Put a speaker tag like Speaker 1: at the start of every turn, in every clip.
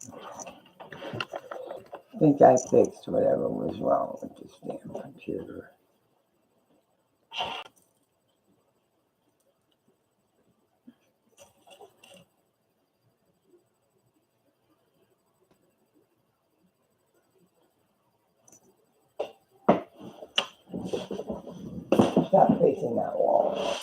Speaker 1: I think I fixed whatever was wrong with this damn computer. Stop facing that wall.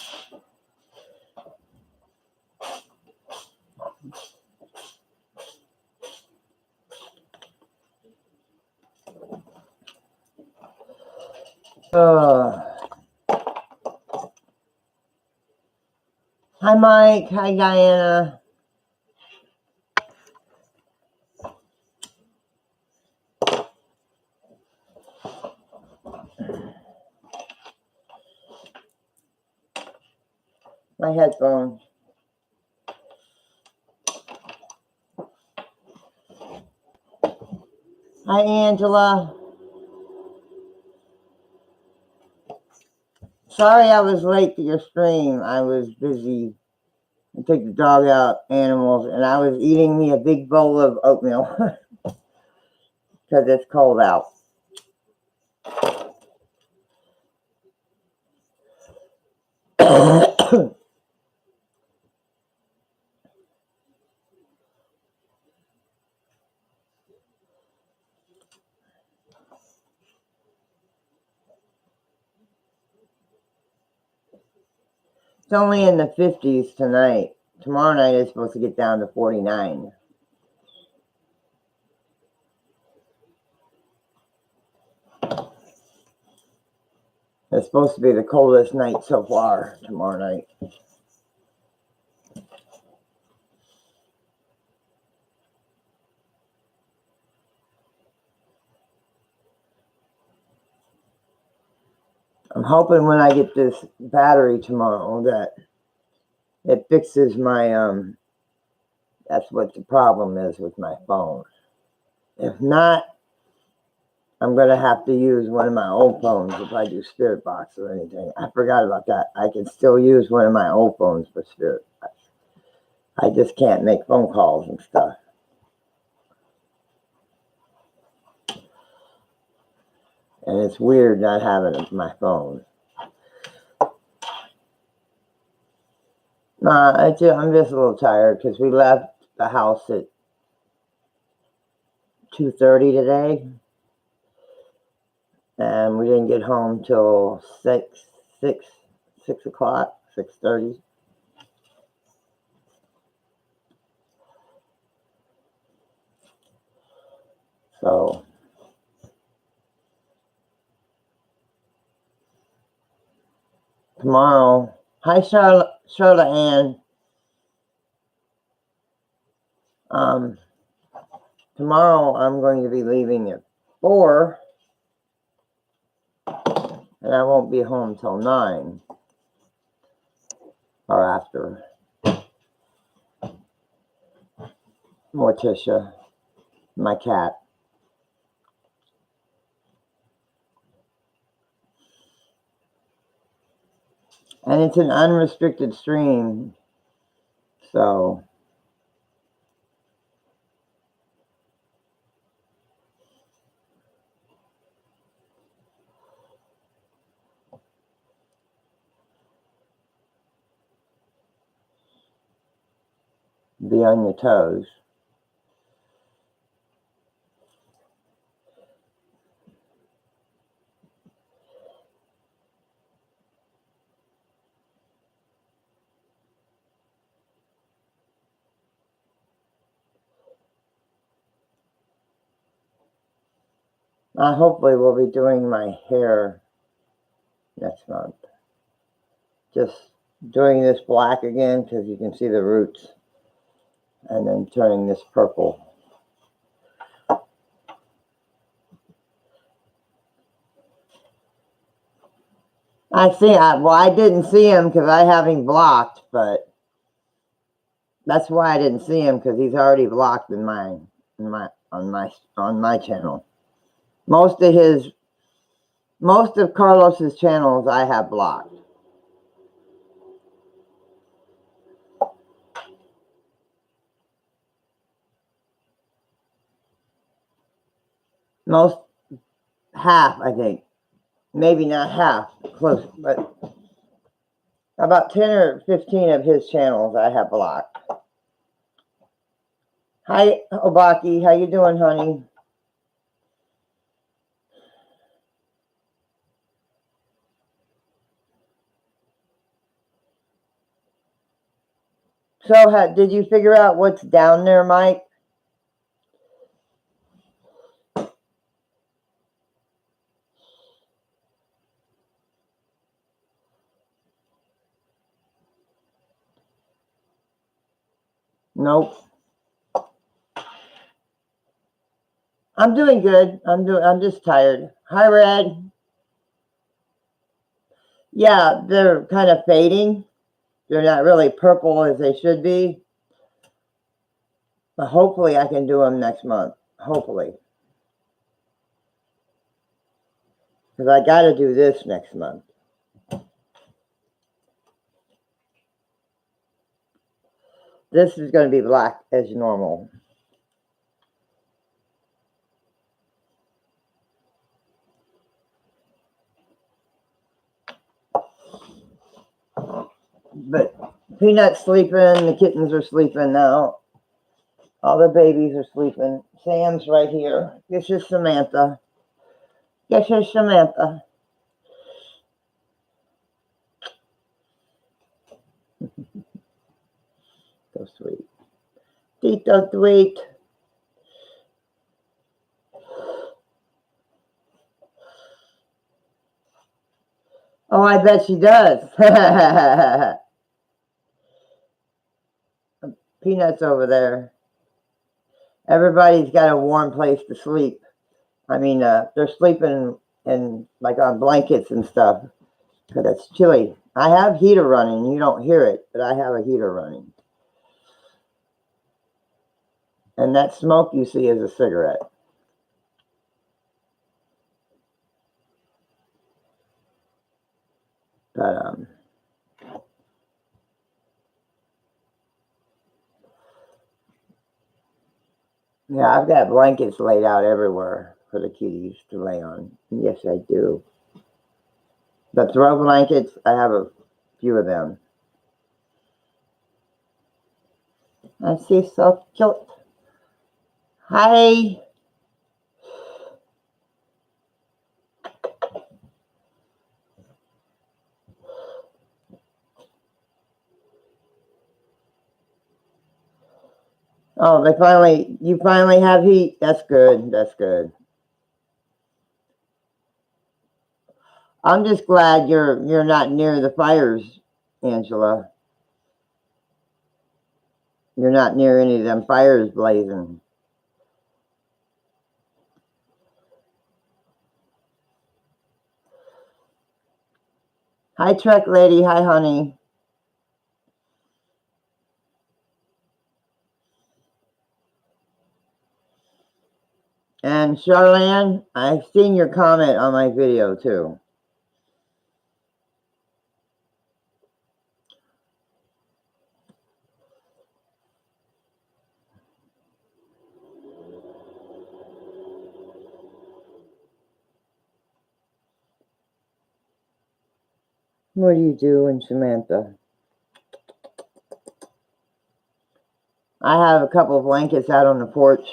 Speaker 1: Hi, Mike. Hi, Diana. My headphones. Hi, Angela. Sorry I was late to your stream. I was busy. I took the dog out, animals, and I was eating me a big bowl of oatmeal because it's cold out. It's only in the 50s tonight. Tomorrow night is supposed to get down to 49. It's supposed to be the coldest night so far tomorrow night. I'm hoping when I get this battery tomorrow that it fixes my, that's what the problem is with my phone. If not, I'm going to have to use one of my old phones if I do Spirit Box or anything. I forgot about that. I can still use one of my old phones for Spirit Box. I just can't make phone calls and stuff. And it's weird not having my phone. Nah, I'm just a little tired because we left the house at 2:30 today. And we didn't get home till 6 o'clock, 6:30. So tomorrow, hi Charlotte Ann. Tomorrow I'm going to be leaving at 4, and I won't be home till 9 or after. Morticia, my cat. And it's an unrestricted stream, so be on your toes. Hopefully we'll be doing my hair next month. Just doing this black again because you can see the roots, and then turning this purple. I didn't see him because I have him blocked, but that's why I didn't see him, because he's already blocked on my channel. Most of Carlos's channels I have blocked. Most, half, I think. Maybe not half, close, but about 10 or 15 of his channels I have blocked. Hi, Obaki. How you doing, honey? So, did you figure out what's down there, Mike? Nope. I'm doing good. I'm just tired. Hi, Red. Yeah, they're kind of fading. They're not really purple as they should be. But hopefully I can do them next month. Hopefully. Because I got to do this next month. This is going to be black as normal. But Peanut's sleeping. The kittens are sleeping now. All the babies are sleeping. Sam's right here. This is Samantha. This is Samantha. So sweet. Tito sweet. Oh, I bet she does. Peanut's over there. Everybody's got a warm place to sleep. I mean, they're sleeping in like on blankets and stuff because it's chilly. I have heater running. You don't hear it, but I have a heater running. And that smoke you see is a cigarette. But yeah, I've got blankets laid out everywhere for the kitties to lay on. Yes, I do. The throw blankets, I have a few of them. I see so cute. Hi. Oh, you finally have heat. That's good. That's good. I'm just glad you're not near the fires, Angela. You're not near any of them fires blazing. Hi, truck lady. Hi, honey. And Charlene, I've seen your comment on my video too. What are you doing, Samantha? I have a couple of blankets out on the porch,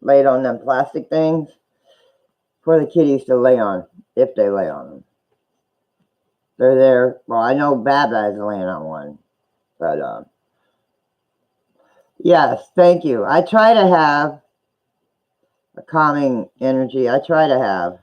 Speaker 1: laid on them plastic things for the kitties to lay on, if they lay on them. They're there. Well, I know Baba's laying on one, but yes, thank you. I try to have a calming energy. I try to have.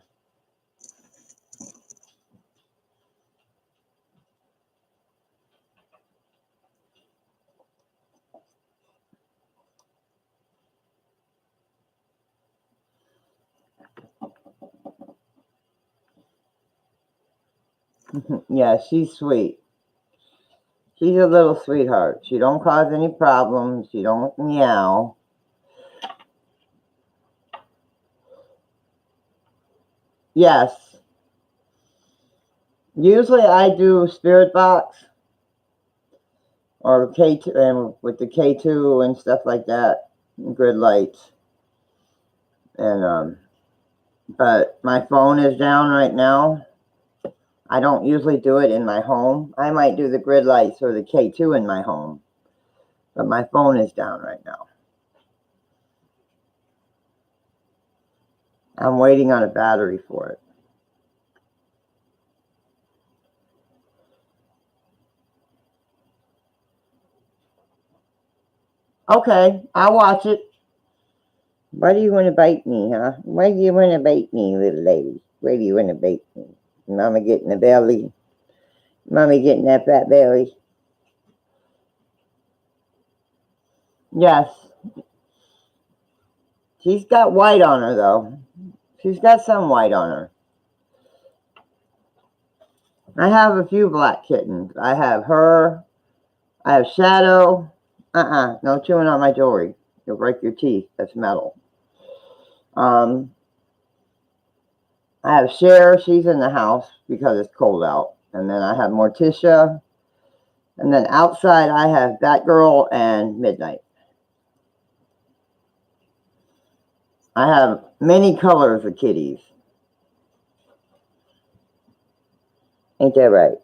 Speaker 1: Yeah, she's sweet. She's a little sweetheart. She don't cause any problems. She don't meow. Yes. Usually I do spirit box or K2 and with the K2 and stuff like that, grid lights. And but my phone is down right now. I don't usually do it in my home. I might do the grid lights or the K2 in my home, but my phone is down right now. I'm waiting on a battery for it. Okay, I'll watch it. Why do you want to bite me, huh? Why do you want to bite me, little lady? Why do you want to bite me? Mama getting the belly. Mommy getting that fat belly. Yes. She's got white on her, though. She's got some white on her. I have a few black kittens. I have her. I have Shadow. No chewing on my jewelry. You'll break your teeth. That's metal. I have Cher. She's in the house because it's cold out. And then I have Morticia. And then outside I have Batgirl and Midnight. I have many colors of kitties. Ain't that right?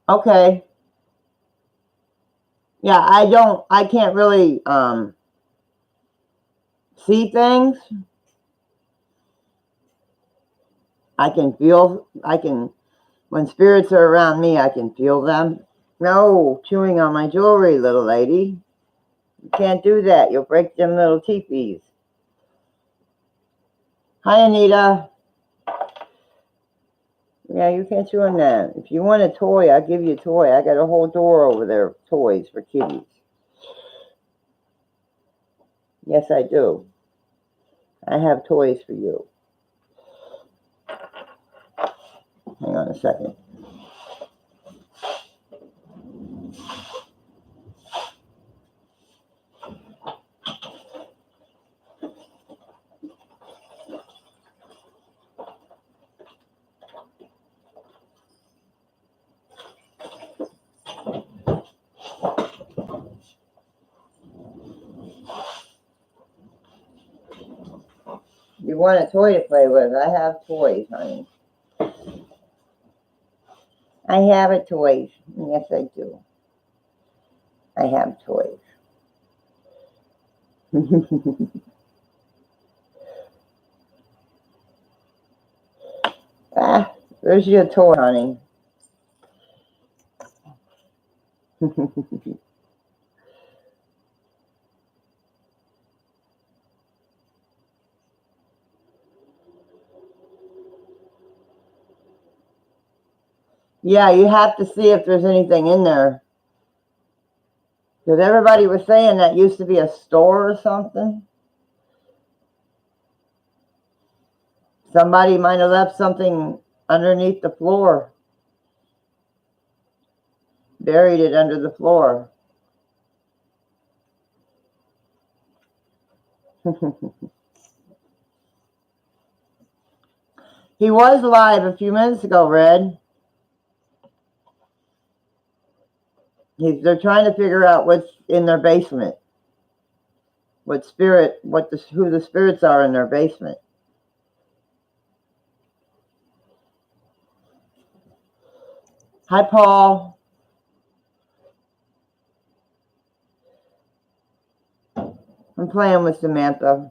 Speaker 1: Okay. Yeah, I can't really see things. When spirits are around me, I can feel them. No, chewing on my jewelry, little lady. You can't do that. You'll break them little teepees. Hi, Anita. Yeah, you can't chew on that. If you want a toy, I'll give you a toy. I got a whole door over there of toys for kitties. Yes, I do. I have toys for you. Hang on a second. You want a toy to play with? I have toys, honey. I have a toy. Yes, I do. I have toys. There's your toy, honey. Yeah, you have to see if there's anything in there. Because everybody was saying that used to be a store or something. Somebody might have left something underneath the floor. Buried it under the floor. He was live a few minutes ago, Red. They're trying to figure out what's in their basement. Who the spirits are in their basement. Hi, Paul. I'm playing with Samantha.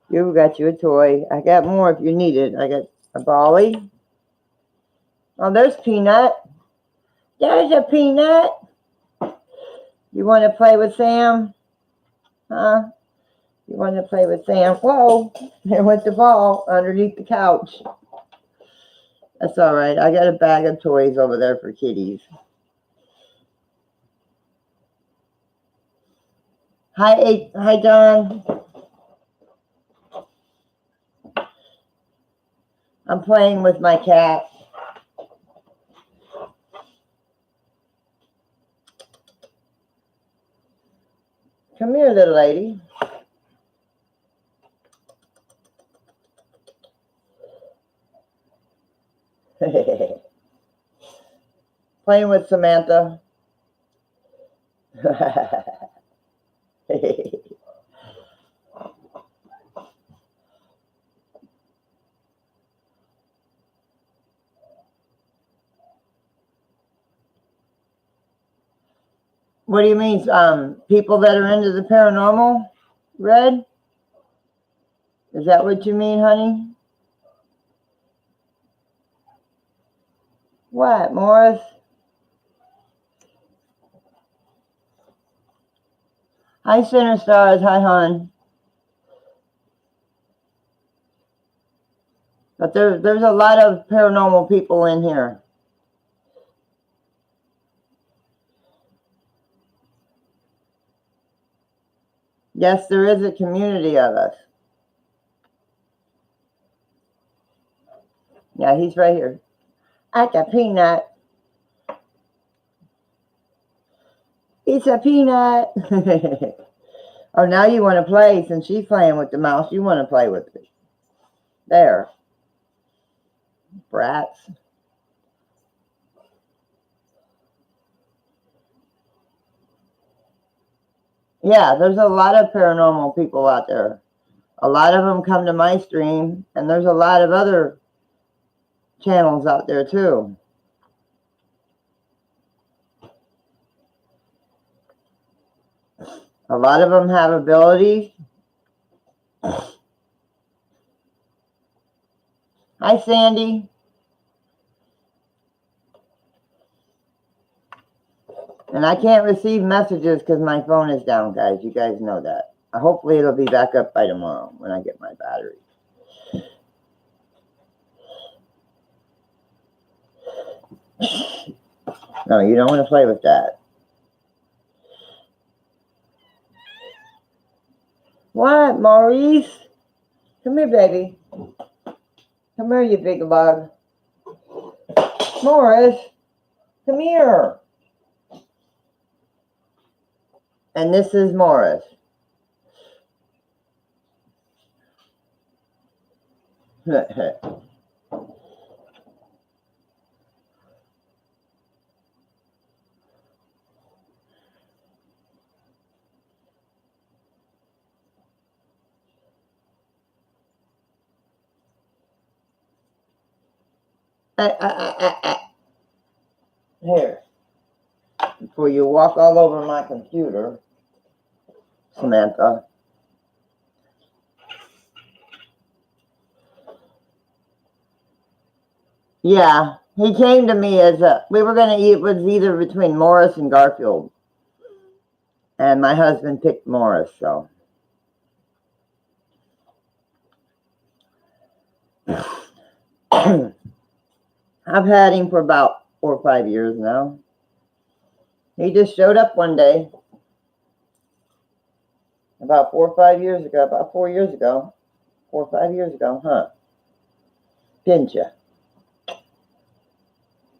Speaker 1: You got you a toy. I got more if you need it. I got a Bolly. Oh, there's Peanut. There's a Peanut. You want to play with Sam? Huh? You want to play with Sam? Whoa, there went the ball underneath the couch. That's all right. I got a bag of toys over there for kitties. Hi, John. I'm playing with my cat. good lady. Playing with Samantha. What do you mean? People that are into the paranormal, Red? Is that what you mean, honey? What, Morris? Hi, Center Stars. Hi, hon. But there's a lot of paranormal people in here. Yes, there is a community of us. Yeah, he's right here. Like a peanut. It's a peanut. Oh, now you want to play. Since she's playing with the mouse, you want to play with it. There. Brats. Yeah, there's a lot of paranormal people out there. A lot of them come to my stream, and there's a lot of other channels out there too. A lot of them have abilities. Hi, Sandy. And I can't receive messages because my phone is down, guys. You guys know that. Hopefully it'll be back up by tomorrow when I get my battery. No, you don't want to play with that. What, Maurice? Come here, baby. Come here, you big bug. Morris, come here. And this is Morris. Here. Before you walk all over my computer, Samantha. Yeah, he came to me as we were going to eat. It was either between Morris and Garfield. And my husband picked Morris, so. I've had him for about 4 or 5 years now. He just showed up one day. About 4 or 5 years ago. About 4 years ago. 4 or 5 years ago, huh? Didn't you?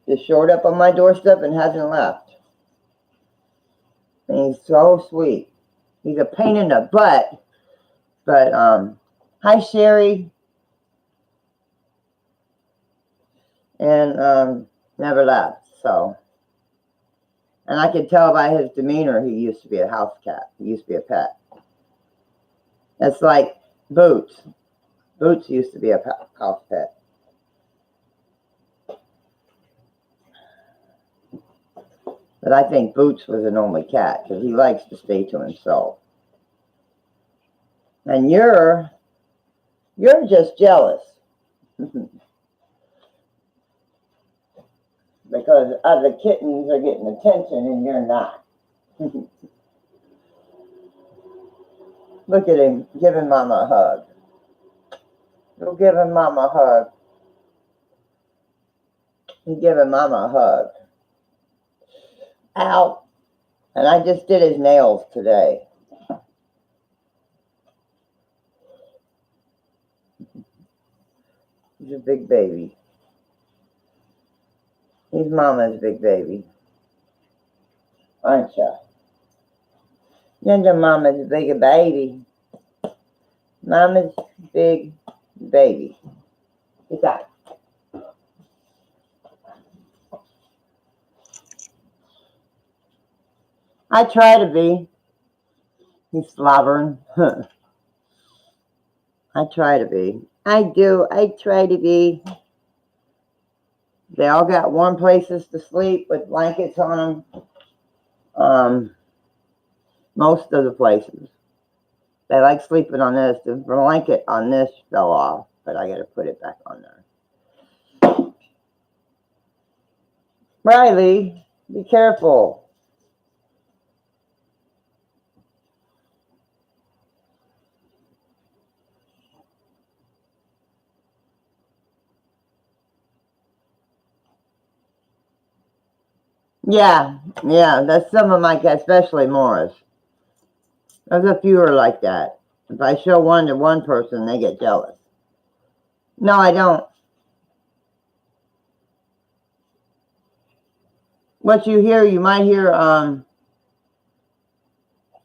Speaker 1: Just showed up on my doorstep and hasn't left. And he's so sweet. He's a pain in the butt. But, hi, Sherry. And, never left, so. And I could tell by his demeanor he used to be a house cat. He used to be a pet. It's like Boots. Boots used to be a house pet. But I think Boots was an only cat because he likes to stay to himself. And you're just jealous. Because other kittens are getting attention and you're not. Look at him giving Mama a hug. Go giving Mama a hug. He's giving Mama a hug. Ow. And I just did his nails today. He's a big baby. He's Mama's big baby. Aren't ya? Ginger Mama's big a baby. Mama's big baby. Get that. I try to be. He's slobbering. I try to be. I do. I try to be. They all got warm places to sleep with blankets on them. Most of the places. They like sleeping on this. The blanket on this fell off, but I got to put it back on there. Riley, be careful. Yeah, that's some of my cats, especially Morris. There's a few are like that. If I show one to one person, they get jealous. No, I don't. What you hear, you might hear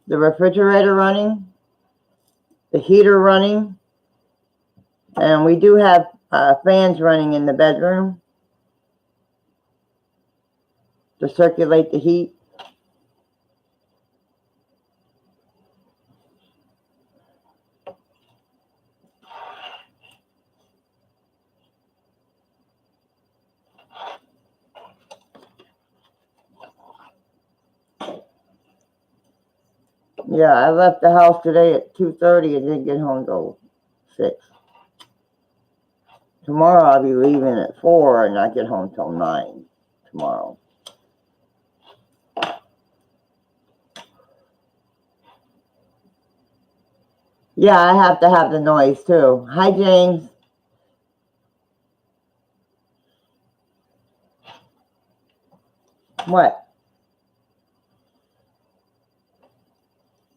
Speaker 1: the refrigerator running, the heater running, and we do have fans running in the bedroom to circulate the heat. Yeah, I left the house today at 2:30 and didn't get home till 6. Tomorrow I'll be leaving at 4 and not get home till 9 tomorrow. Yeah, I have to have the noise too. Hi, James. What?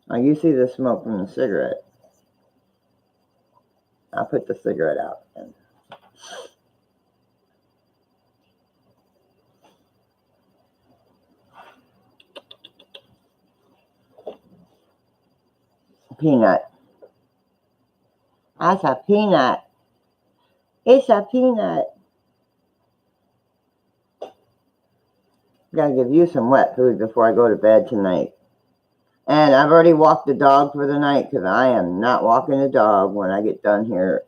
Speaker 1: Oh, you see the smoke from the cigarette. I'll put the cigarette out. Peanut. That's a peanut. It's a peanut. Gotta give you some wet food before I go to bed tonight. And I've already walked the dog for the night because I am not walking the dog when I get done here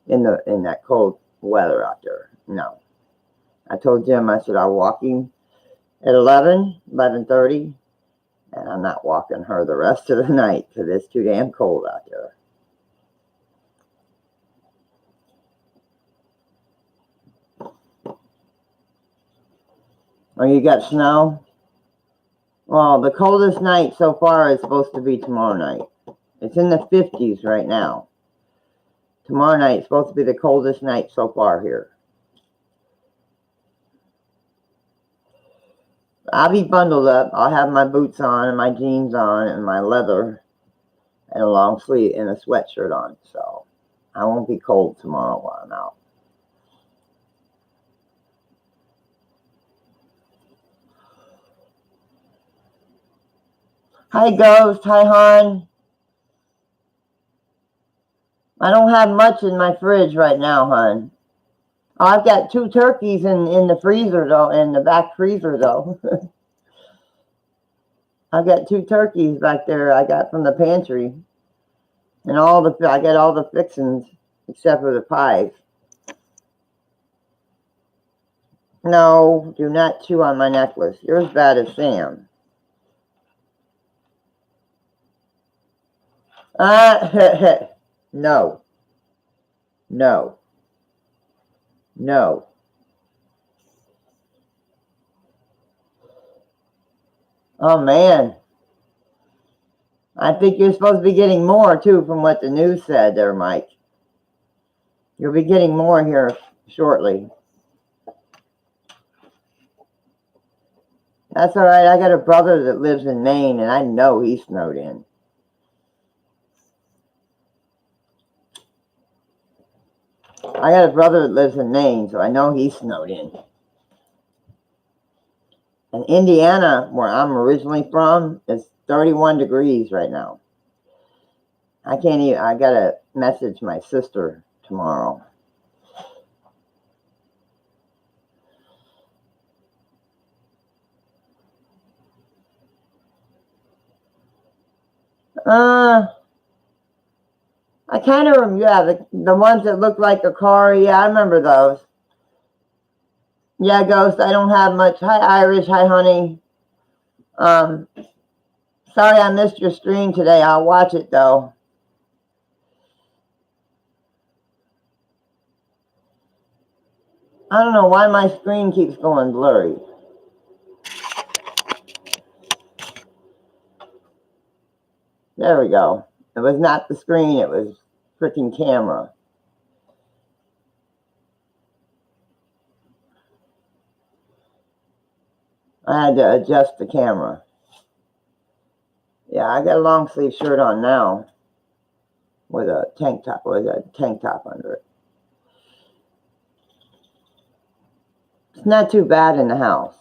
Speaker 1: in that cold weather out there. No. I told Jim, I said I'll walk him at 11:30, and I'm not walking her the rest of the night because it's too damn cold out there. Oh, you got snow? Well, the coldest night so far is supposed to be tomorrow night. It's in the 50s right now. Tomorrow night is supposed to be the coldest night so far here. I'll be bundled up. I'll have my boots on and my jeans on and my leather and a long sleeve and a sweatshirt on. So I won't be cold tomorrow while I'm out. Hi, Ghost. Hi, Han. I don't have much in my fridge right now, hon. Oh, I've got 2 turkeys in the freezer, though, in the back freezer, though. I've got 2 turkeys back there I got from the pantry. And I got all the fixings except for the pies. No, do not chew on my necklace. You're as bad as Sam. No. No. No. Oh, man. I think you're supposed to be getting more, too, from what the news said there, Mike. You'll be getting more here shortly. That's all right. I got a brother that lives in Maine, and I know he's snowed in. I got a brother that lives in Maine, so I know he's snowed in. In Indiana, where I'm originally from, it's 31 degrees right now. I can't even, I gotta message my sister tomorrow. I kind of, yeah, the ones that look like a car, yeah, I remember those. Yeah, Ghost, I don't have much. Hi, Irish. Hi, honey. Sorry I missed your stream today. I'll watch it, though. I don't know why my screen keeps going blurry. There we go. It was not the screen, it was freaking camera. I had to adjust the camera. Yeah, I got a long sleeve shirt on now with a tank top, under it. It's not too bad in the house.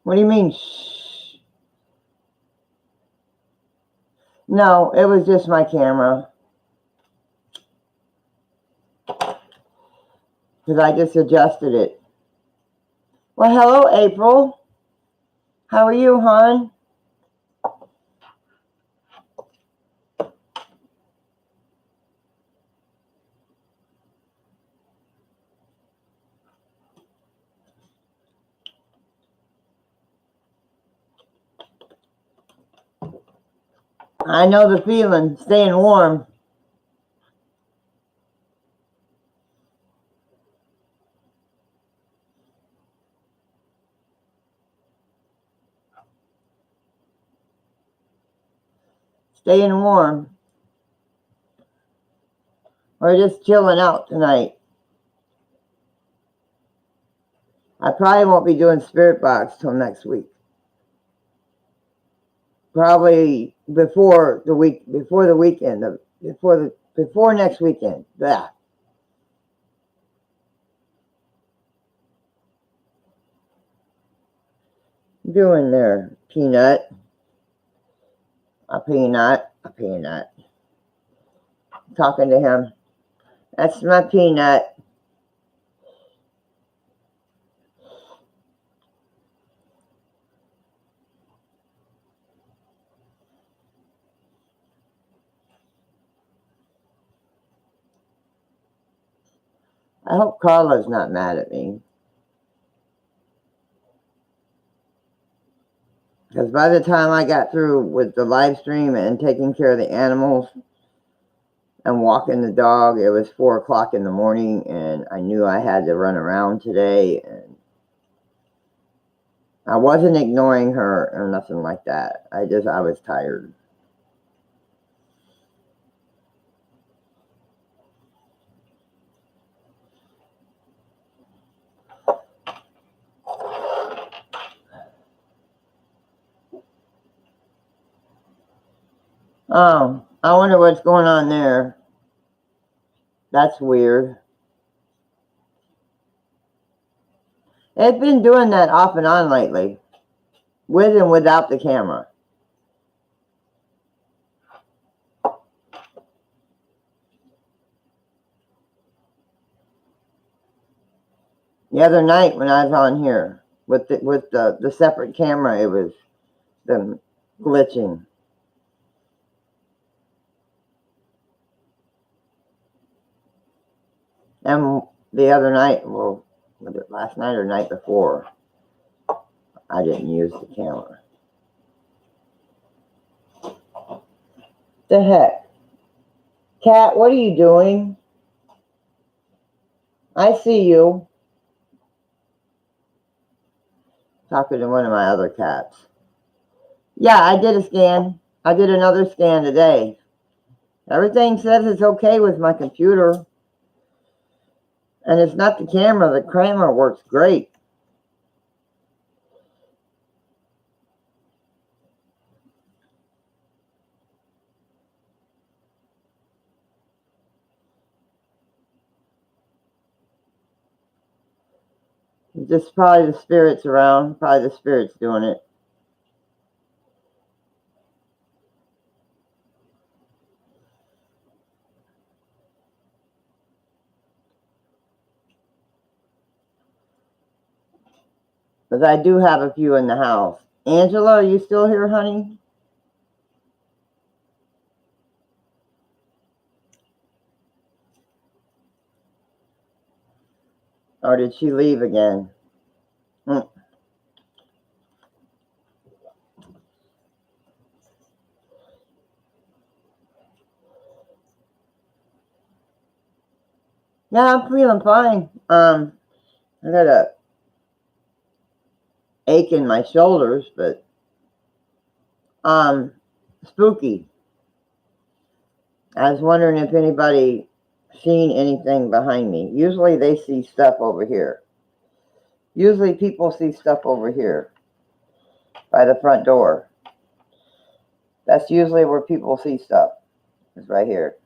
Speaker 1: What do you mean, shh? No, it was just my camera. Because I just adjusted it. Well, hello, April. How are you, hon? I know the feeling, staying warm. Staying warm. Or just chilling out tonight. I probably won't be doing Spirit Box till next week. Probably before the weekend, before next weekend. Yeah. Doing there, Peanut. A peanut. Talking to him. That's my Peanut. I hope Carla's not mad at me. Because by the time I got through with the live stream and taking care of the animals and walking the dog, it was 4 o'clock in the morning, and I knew I had to run around today. And I wasn't ignoring her or nothing like that. I was tired. Oh, I wonder what's going on there. That's weird. It's been doing that off and on lately, with and without the camera. The other night when I was on here with the separate camera, it was them glitching. And the other night, well, was it last night or night before, I didn't use the camera. The heck? Cat, what are you doing? I see you. Talking to one of my other cats. Yeah, I did a scan. I did another scan today. Everything says it's okay with my computer. And it's not the camera. The camera works great. Just probably the spirits around. Probably the spirits doing it. Because I do have a few in the house. Angela, are you still here, honey? Or did she leave again? Mm. Yeah, I'm feeling fine. I got a ache in my shoulders, but spooky. I was wondering if anybody seen anything behind me. Usually they see stuff over here. Usually people see stuff over here by the front door. That's usually where people see stuff. It's right here.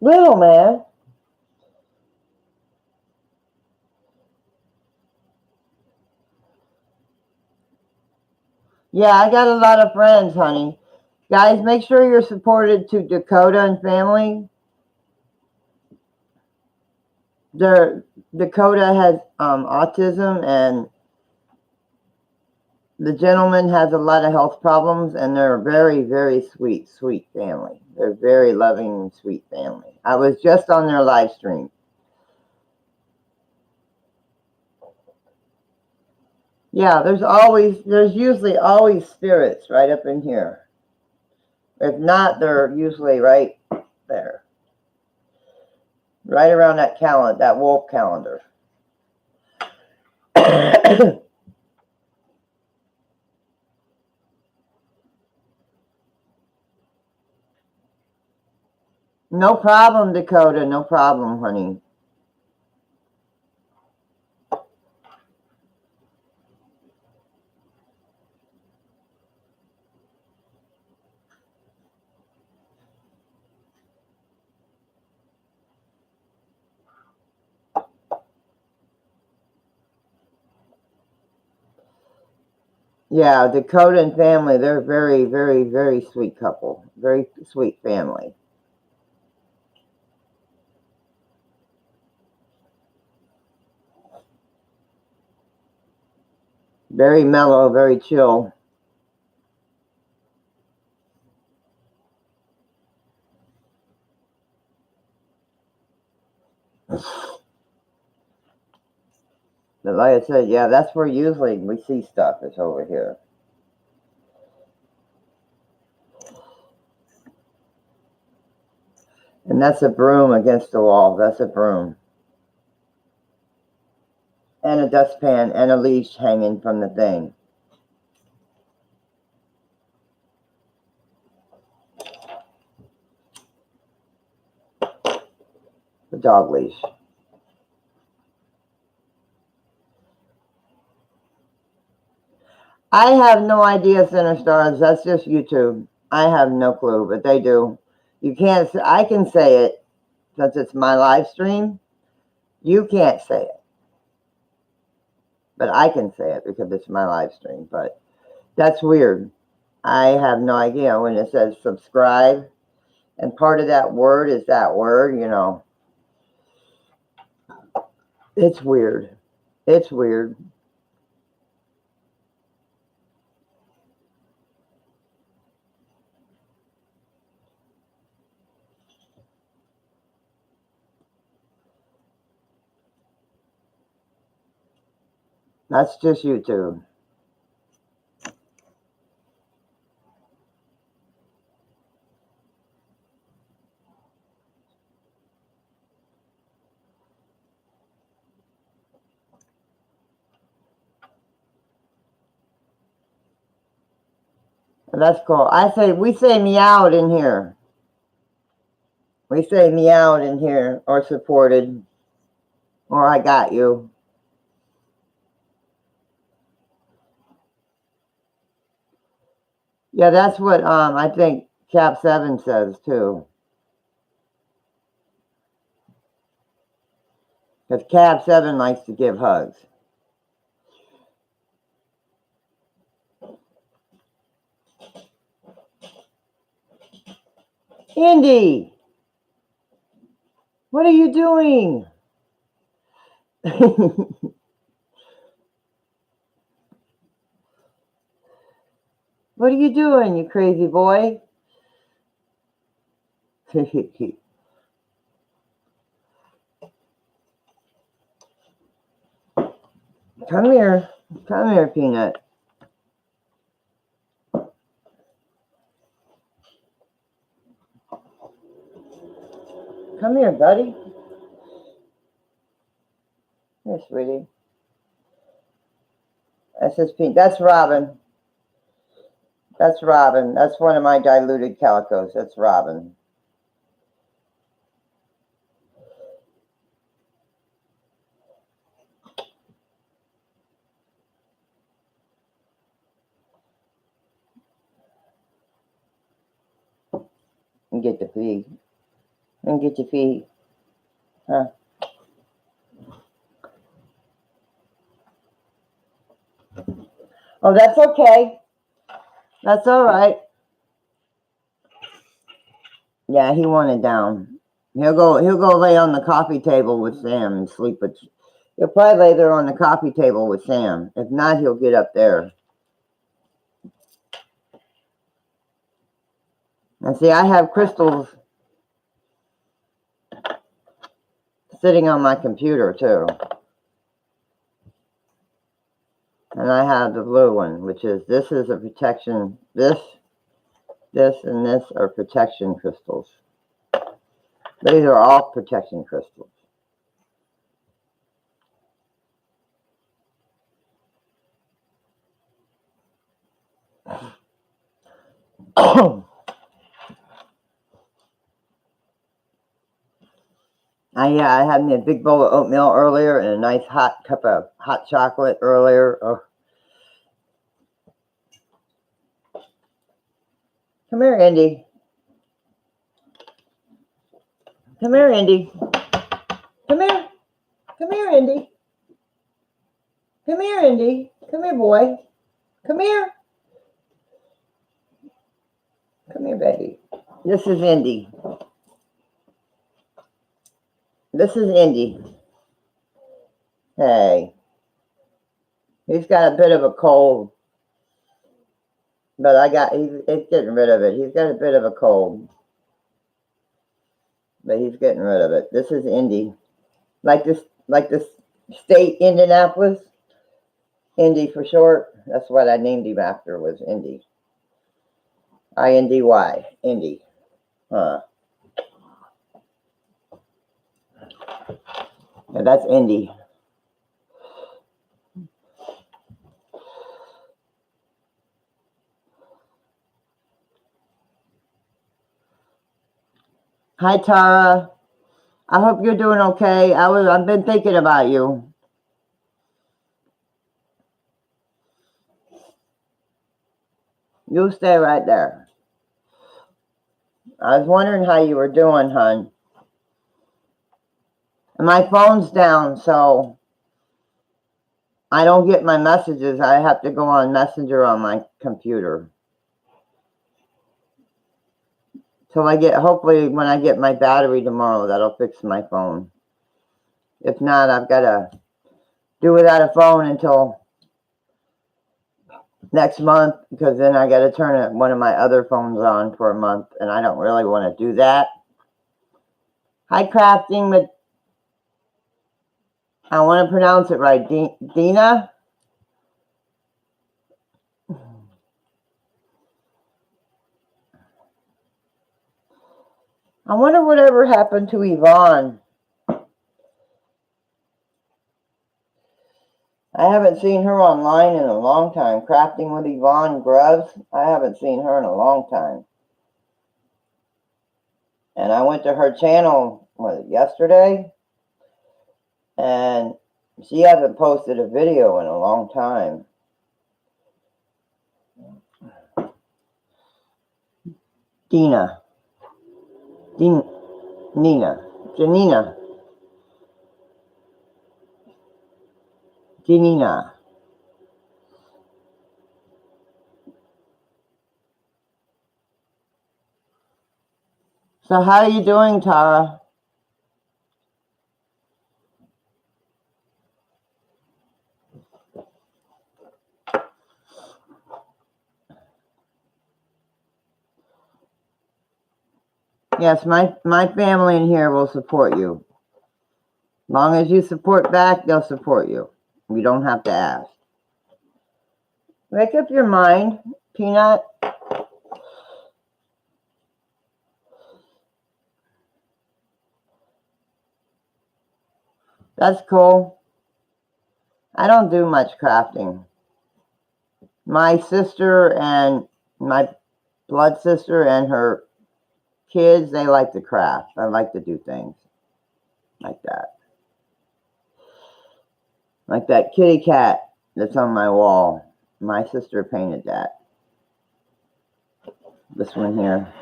Speaker 1: Little man. Yeah, I got a lot of friends, honey. Guys, make sure you're supported to Dakota and family. Dakota has autism, and the gentleman has a lot of health problems, and they're a very, very sweet family. They're very loving and sweet family. I was just on their live stream. Yeah, there's usually always spirits right up in here. If not, they're usually right there. Right around that calendar, that wolf calendar. No problem, Dakota. No problem, honey. Yeah, Dakota and family, they're very, very, very sweet couple. Very sweet family. Very mellow, very chill. But like I said, yeah, that's where usually we see stuff is over here. And that's a broom against the wall. That's a broom. And a dustpan and a leash hanging from the thing. The dog leash. I have no idea, Center Stars. That's just YouTube. I have no clue, but they do. You can't. I can say it since it's my live stream. You can't say it, but I can say it because it's my live stream. But that's weird. I have no idea when it says subscribe, and part of that word is that word. It's weird. It's weird. That's just YouTube. That's cool. We say meowed in here. We say meowed in here, or supported, or I got you. Yeah, that's what I think Cap 7 says too. Because Cab 7 likes to give hugs. Indy! What are you doing? What are you doing, you crazy boy? Come here. Come here, Peanut. Come here, buddy. Here, sweetie. That's his Peanut. That's Robin. That's Robin. That's one of my diluted calicos. That's Robin. And get the feed. And get your feed. Huh? Oh, that's okay. That's all right. Yeah, he wanted down. He'll go lay on the coffee table with Sam and sleep with. He'll probably lay there on the coffee table with Sam. If not, he'll get up there. And see, I have crystals sitting on my computer too. And I have the blue one, which is, this is a protection. This, and this are protection crystals. These are all protection crystals. I had me a big bowl of oatmeal earlier and a nice hot cup of hot chocolate earlier. Oh. Come here, Indy. Come here, Indy. Come here. Come here, Indy. Come here, Indy. Come here, boy. Come here. Come here, baby. This is Indy. This is Indy. Hey. He's got a bit of a cold. But it's getting rid of it. He's got a bit of a cold. But he's getting rid of it. This is Indy. Like this state, Indianapolis. Indy for short. That's what I named him after, was Indy. I-N-D-Y. Indy. Huh. Yeah, that's Indy. Hi, Tara. I hope you're doing okay. I've been thinking about you. You stay right there. I was wondering how you were doing, hon. And my phone's down, so I don't get my messages. I have to go on Messenger on my computer. So hopefully when I get my battery tomorrow, that'll fix my phone. If not, I've got to do without a phone until next month, because then I got to turn one of my other phones on for a month, and I don't really want to do that. Hi, Crafting, but I want to pronounce it right. Dina? I wonder whatever happened to Yvonne. I haven't seen her online in a long time. Crafting with Yvonne Grubbs. I haven't seen her in a long time. And I went to her channel, yesterday? And she hasn't posted a video in a long time. Nina. Janina. Janina. So how are you doing, Tara? Yes, my family in here will support you. As long as you support back, they'll support you. You don't have to ask. Make up your mind, Peanut. That's cool. I don't do much crafting. My sister and my blood sister and her kids, they like to craft. I like to do things like that. Like that kitty cat that's on my wall. My sister painted that. This one here.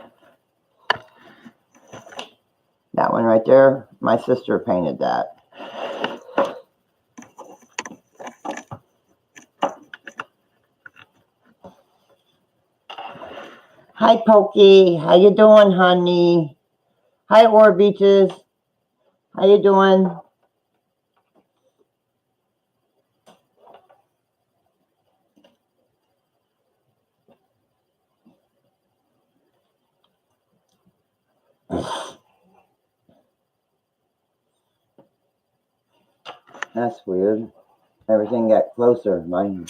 Speaker 1: That one right there, my sister painted that. Hi, Pokey. How you doing, honey? Hi, Ore Beaches. How you doing? That's weird. Everything got closer. Mine.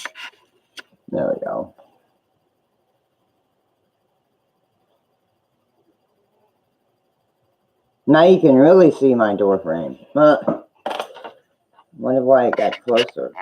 Speaker 1: There we go. Now you can really see my door frame. Wonder why it got closer.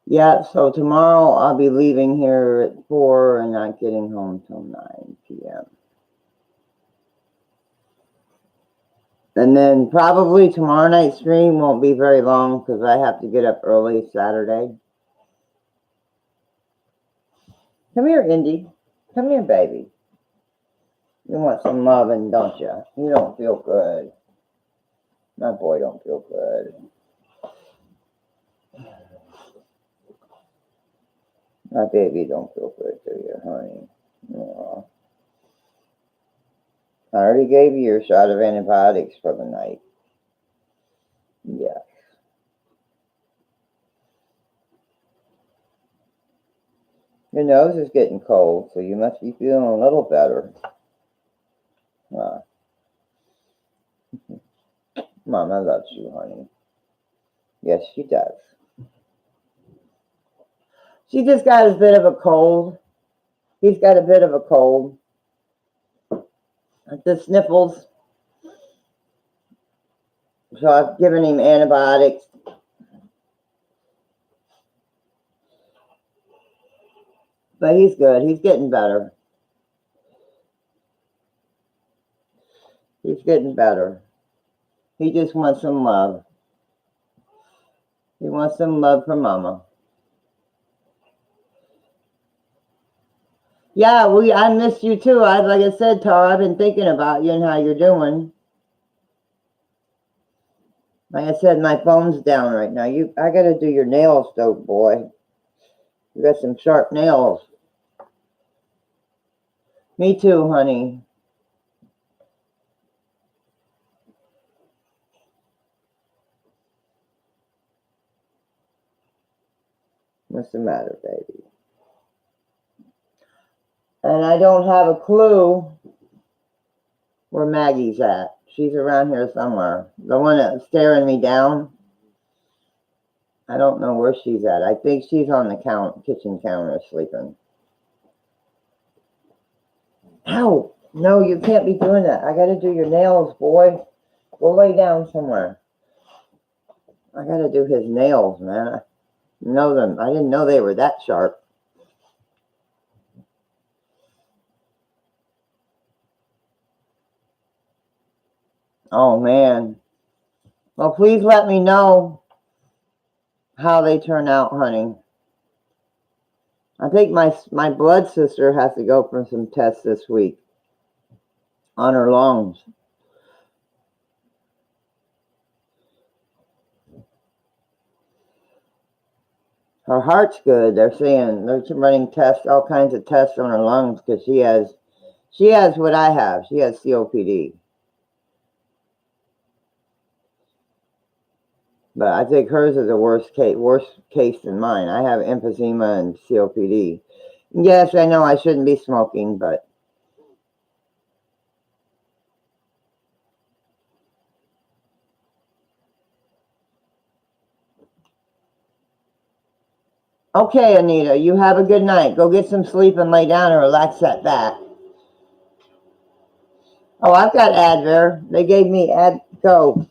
Speaker 1: Yeah, so tomorrow I'll be leaving here at 4 and not getting home till 9 p.m. And then probably tomorrow night's stream won't be very long because I have to get up early Saturday. Come here, Indy. Come here, baby. You want some loving, don't you? You don't feel good. My boy don't feel good. My baby don't feel good, do you, honey? Aww. I already gave you your shot of antibiotics for the night. Yes. Your nose is getting cold, so you must be feeling a little better. Mama loves you, honey. Yes, she does. She just got a bit of a cold. He's got a bit of a cold. The sniffles. So I've given him antibiotics. But he's good. He's getting better. He's getting better. He just wants some love. He wants some love from Mama. Yeah, I missed you too. Like I said, Tara, I've been thinking about you and how you're doing. Like I said, my phone's down right now. I gotta do your nails, though, boy. You got some sharp nails. Me too, honey. What's the matter, baby? And I don't have a clue where Maggie's at. She's around here somewhere. The one that's staring me down. I don't know where she's at. I think she's on the kitchen counter sleeping. Ow! No, you can't be doing that. I gotta do your nails, boy. Go lay down somewhere. I gotta do his nails, man. I know them. I didn't know they were that sharp. Oh, man. Well, please let me know how they turn out, honey. I think my blood sister has to go for some tests this week on her lungs. Her heart's good. They're saying they're running tests, all kinds of tests on her lungs because she has what I have. She has COPD. But I think hers is a worse case than mine. I have emphysema and COPD. Yes, I know I shouldn't be smoking, but okay, Anita, you have a good night. Go get some sleep and lay down and relax that back. Oh, I've got Advair. They gave me Go.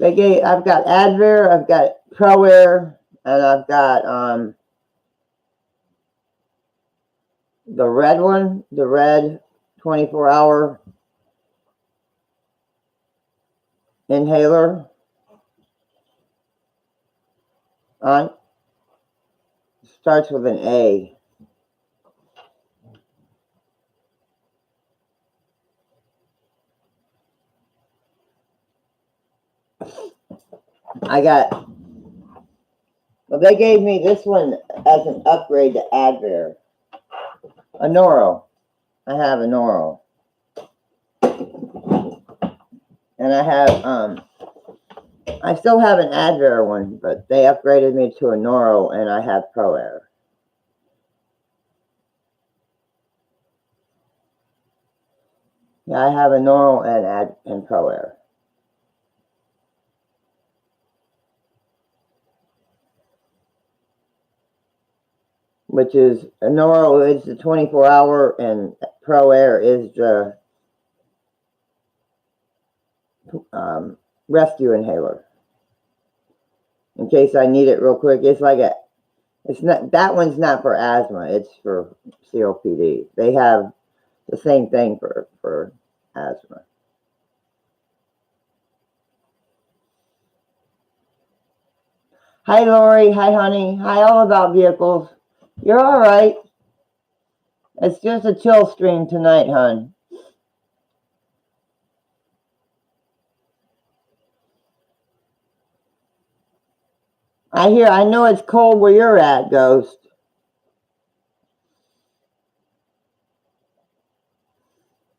Speaker 1: I've got Advair, I've got ProAir, and I've got the red one, the red 24-hour inhaler. Starts with an A. Well, they gave me this one as an upgrade to Advair. A Noro. I have a Noro. And I have, I still have an Advair one, but they upgraded me to a Noro, and I have ProAir. Yeah, I have a Noro and ProAir. Which is, a Noro is the 24-hour, and ProAir is the rescue inhaler. In case I need it real quick. It's like it's not, that one's not for asthma, it's for COPD. They have the same thing for asthma. Hi, Lori. Hi, honey. Hi, All About Vehicles. You're all right. It's just a chill stream tonight, hon. I know it's cold where you're at, Ghost.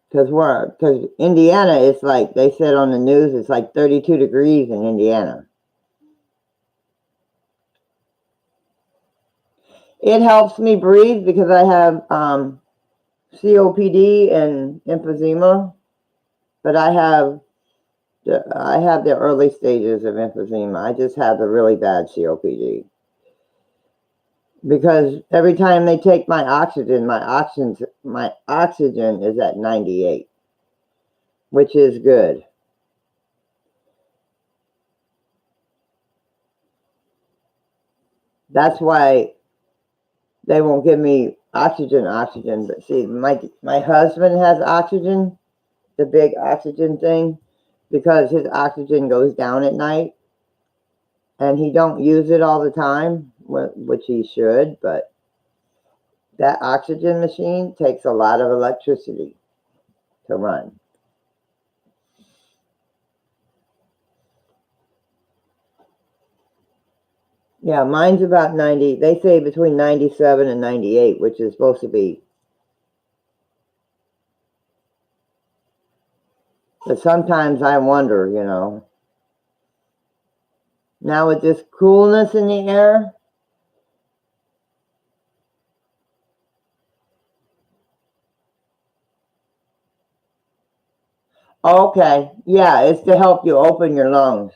Speaker 1: Because Indiana, it's like, they said on the news, it's like 32 degrees in Indiana. It helps me breathe because I have COPD and emphysema, but I have the early stages of emphysema. I just have the really bad COPD. Because every time they take my oxygen is at 98, which is good. That's why they won't give me oxygen. But see, my husband has oxygen, the big oxygen thing, because his oxygen goes down at night, and he don't use it all the time, which he should, but that oxygen machine takes a lot of electricity to run. Yeah, mine's about 90. They say between 97 and 98, which is supposed to be. But sometimes I wonder, you know. Now with this coolness in the air. Okay, yeah, it's to help you open your lungs.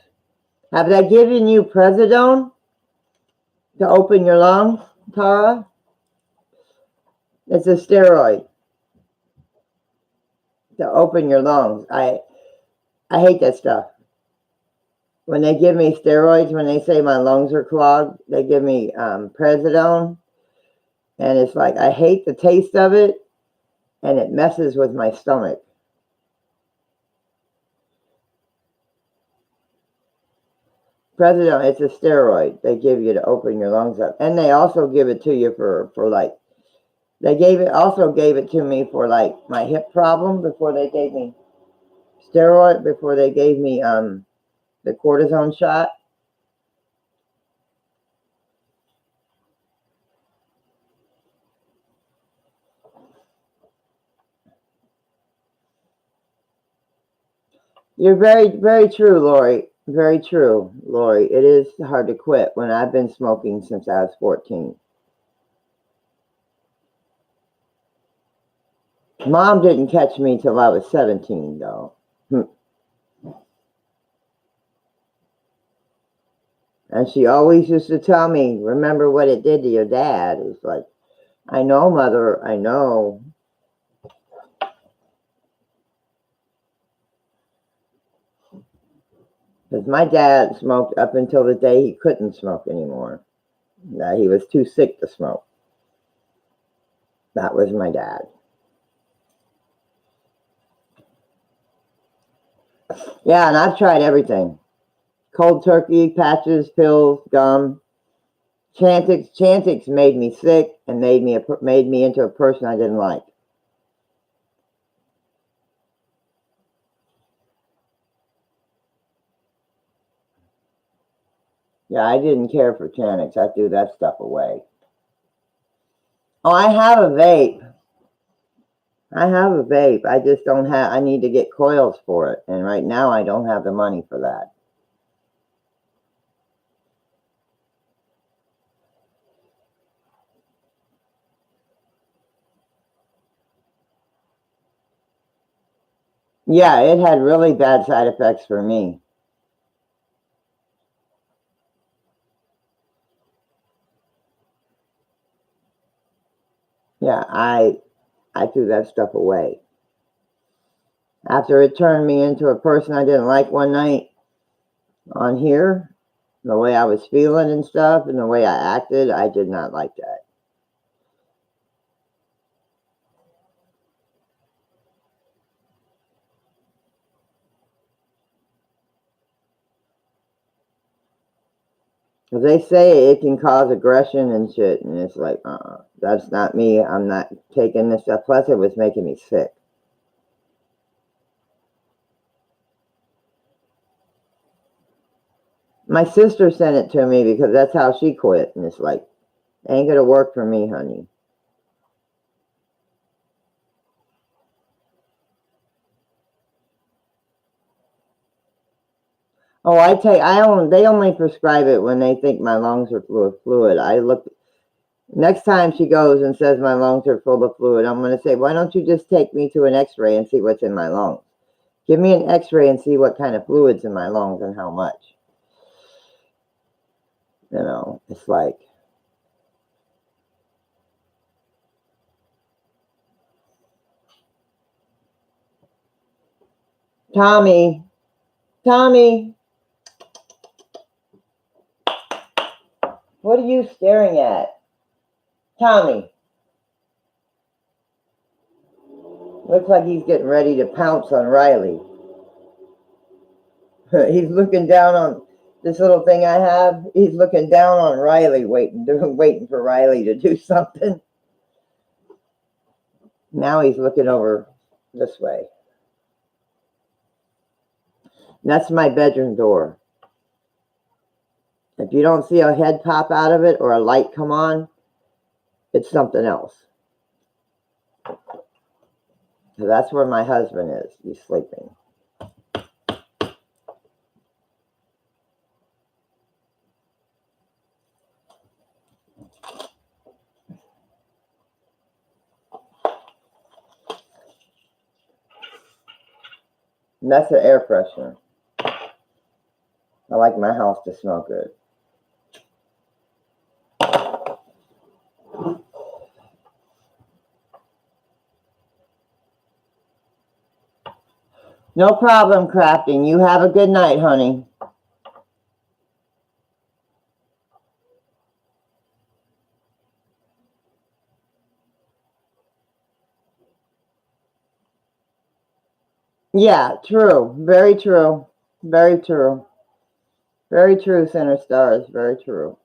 Speaker 1: Have they given you Prednisone to open your lungs, Tara? It's a steroid. to open your lungs. I hate that stuff. When they give me steroids, when they say my lungs are clogged, they give me prednisone, and it's like I hate the taste of it, and it messes with my stomach. Prednisone, it's a steroid they give you to open your lungs up, and they also give it to you for like also gave it to me for like my hip problem before they gave me steroid, before they gave me the cortisone shot. You're very, very true, Lori. Very true, Lori. It is hard to quit when I've been smoking since I was 14. Mom didn't catch me till I was 17, though. And she always used to tell me, remember what it did to your dad. It's like, I know, Mother, I know. Because my dad smoked up until the day he couldn't smoke anymore. That he was too sick to smoke. That was my dad. Yeah, and I've tried everything. Cold turkey, patches, pills, gum. Chantix made me sick and made me into a person I didn't like. Yeah, I didn't care for Chantix. I threw that stuff away. Oh, I have a vape. I just don't have, I need to get coils for it. And right now I don't have the money for that. Yeah, it had really bad side effects for me. Yeah, I threw that stuff away. After it turned me into a person I didn't like one night on here, the way I was feeling and stuff and the way I acted, I did not like that. Because they say it can cause aggression and shit, and it's like, that's not me. I'm not taking this stuff. Plus, it was making me sick. My sister sent it to me because that's how she quit, and it's like, ain't gonna work for me, honey. Oh, they only prescribe it when they think my lungs are full of fluid. Next time she goes and says my lungs are full of fluid, I'm going to say, why don't you just take me to an x-ray and see what's in my lungs? Give me an x-ray and see what kind of fluid's in my lungs and how much. You know, it's like, Tommy, what are you staring at? Tommy. Looks like he's getting ready to pounce on Riley. He's looking down on this little thing I have. He's looking down on Riley, waiting for Riley to do something. Now he's looking over this way. That's my bedroom door. If you don't see a head pop out of it or a light come on, it's something else. So that's where my husband is. He's sleeping. And that's an air freshener. I like my house to smell good. No problem, Crafting. You have a good night, honey. Yeah, true. Very true. Very true. Very true, Center Stars. Very true.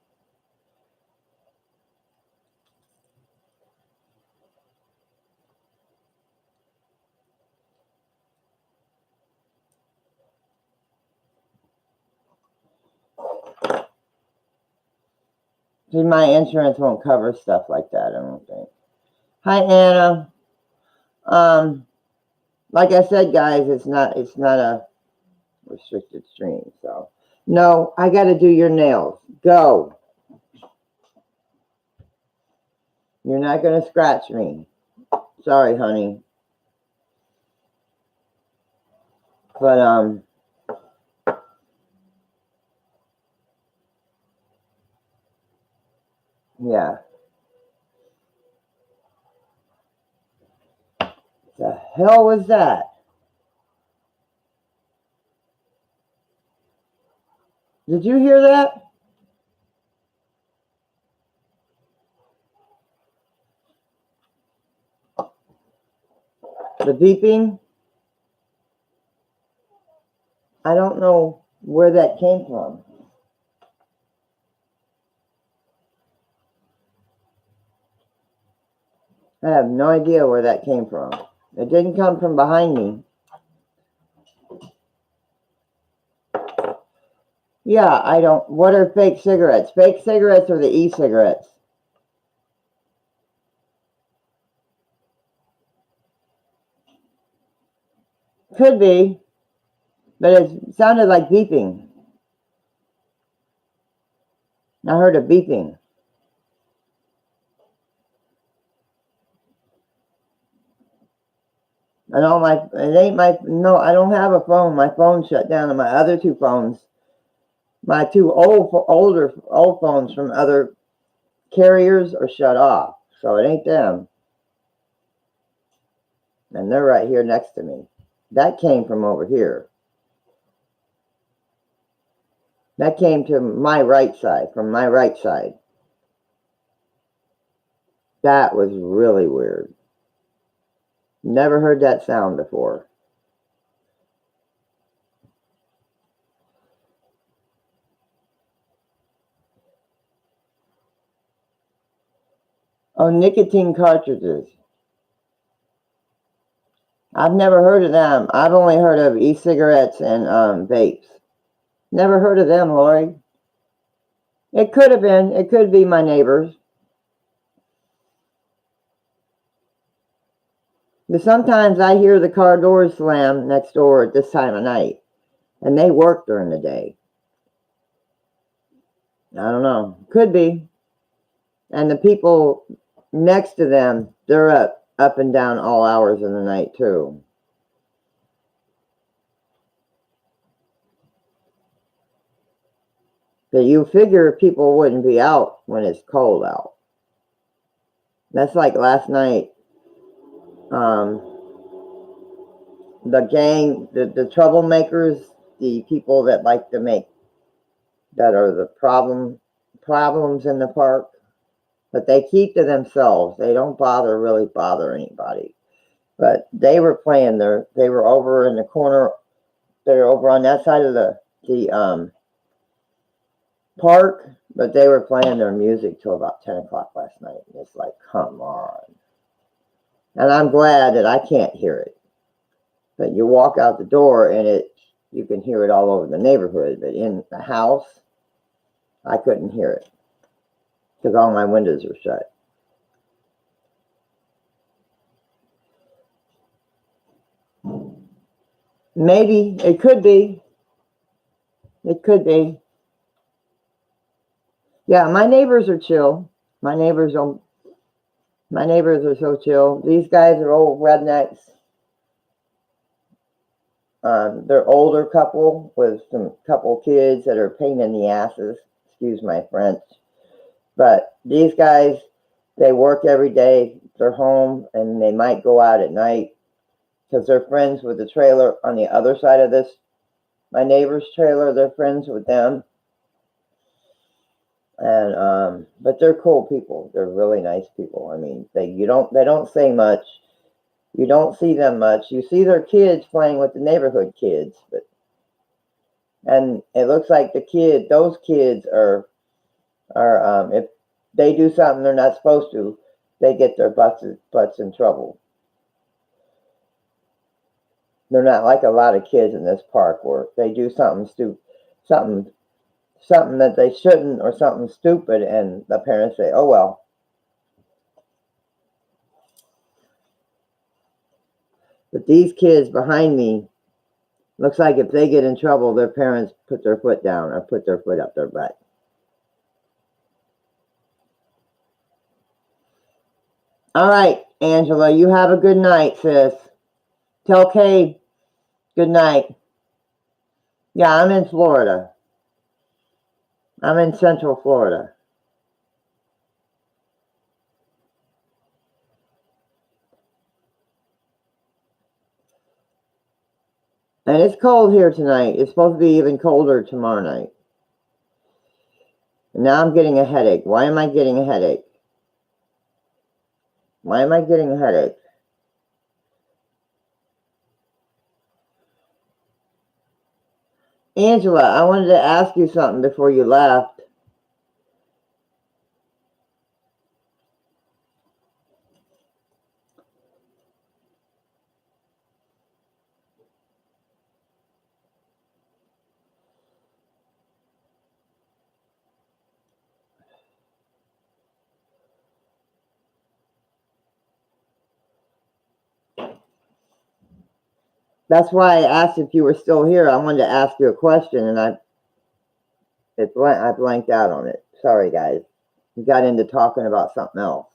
Speaker 1: See, my insurance won't cover stuff like that, I don't think. Hi, Anna. Like I said, guys, it's not a restricted stream, so. No, I got to do your nails. Go. You're not going to scratch me. Sorry, honey. But, yeah. The hell was that? Did you hear that? The beeping? I don't know where that came from. I have no idea where that came from. It didn't come from behind me. Yeah, I don't. What are fake cigarettes? Fake cigarettes or the e-cigarettes? Could be, but it sounded like beeping. I heard a beeping. And it ain't no, I don't have a phone. My phone shut down, and my other two phones, my two old phones from other carriers are shut off. So it ain't them. And they're right here next to me. That came from over here. That came to my right side, from my right side. That was really weird. Never heard that sound before. Oh, nicotine cartridges. I've never heard of them. I've only heard of e-cigarettes and vapes. Never heard of them, Lori. It could have been. It could be my neighbors. But sometimes I hear the car doors slam next door at this time of night. And they work during the day. I don't know. Could be. And the people next to them, they're up and down all hours of the night too. But you figure people wouldn't be out when it's cold out. That's like last night. The gang, the troublemakers, the people that like to make, that are the problems in the park, but they keep to themselves. They don't really bother anybody. But they were playing they were over in the corner. They were over on that side of the park, but they were playing their music till about 10 o'clock last night. And it's like, come on. And I'm glad that I can't hear it. But you walk out the door and you can hear it all over the neighborhood. But in the house, I couldn't hear it because all my windows were shut. Maybe. It could be. It could be. Yeah, my neighbors are chill. My neighbors are so chill. These guys are old rednecks. They're older couple with some couple kids that are a pain in the asses. Excuse my French. But these guys, they work every day. They're home and they might go out at night. because they're friends with the trailer on the other side of this. My neighbor's trailer, they're friends with them. And but they're cool people. They're really nice people. I mean, they don't say much. You don't see them much. You see their kids playing with the neighborhood kids, and it looks like those kids are if they do something they're not supposed to, they get their butts in trouble. They're not like a lot of kids in this park where they do something stupid, something that they shouldn't, or something stupid, and the parents say, "Oh well." But these kids behind me, looks like if they get in trouble, their parents put their foot down or put their foot up their butt. All right, Angela, you have a good night, sis. Tell Kay good night. Yeah, I'm in Florida. I'm in Central Florida. And it's cold here tonight. It's supposed to be even colder tomorrow night. And now I'm getting a headache. Why am I getting a headache? Why am I getting a headache? Angela, I wanted to ask you something before you left. That's why I asked if you were still here. I wanted to ask you a question, and I blanked out on it. Sorry, guys. We got into talking about something else.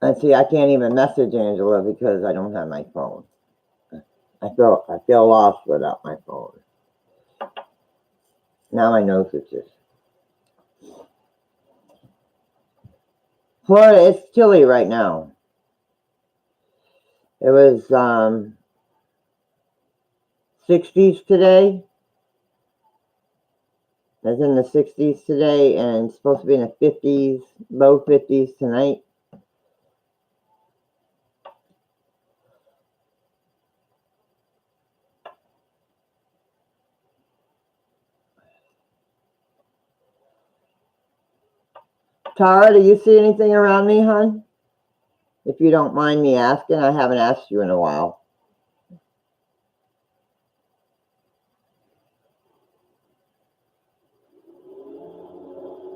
Speaker 1: And see, I can't even message Angela because I don't have my phone. I feel lost without my phone. Now my nose itches. Florida, it's chilly right now. It was 60s today. It was in the 60s today, and it's supposed to be in the 50s, low 50s tonight. Tara, do you see anything around me, hon? If you don't mind me asking, I haven't asked you in a while.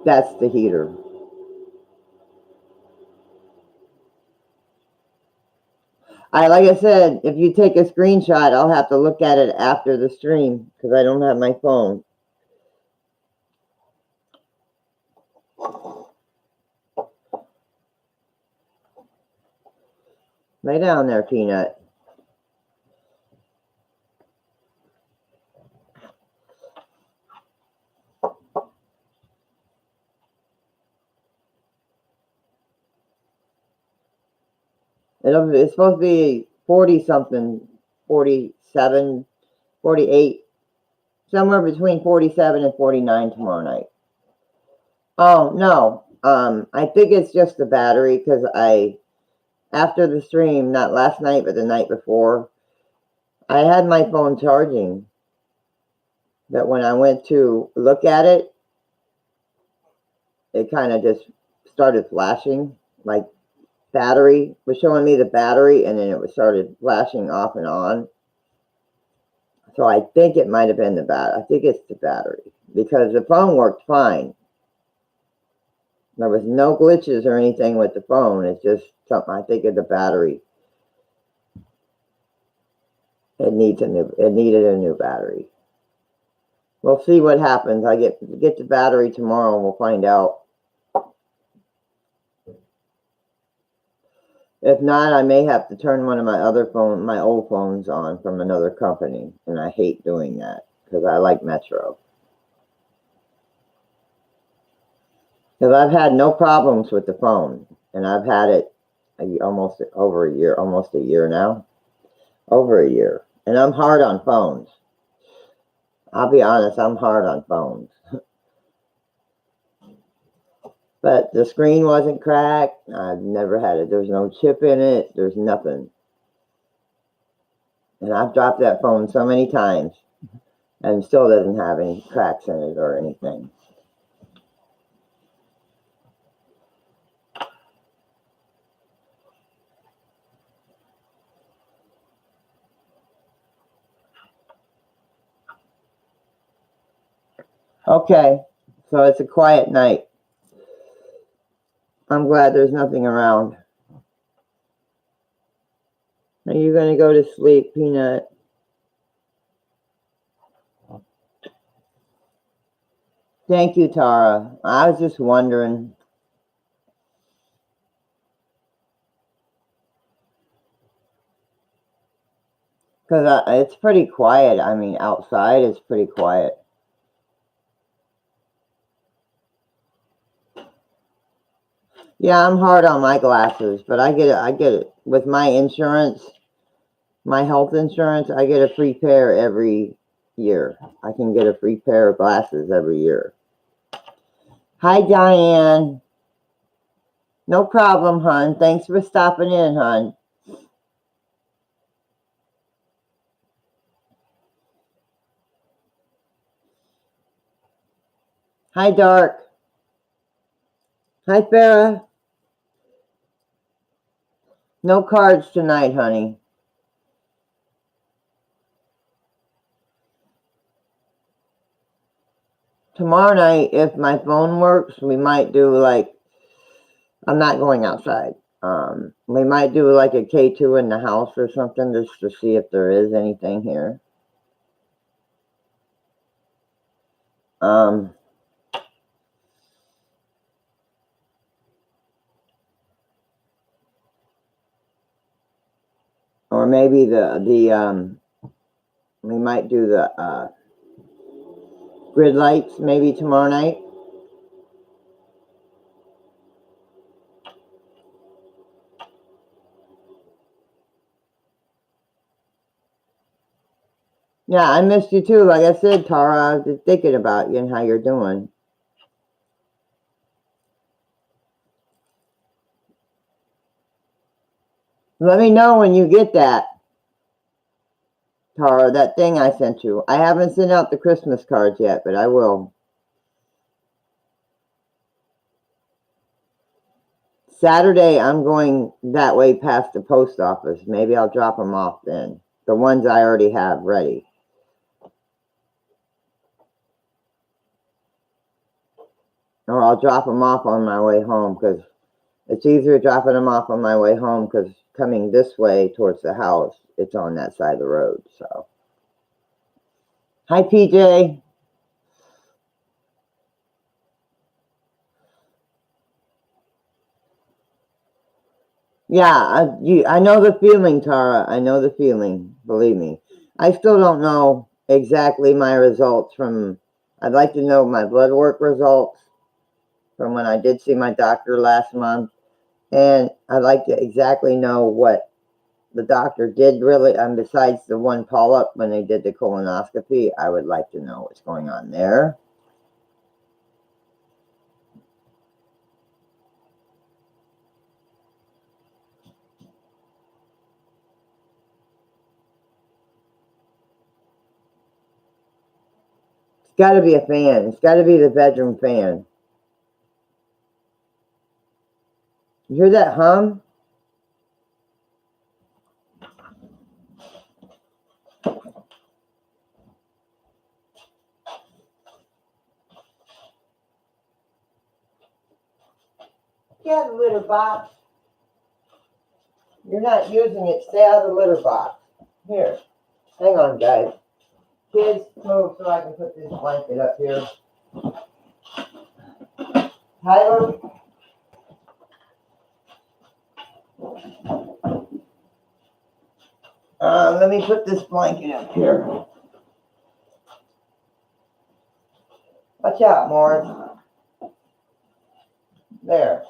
Speaker 1: That's the heater. Like I said, if you take a screenshot, I'll have to look at it after the stream because I don't have my phone. Lay down there, Peanut. It's supposed to be 40-something, 47, 48, somewhere between 47 and 49 tomorrow night. Oh, no. I think it's just the battery because after the stream, not last night, but the night before, I had my phone charging. But when I went to look at it, it kind of just started flashing, like battery was showing me the battery, and then it started flashing off and on. So I think it might have been the battery. I think it's the battery because the phone worked fine. There was no glitches or anything with the phone. It's just something, I think, of the battery. It needed a new battery. We'll see what happens. I get the battery tomorrow and we'll find out. If not, I may have to turn one of my old phones on from another company. And I hate doing that because I like Metro. Because I've had no problems with the phone. And I've had it almost over a year, almost a year now. Over a year. And I'm hard on phones. I'll be honest, I'm hard on phones. But the screen wasn't cracked. I've never had it. There's no chip in it. There's nothing. And I've dropped that phone so many times. And still doesn't have any cracks in it or anything. Okay, so it's a quiet night. I'm glad there's nothing around. Are you going to go to sleep, Peanut? Thank you, Tara. I was just wondering. Because it's pretty quiet. I mean, outside it's pretty quiet. Yeah, I'm hard on my glasses, but I get it. With my insurance, my health insurance, I get a free pair every year. I can get a free pair of glasses every year. Hi, Diane. No problem, hon. Thanks for stopping in, hon. Hi, Dark. Hi, Farah. No cards tonight, honey. Tomorrow night, if my phone works, we might do like, I'm not going outside. We might do like a K2 in the house or something just to see if there is anything here. Or maybe we might do the grid lights maybe tomorrow night. Yeah, I missed you too. Like I said, Tara, I was just thinking about you and how you're doing. Let me know when you get that, Tara, that thing I sent you. I haven't sent out the Christmas cards yet, but I will. Saturday, I'm going that way past the post office. Maybe I'll drop them off then. The ones I already have ready. Or I'll drop them off on my way home because it's easier dropping them off on my way home because coming this way towards the house, it's on that side of the road. So, hi, PJ. Yeah, I know the feeling, Tara. I know the feeling. Believe me. I still don't know exactly my results from. I'd like to know my blood work results from when I did see my doctor last month. And I'd like to exactly know what the doctor did really. Besides the one polyp when they did the colonoscopy, I would like to know what's going on there. It's got to be a fan. It's got to be the bedroom fan. You hear that hum? Get out of the litter box. You're not using it. Stay out of the litter box. Here. Hang on, guys. Kids, move so I can put this blanket up here. Tyler? Let me put this blanket up here. Watch out, Morris. There.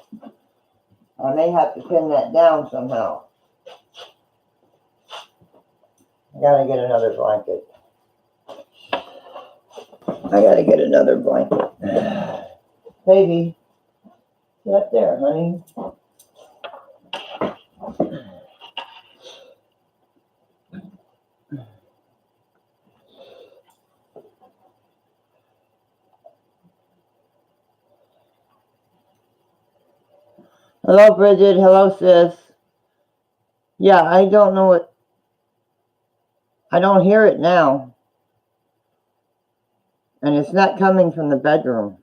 Speaker 1: I may have to pin that down somehow. I gotta get another blanket. I gotta get another blanket. Baby, sit up there, honey. Hello, Bridget. Hello, sis. Yeah, I don't know what. I don't hear it now. And it's not coming from the bedroom.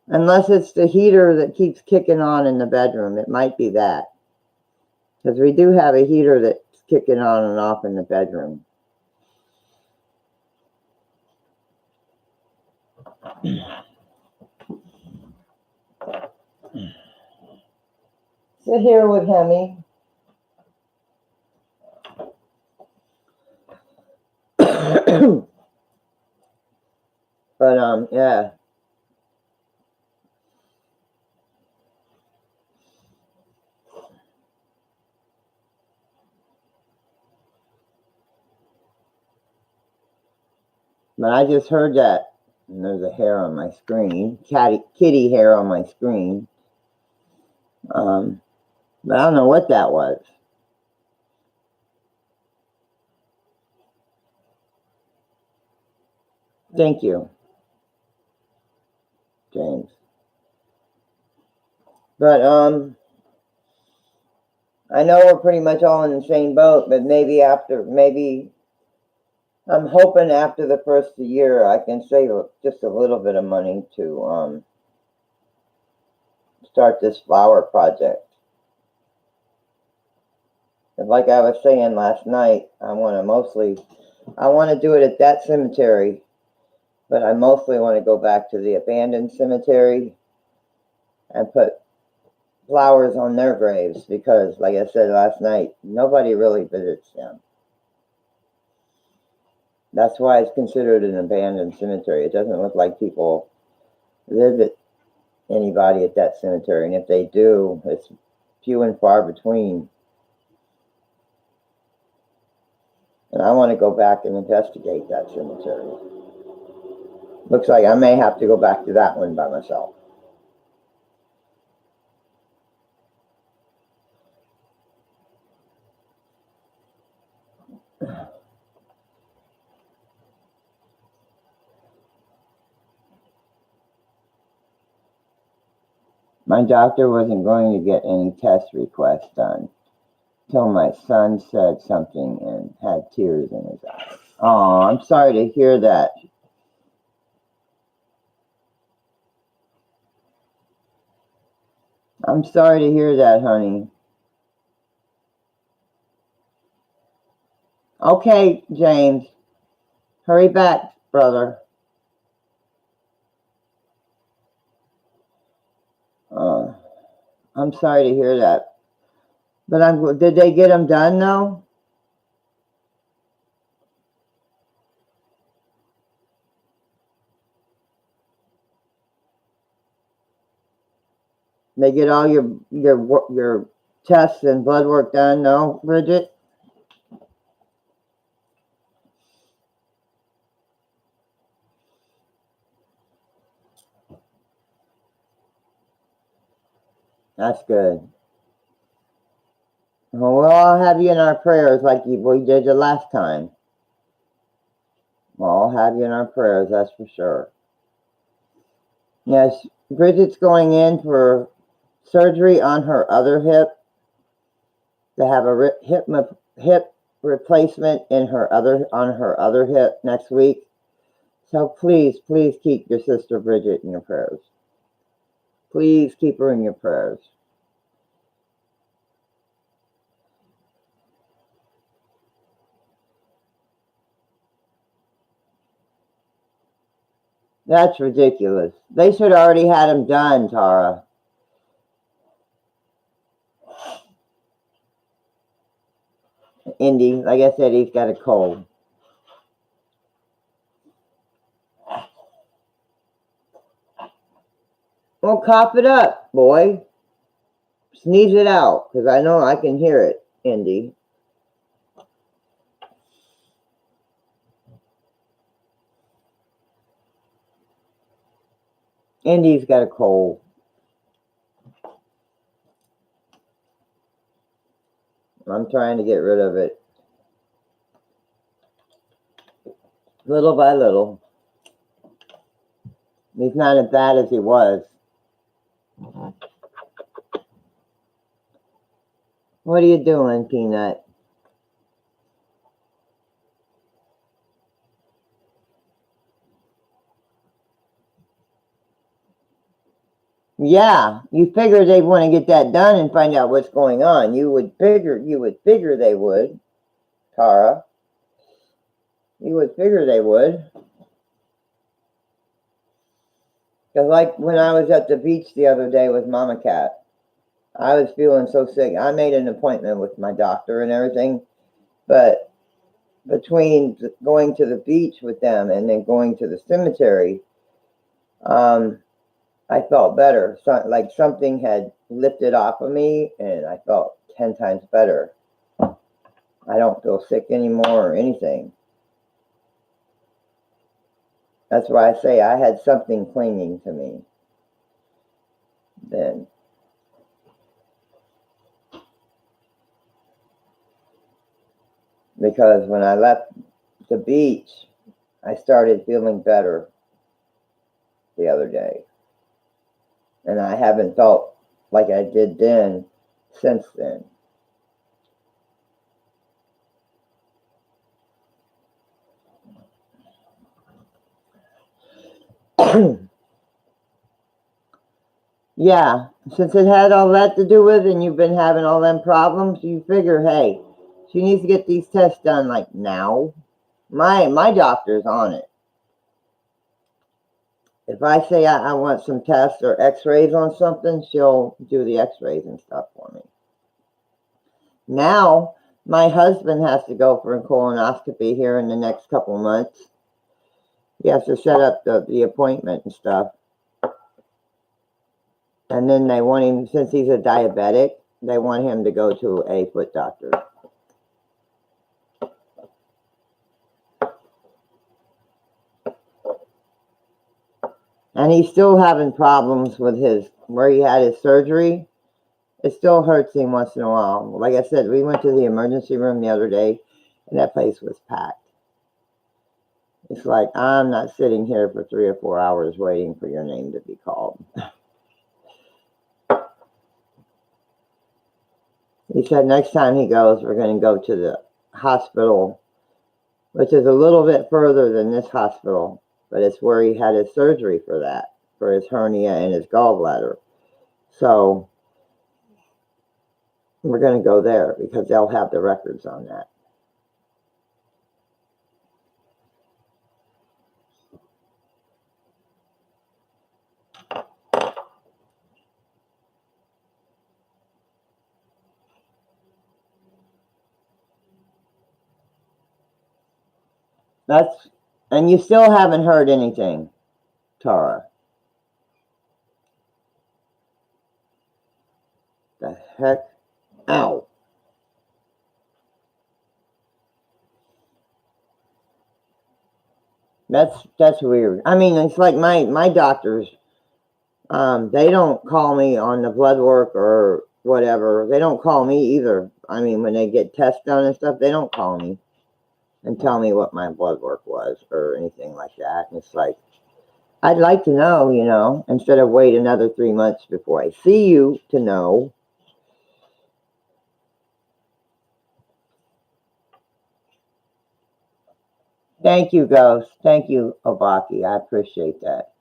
Speaker 1: Unless it's the heater that keeps kicking on in the bedroom. It might be that. Because we do have a heater that's kicking on and off in the bedroom. Sit here with Hemi. But, yeah. But I just heard that. And there's a hair on my screen. Kitty hair on my screen. But I don't know what that was. Thank you, James. But, I know we're pretty much all in the same boat, but maybe I'm hoping after the first year I can save just a little bit of money to start this flower project. And like I was saying last night, I want to do it at that cemetery, but I mostly want to go back to the abandoned cemetery and put flowers on their graves because, like I said last night, nobody really visits them. That's why it's considered an abandoned cemetery. It doesn't look like people visit anybody at that cemetery. And if they do, it's few and far between. And I want to go back and investigate that cemetery. Looks like I may have to go back to that one by myself. My doctor wasn't going to get any test requests done till my son said something and had tears in his eyes. Oh, I'm sorry to hear that. I'm sorry to hear that, honey. Okay, James. Hurry back, brother. I'm sorry to hear that. But did they get them done, though? They get all your tests and blood work done, no, Bridget? That's good. Well, we'll all have you in our prayers like we did the last time. We'll all have you in our prayers, that's for sure. Yes, Bridget's going in for surgery on her other hip to have a hip replacement on her other hip next week. So please keep your sister Bridget in your prayers. Please keep her in your prayers. That's ridiculous. They should already had him done, Tara. Indy, like I said, he's got a cold. Well, cough it up, boy. Sneeze it out, because I know I can hear it, Indy. Indy's got a cold. I'm trying to get rid of it. Little by little. He's not as bad as he was. What are you doing, Peanut? Yeah, you figure they'd want to get that done and find out what's going on. You would figure they would, Tara. You would figure they would. Because like when I was at the beach the other day with Mama Cat, I was feeling so sick. I made an appointment with my doctor and everything, but between going to the beach with them and then going to the cemetery, I felt better. So, like something had lifted off of me, and I felt 10 times better. I don't feel sick anymore or anything. That's why I say I had something clinging to me then. Because when I left the beach, I started feeling better the other day. And I haven't felt like I did then since then. Yeah, since it had all that to do with it and you've been having all them problems, you figure, hey, she needs to get these tests done like now. My doctor's on it. If I say I want some tests or x-rays on something, she'll do the x-rays and stuff for me. Now, my husband has to go for a colonoscopy here in the next couple months. He has to set up the appointment and stuff. And then they want him, since he's a diabetic, they want him to go to a foot doctor. And he's still having problems with where he had his surgery. It still hurts him once in a while. Like I said, we went to the emergency room the other day, and that place was packed. It's like, I'm not sitting here for 3 or 4 hours waiting for your name to be called. He said next time he goes, we're going to go to the hospital, which is a little bit further than this hospital, but it's where he had his surgery for that, for his hernia and his gallbladder. So we're going to go there because they'll have the records on that. And you still haven't heard anything, Tara. The heck? Ow. That's weird. I mean, it's like my doctors, they don't call me on the blood work or whatever. They don't call me either. I mean, when they get tests done and stuff, they don't call me and tell me what my blood work was or anything like that. And it's like, I'd like to know, instead of wait another 3 months before I see you to know. Thank you, Ghost. Thank you, Obaki. I appreciate that.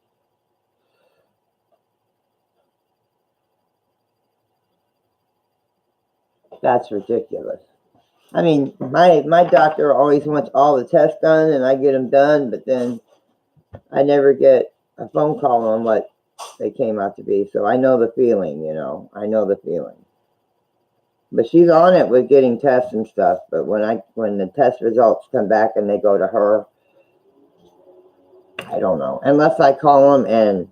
Speaker 1: That's ridiculous. I mean, my doctor always wants all the tests done, and I get them done, but then I never get a phone call on what they came out to be. So I know the feeling, I know the feeling. But she's on it with getting tests and stuff. But when the test results come back and they go to her, I don't know. Unless I call them and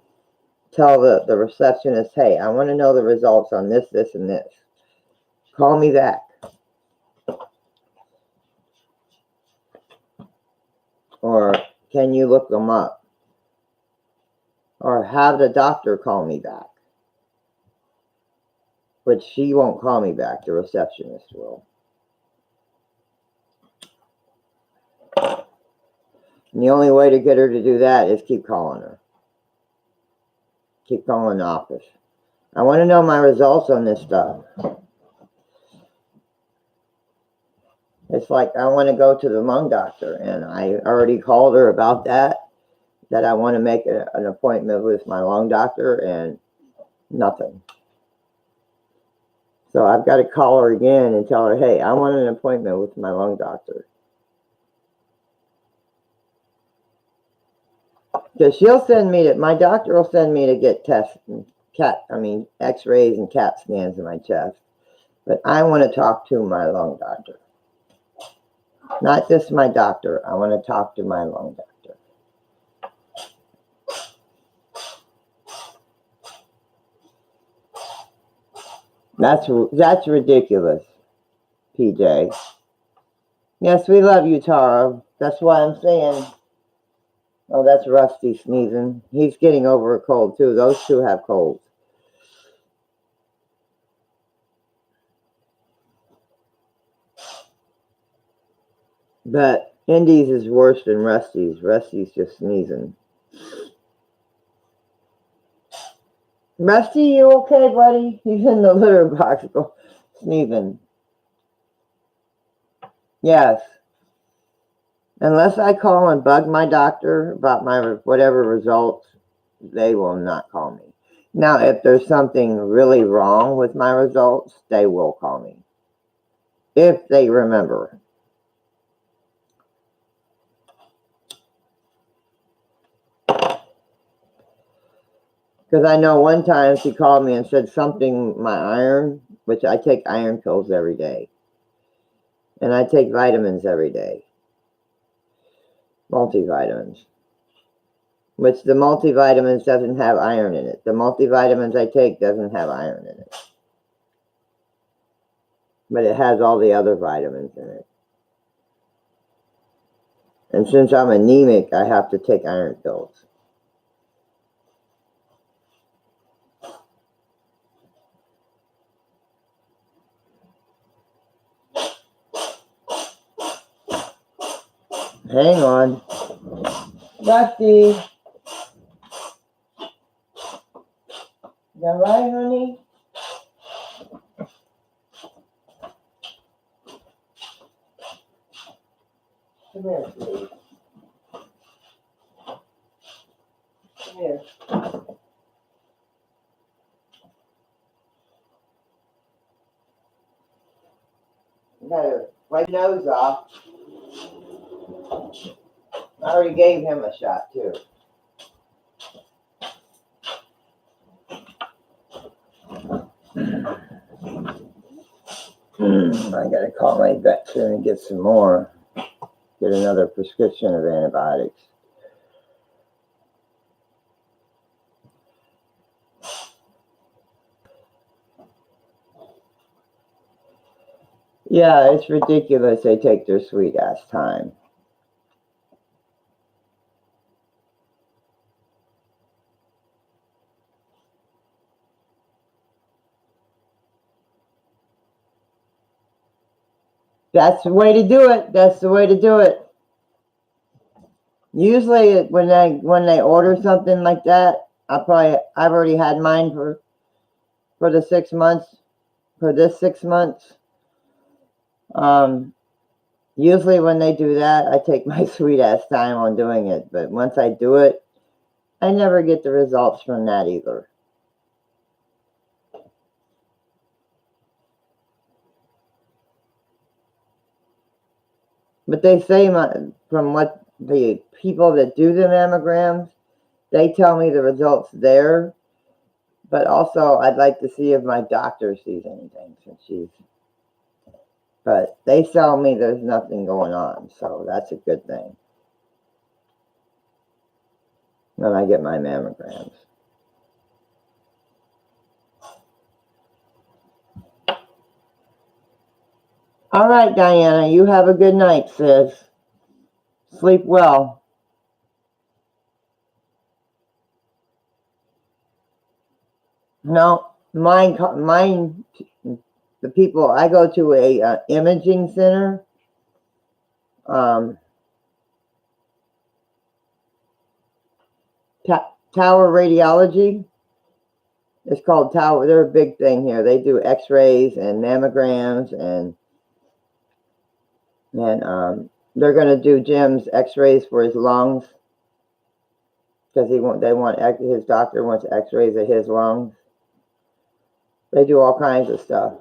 Speaker 1: tell the receptionist, hey, I want to know the results on this, this, and this. Call me back. Or can you look them up? Or have the doctor call me back. But she won't call me back. The receptionist will. And the only way to get her to do that is keep calling her. Keep calling the office. I want to know my results on this stuff. It's like I want to go to the lung doctor, and I already called her about that I want to make an appointment with my lung doctor, and nothing. So I've got to call her again and tell her, hey, I want an appointment with my lung doctor. Because she'll send me to, my doctor will send me to get tests, x-rays and CAT scans in my chest. But I want to talk to my lung doctor. Not just my doctor. I want to talk to my lung doctor. That's ridiculous, PJ. Yes, we love you, Tara. That's why I'm saying. Oh, that's Rusty sneezing. He's getting over a cold, too. Those two have colds. But Indy's is worse than Rusty's. Rusty's just sneezing. Rusty, you okay, buddy? He's in the litter box sneezing. Yes. Unless I call and bug my doctor about my whatever results, they will not call me. Now, if there's something really wrong with my results, they will call me. If they remember. Because I know one time she called me and said something, my iron, which I take iron pills every day. And I take vitamins every day. Multivitamins. Which the multivitamins doesn't have iron in it. The multivitamins I take doesn't have iron in it. But it has all the other vitamins in it. And since I'm anemic, I have to take iron pills. Hang on. Rusty. Is that right, honey? Come here, please. Come here. You gotta wipe your nose off. I already gave him a shot, too. I gotta call my vet soon and get some more. Get another prescription of antibiotics. Yeah, it's ridiculous they take their sweet ass time. That's the way to do it. That's the way to do it. Usually when they order something like that, I've already had mine for the 6 months, for this 6 months. Usually when they do that, I take my sweet ass time on doing it. But once I do it, I never get the results from that either. But they say, from what the people that do the mammograms, they tell me the results there. But also, I'd like to see if my doctor sees anything, but they tell me there's nothing going on, so that's a good thing. When I get my mammograms. All right, Diana, you have a good night, sis. Sleep well. No, mine, the people, I go to a imaging center. Um, Tower Radiology. It's called Tower. They're a big thing here. They do X-rays and mammograms, and they're going to do Jim's X-rays for his lungs because his doctor wants X-rays of his lungs. They do all kinds of stuff.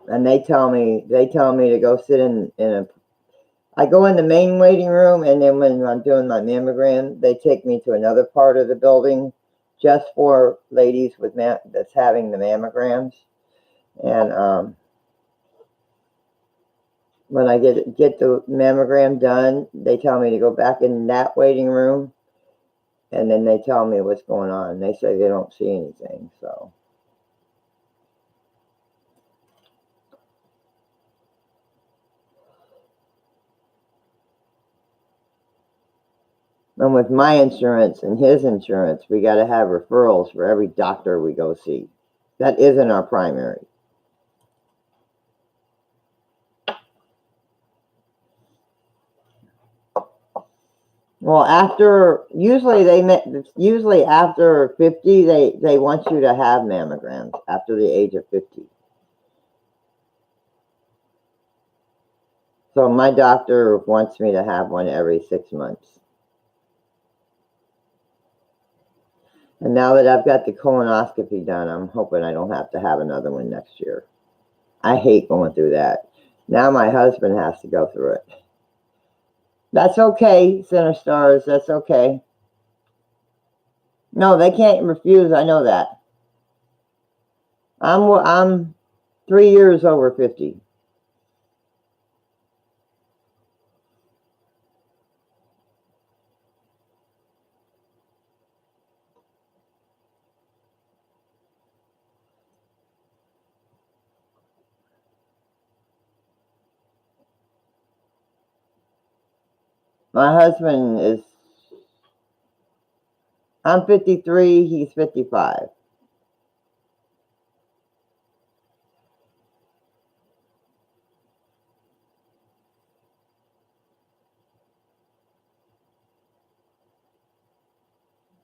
Speaker 1: And they tell me to go sit in I go in the main waiting room, and then when I'm doing my mammogram, they take me to another part of the building just for ladies with that's having the mammograms. And when I get the mammogram done, they tell me to go back in that waiting room, and then they tell me what's going on. They say they don't see anything, so. And with my insurance and his insurance, we got to have referrals for every doctor we go see. That isn't our primary. Well, usually after 50, they want you to have mammograms after the age of 50. So my doctor wants me to have one every 6 months. And now that I've got the colonoscopy done, I'm hoping I don't have to have another one next year. I hate going through that. Now my husband has to go through it. That's okay, Center Stars. That's okay. No, they can't refuse. I know that. I'm 3 years over 50. My husband is, I'm 53, he's 55.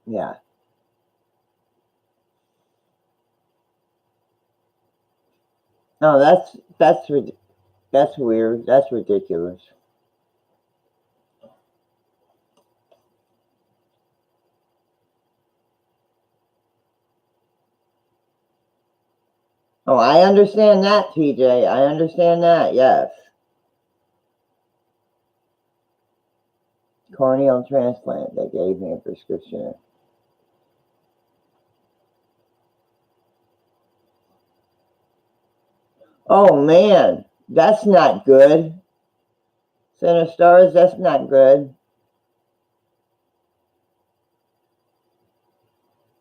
Speaker 1: Yeah. No, that's weird. That's ridiculous. Oh, I understand that, TJ. I understand that, yes. Corneal transplant. They gave me a prescription. Oh, man. That's not good. Center Stars, that's not good.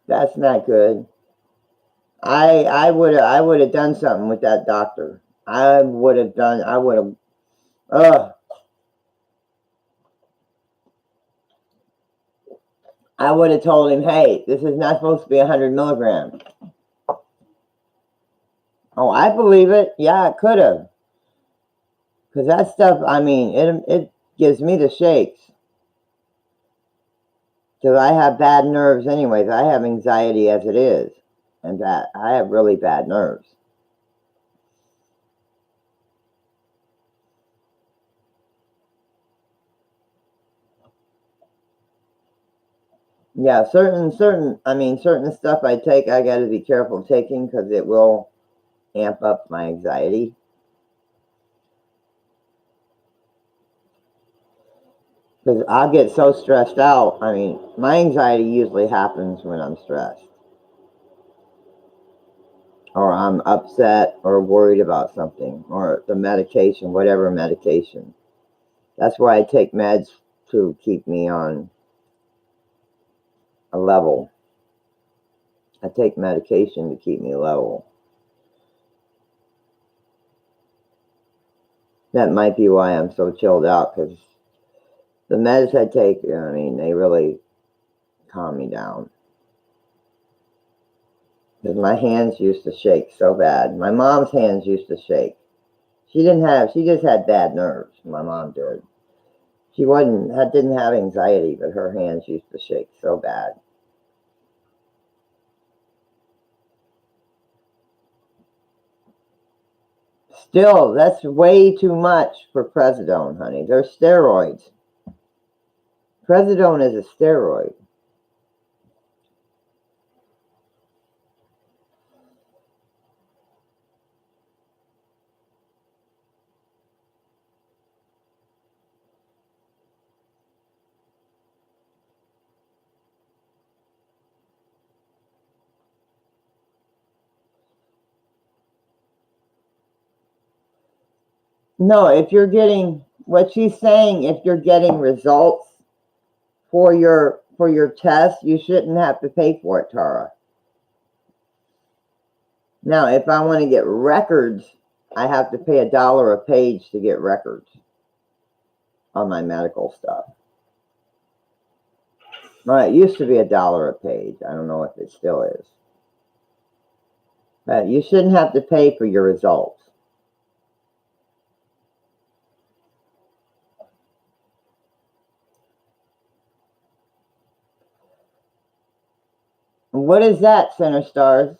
Speaker 1: That's not good. I would have done something with that doctor. I would have. I would have told him, hey, this is not supposed to be 100 milligrams. Oh, I believe it. Yeah, it could have. Because that stuff, I mean, it gives me the shakes. Because I have bad nerves anyways. I have anxiety as it is. And that I have really bad nerves. Yeah, certain stuff I take, I got to be careful taking because it will amp up my anxiety. Because I get so stressed out. I mean, my anxiety usually happens when I'm stressed. Or I'm upset or worried about something. Or the medication, whatever medication. That's why I take meds to keep me on a level. I take medication to keep me level. That might be why I'm so chilled out, because the meds I take, I mean, they really calm me down. Because my hands used to shake so bad. My mom's hands used to shake. She just had bad nerves. My mom did. She didn't have anxiety, but her hands used to shake so bad. Still, that's way too much for Prednisone, honey. They're steroids. Prednisone is a steroid. No, if you're getting what she's saying, if you're getting results for your test, you shouldn't have to pay for it, Tara. Now, if I want to get records, I have to pay $1 a page to get records on my medical stuff. Well, it used to be $1 a page. I don't know if it still is. But you shouldn't have to pay for your results. What is that, Center Stars?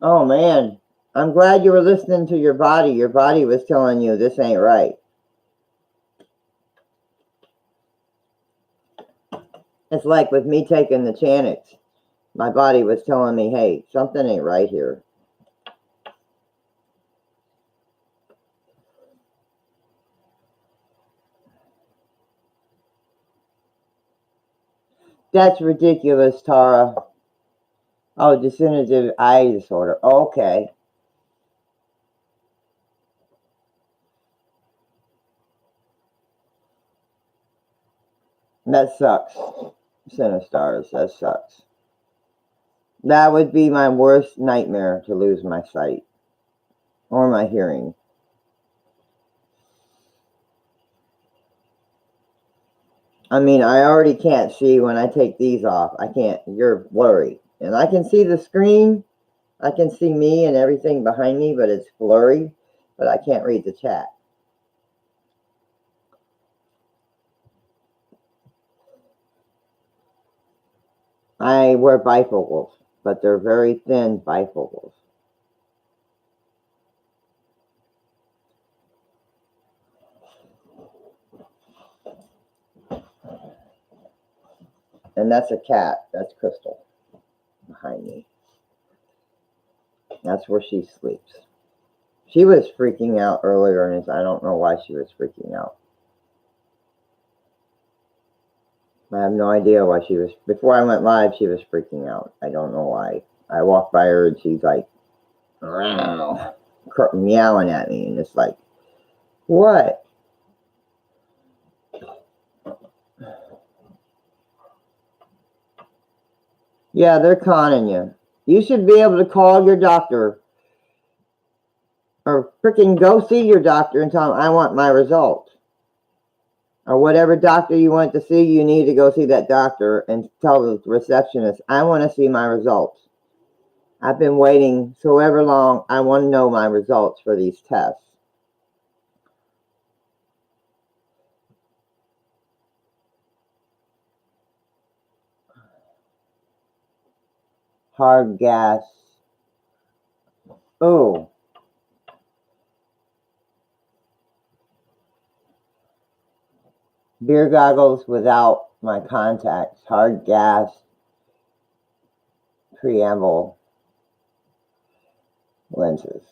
Speaker 1: Oh, man. I'm glad you were listening to your body. Your body was telling you this ain't right. It's like with me taking the Chantix. My body was telling me, hey, something ain't right here. That's ridiculous, Tara. Oh, definitive eye disorder. Okay. That sucks, Center Stars. That sucks. That would be my worst nightmare, to lose my sight or my hearing. I mean, I already can't see when I take these off. I can't. You're blurry. And I can see the screen. I can see me and everything behind me, but it's blurry. But I can't read the chat. I wear bifocals, but they're very thin bifocals. And that's a cat. That's Crystal behind me. That's where she sleeps. She was freaking out earlier, and I don't know why she was freaking out. I have no idea why she was. Before I went live, she was freaking out. I don't know why. I walked by her, and she's like, meowing at me, and it's like, what? Yeah, they're conning you. You should be able to call your doctor or freaking go see your doctor and tell him, I want my results. Or whatever doctor you want to see, you need to go see that doctor and tell the receptionist, I want to see my results. I've been waiting so ever long. I want to know my results for these tests. Hard gas. Oh. Beer goggles without my contacts. Hard gas. Preamble lenses.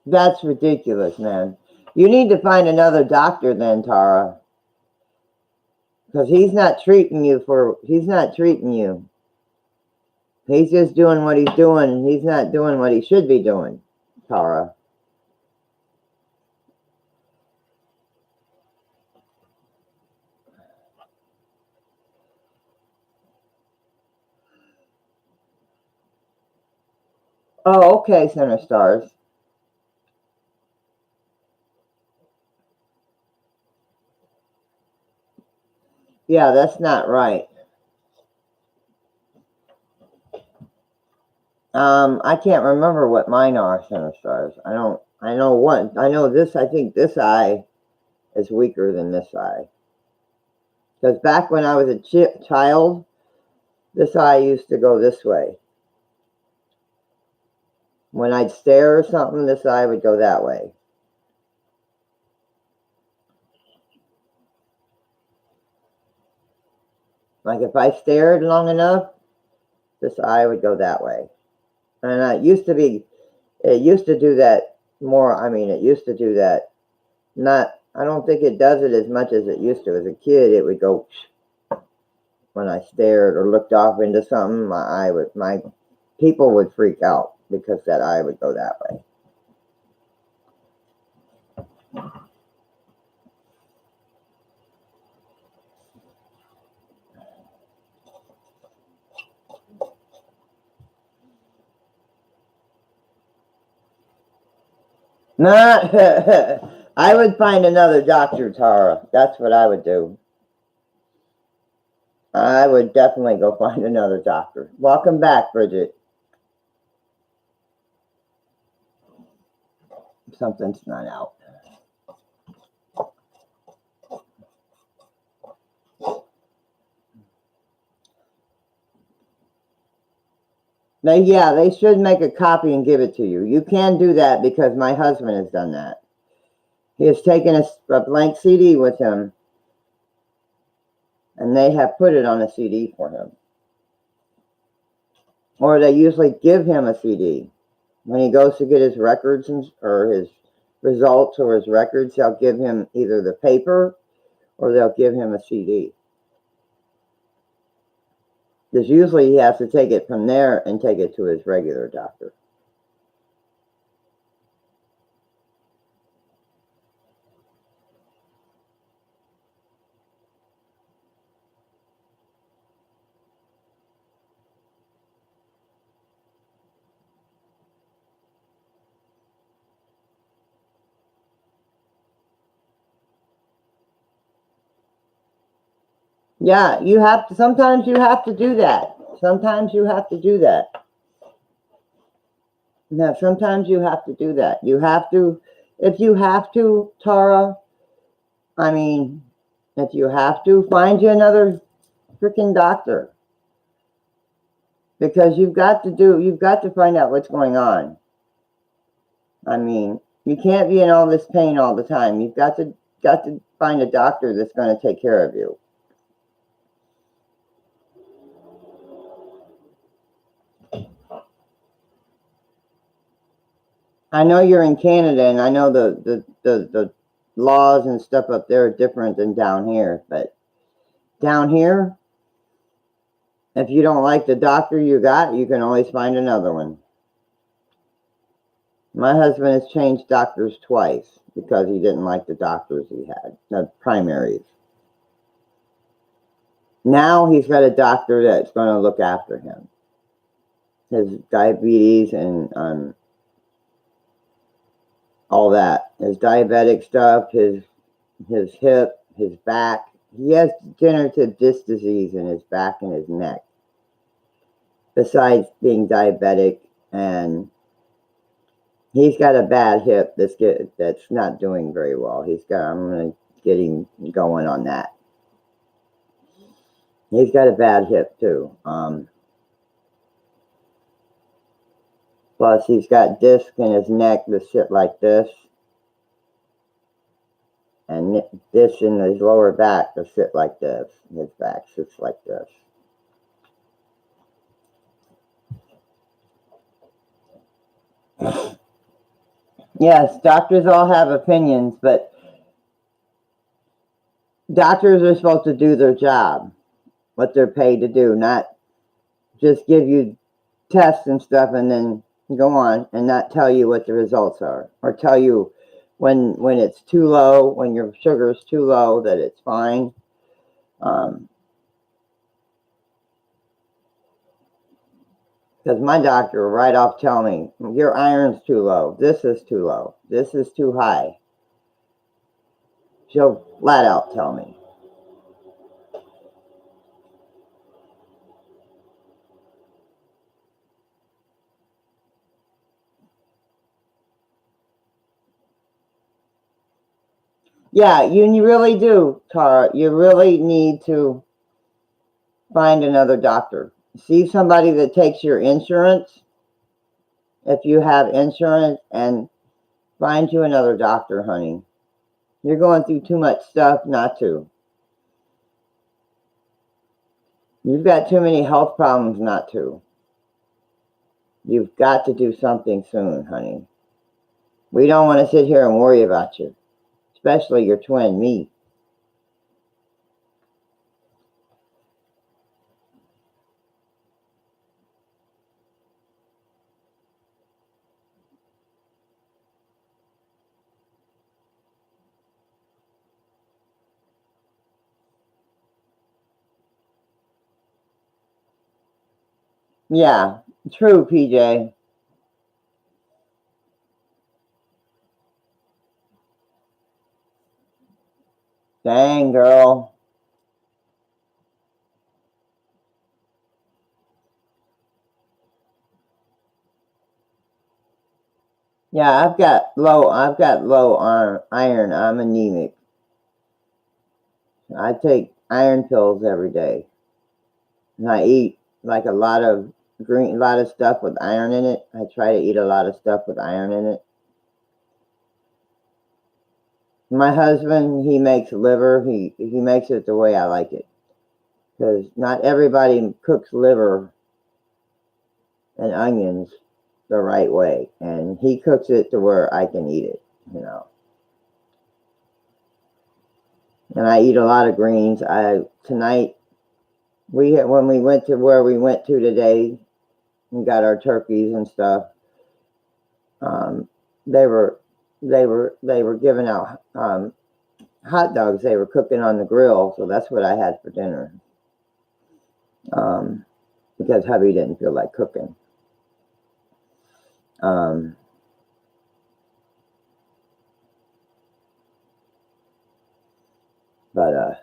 Speaker 1: That's ridiculous, man. You need to find another doctor then, Tara. Because he's not treating you. He's just doing what he's doing, and he's not doing what he should be doing, Tara. Oh, okay, Center Stars. Yeah, that's not right. I can't remember what mine are, Center Stars. I know this, I think this eye is weaker than this eye. Because back when I was a child, this eye used to go this way. When I'd stare or something, this eye would go that way. Like if I stared long enough, this eye would go that way. And it used to do that more. I mean, it used to do that. I don't think it does it as much as it used to. As a kid, it would go when I stared or looked off into something. My people would freak out because that eye would go that way. Not, I would find another doctor, Tara. That's what I would do. I would definitely go find another doctor. Welcome back, Bridget. Something's not out. They should make a copy and give it to you. You can do that because my husband has done that. He has taken a blank CD with him, and they have put it on a CD for him. Or they usually give him a CD. When he goes to get his records or his results or his records, they'll give him either the paper or they'll give him a CD. Because usually he has to take it from there and take it to his regular doctor. Yeah, sometimes you have to do that. Sometimes you have to do that. No, sometimes you have to do that. If you have to, Tara, I mean, if you have to, find you another freaking doctor. Because you've got to find out what's going on. I mean, you can't be in all this pain all the time. You've got to find a doctor that's going to take care of you. I know you're in Canada, and I know the laws and stuff up there are different than down here. But down here, if you don't like the doctor you got, you can always find another one. My husband has changed doctors twice because he didn't like the doctors he had, the primaries. Now he's got a doctor that's going to look after him. His diabetes and all that. His diabetic stuff, his hip, his back. He has degenerative disc disease in his back and his neck. Besides being diabetic, and he's got a bad hip that's not doing very well. I'm going to get him going on that. He's got a bad hip too. Plus, he's got discs in his neck that sit like this, and this in his lower back that sit like this. His back sits like this. Yes, doctors all have opinions, but doctors are supposed to do their job, what they're paid to do, not just give you tests and stuff and then go on and not tell you what the results are, or tell you when it's too low, when your sugar is too low, that it's fine. Because my doctor will right off tell me, your iron's too low, this is too low, this is too high. She'll flat out tell me. Yeah, you really do, Tara. You really need to find another doctor. See somebody that takes your insurance, if you have insurance, and find you another doctor, honey. You're going through too much stuff not to. You've got too many health problems not to. You've got to do something soon, honey. We don't want to sit here and worry about you, especially your twin, me. Yeah, true, PJ. Dang, girl. Yeah, I've got low iron. I'm anemic. I take iron pills every day. And I eat like a lot of stuff with iron in it. I try to eat a lot of stuff with iron in it. My husband, he makes liver. He makes it the way I like it. Because not everybody cooks liver and onions the right way. And he cooks it to where I can eat it, you know. And I eat a lot of greens. Tonight, when we went to where we went to today and got our turkeys and stuff, they were giving out hot dogs. They were cooking on the grill, so that's what I had for dinner. Because hubby didn't feel like cooking. But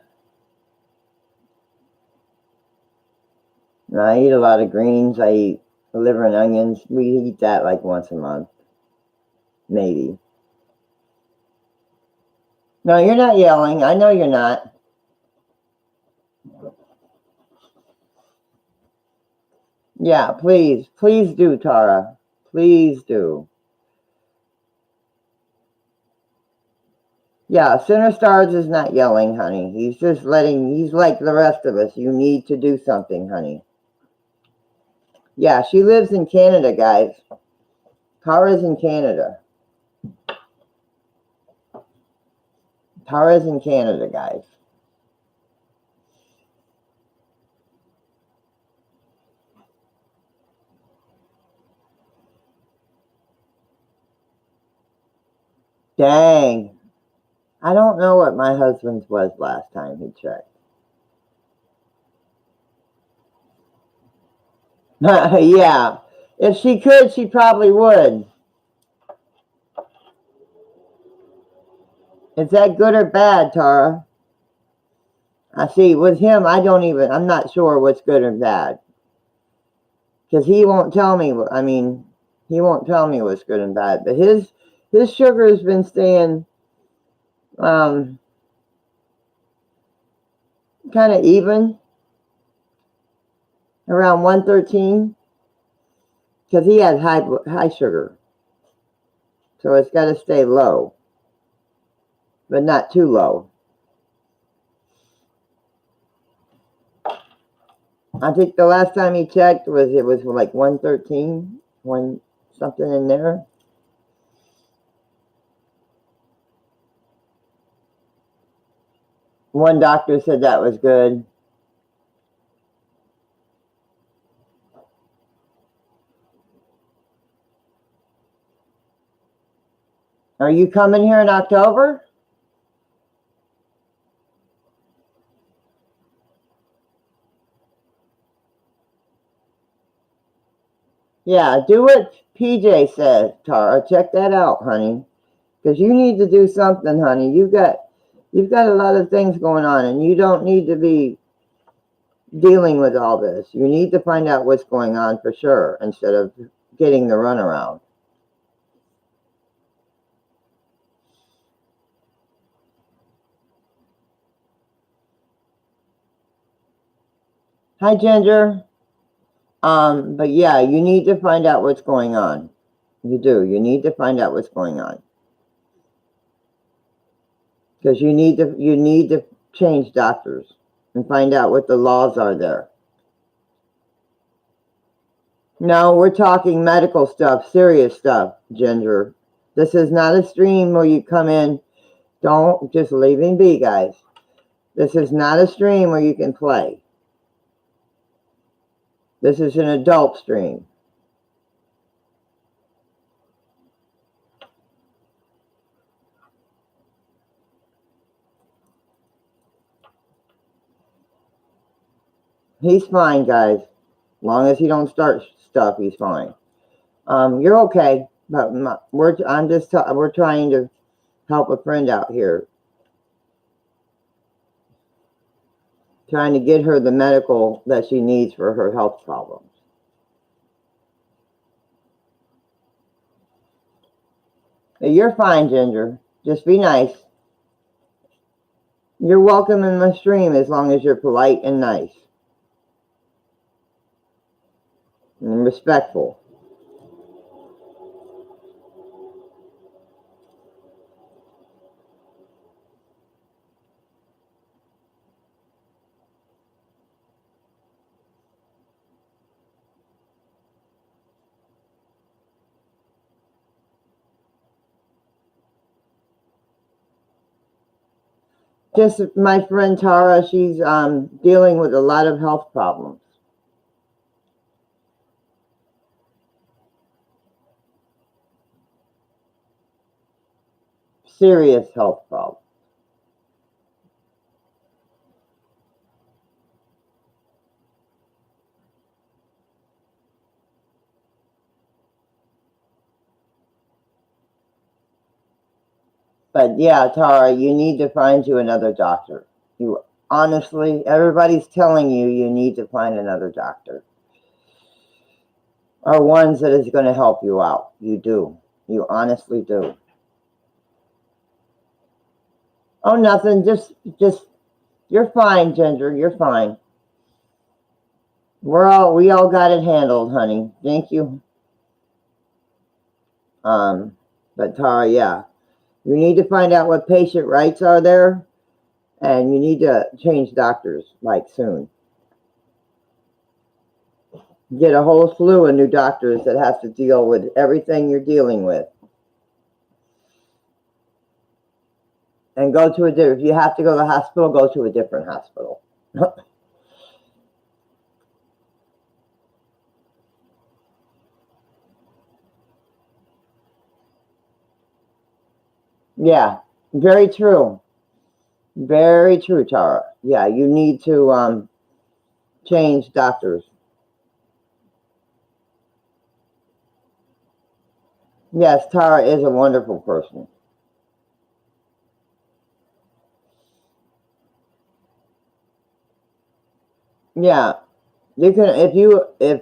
Speaker 1: I eat a lot of greens. I eat liver and onions. We eat that like once a month, maybe. No, you're not yelling. I know you're not. Yeah, please do, Tara. Please do. Yeah, Center Stars is not yelling, honey. He's just he's like the rest of us. You need to do something, honey. Yeah, she lives in Canada, guys. Tara's in Canada. Tara's in Canada, guys. Dang. I don't know what my husband's was last time he checked. Yeah. If she could, she probably would. Is that good or bad, Tara? I see. With him, I'm not sure what's good or bad. Because he won't tell me. He won't tell me what's good and bad. But his sugar has been staying kind of even around 113, because he has high sugar, so it's got to stay low, but not too low. I think the last time he checked it was like 113, something in there. One doctor said that was good. Are you coming here in October? Yeah, do what PJ says, Tara. Check that out, honey. Because you need to do something, honey. You've got a lot of things going on, and you don't need to be dealing with all this. You need to find out what's going on for sure instead of getting the runaround. Hi, Ginger. But yeah, you need to find out what's going on. You do. You need to find out what's going on. Because you need to change doctors and find out what the laws are there. No, we're talking medical stuff, serious stuff, Ginger. This is not a stream where you come in. Don't just leave him be, guys. This is not a stream where you can play. This is an adult stream. He's fine, guys. As long as he don't start stuff, he's fine. You're okay, but we're trying to help a friend out here. Trying to get her the medical that she needs for her health problems. You're fine, Ginger. Just be nice. You're welcome in my stream as long as you're polite and nice. And respectful. Just my friend Tara, she's dealing with a lot of health problems. Serious health problems. But yeah, Tara, you need to find you another doctor. You honestly, everybody's telling you you need to find another doctor. Or ones that is going to help you out. You do. You honestly do. Oh, nothing. Just, you're fine, Ginger. You're fine. We all got it handled, honey. Thank you. But Tara, yeah. You need to find out what patient rights are there, and you need to change doctors, like, soon. Get a whole slew of new doctors that have to deal with everything you're dealing with. And go to if you have to go to the hospital, go to a different hospital. Yeah, very true. Very true, Tara. Yeah, you need to change doctors. Yes, Tara is a wonderful person. Yeah, you can if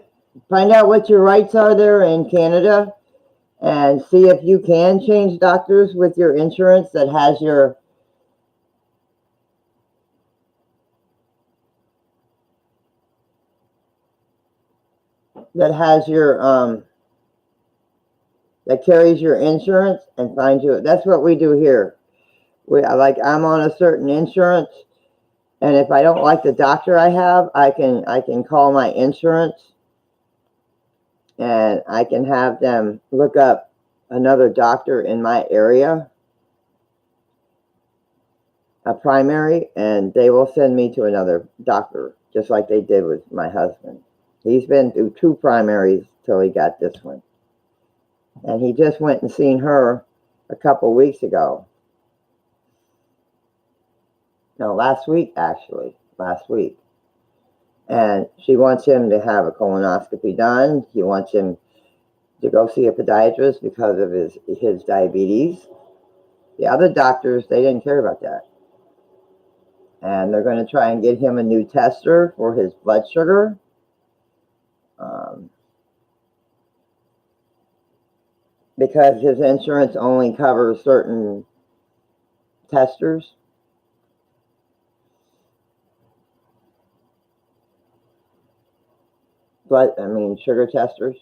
Speaker 1: find out what your rights are there in Canada, and see if you can change doctors with your insurance that has your that carries your insurance, and find you. That's what we do here. I'm on a certain insurance, and if I don't like the doctor I have, I can call my insurance, and I can have them look up another doctor in my area. a primary, and they will send me to another doctor, just like they did with my husband. He's been through 2 primaries till he got this one. And he just went and seen her a couple weeks ago. No, last week, actually. Last week. And she wants him to have a colonoscopy done. He wants him to go see a podiatrist because of his diabetes. The other doctors, they didn't care about that. And they're going to try and get him a new tester for his blood sugar. Because his insurance only covers certain testers. Sugar testers.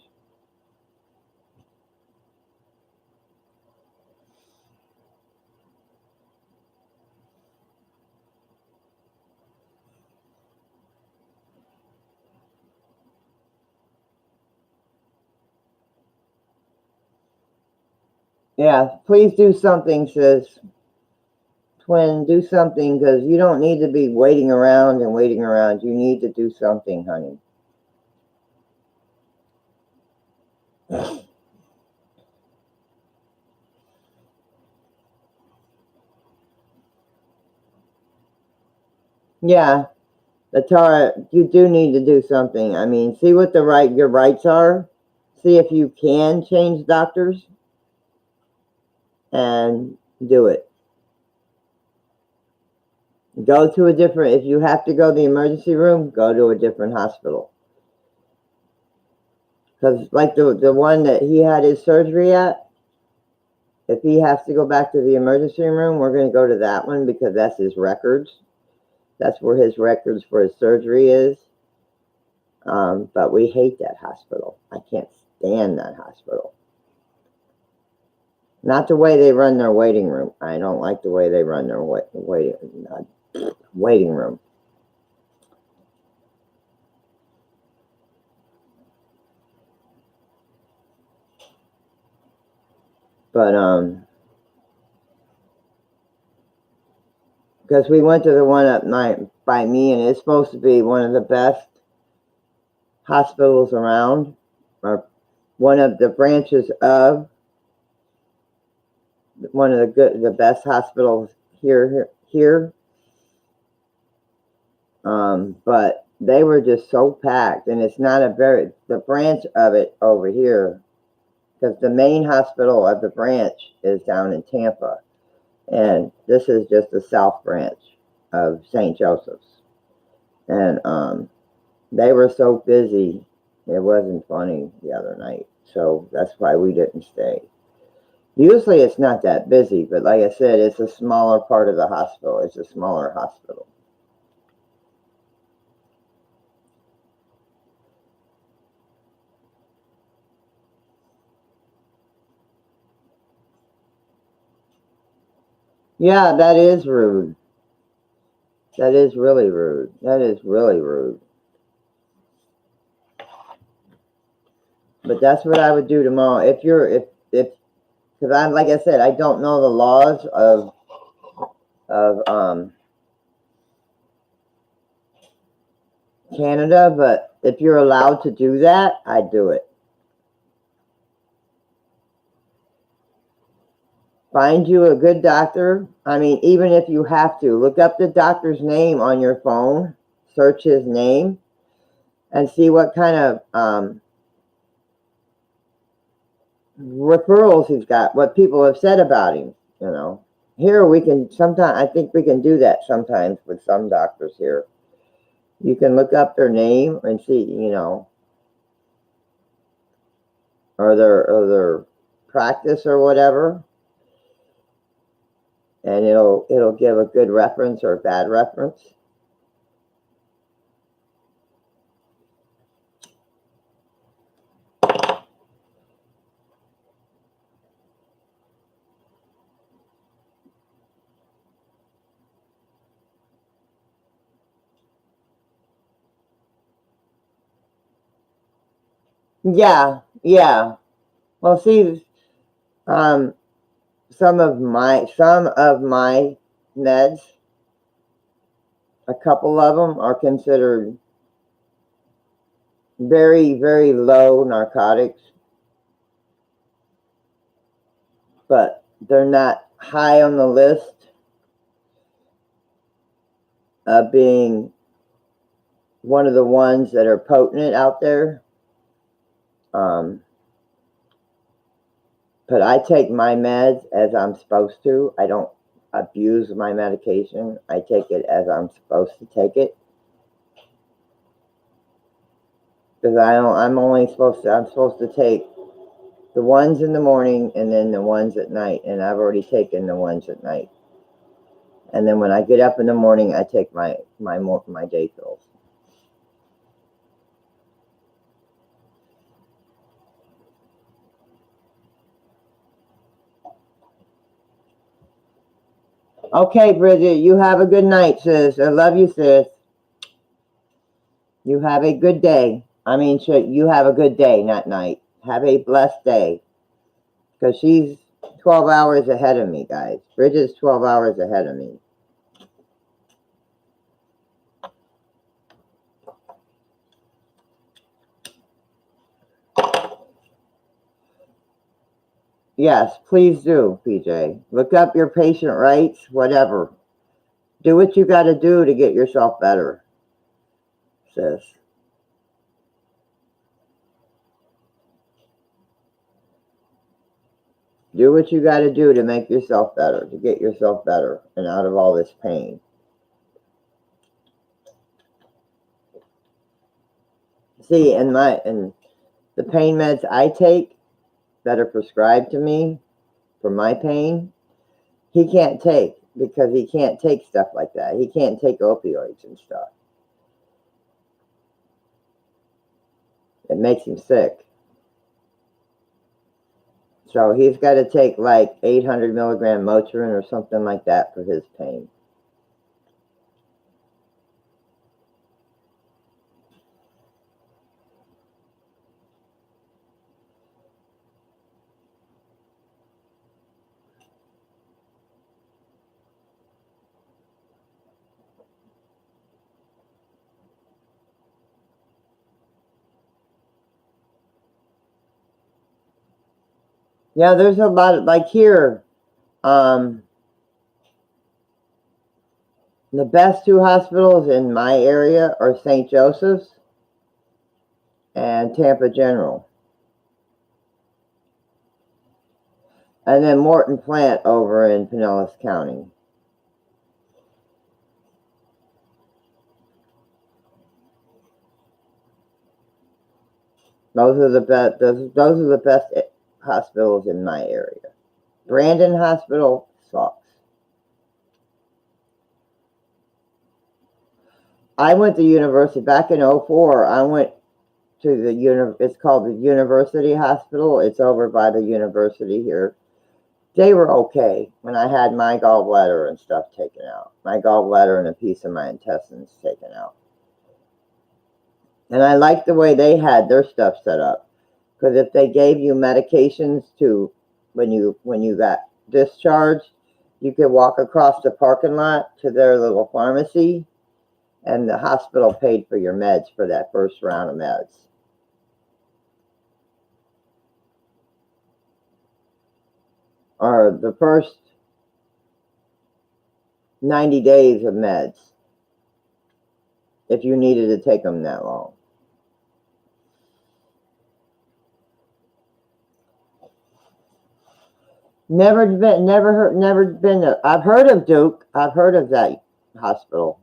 Speaker 1: Yeah, please do something, sis. Twin, do something, because you don't need to be waiting around and waiting around. You need to do something, honey. Yeah, Tara, you do need to do something. I mean, see what your rights are. See if you can change doctors and do it. Go to a different, if you have to go to the emergency room, go to a different hospital. Because like the one that he had his surgery at, if he has to go back to the emergency room, we're going to go to that one because that's his records. That's where his records for his surgery is. But we hate that hospital. I can't stand that hospital. Not the way they run their waiting room. I don't like the way they run their waiting room. But because we went to the one up by me, and it's supposed to be one of the best hospitals around, or one of the branches of one of the best hospitals here. But they were just so packed, and it's not the branch of it over here, because the main hospital of the branch is down in Tampa, and this is just the South Branch of St. Joseph's. And they were so busy, it wasn't funny the other night. So that's why we didn't stay. Usually it's not that busy, but like I said, it's a smaller part of the hospital. It's a smaller hospital. Yeah, that is rude. That is really rude. That is really rude. But that's what I would do tomorrow. Because like I said, I don't know the laws of Canada, but if you're allowed to do that, I'd do it. Find you a good doctor. I mean, even if you have to, look up the doctor's name on your phone, search his name, and see what kind of referrals he's got, what people have said about him, Here we can sometimes, I think we can do that sometimes with some doctors here. You can look up their name and see, or their practice or whatever. And it'll give a good reference or a bad reference. Yeah. Well, see, some of my meds, A couple of them are considered very, very low narcotics, but they're not high on the list of being one of the ones that are potent out there. But I take my meds as I'm supposed to. I don't abuse my medication. I take it as I'm supposed to take it. Because I'm supposed to take the ones in the morning and then the ones at night. And I've already taken the ones at night. And then when I get up in the morning, I take my day pills. Okay, Bridget, you have a good night, sis. I love you, sis. You have a good day. I mean, you have a good day, not night. Have a blessed day. Because she's 12 hours ahead of me, guys. Bridget's 12 hours ahead of me. Yes, please do, PJ. Look up your patient rights, whatever. Do what you got to do to get yourself better, sis. Do what you got to do to make yourself better, to get yourself better and out of all this pain. See, and the pain meds I take that are prescribed to me for my pain, he can't take because he can't take stuff like that. He can't take opioids and stuff. It makes him sick. So he's got to take like 800 milligram Motrin or something like that for his pain. Yeah, there's a lot of, like here, the best two hospitals in my area are St. Joseph's and Tampa General. And then Morton Plant over in Pinellas County. Those are the best. Those are the best hospitals in my area. Brandon Hospital sucks. I went to university back in 04. I went to it's called the University Hospital. It's over by the university here. They were okay when I had my gallbladder and stuff taken out. My gallbladder and a piece of my intestines taken out. And I liked the way they had their stuff set up. Because if they gave you medications to when you got discharged, you could walk across the parking lot to their little pharmacy, and the hospital paid for your meds for that first round of meds. Or the first 90 days of meds, if you needed to take them that long. Never been. I've heard of Duke. I've heard of that hospital.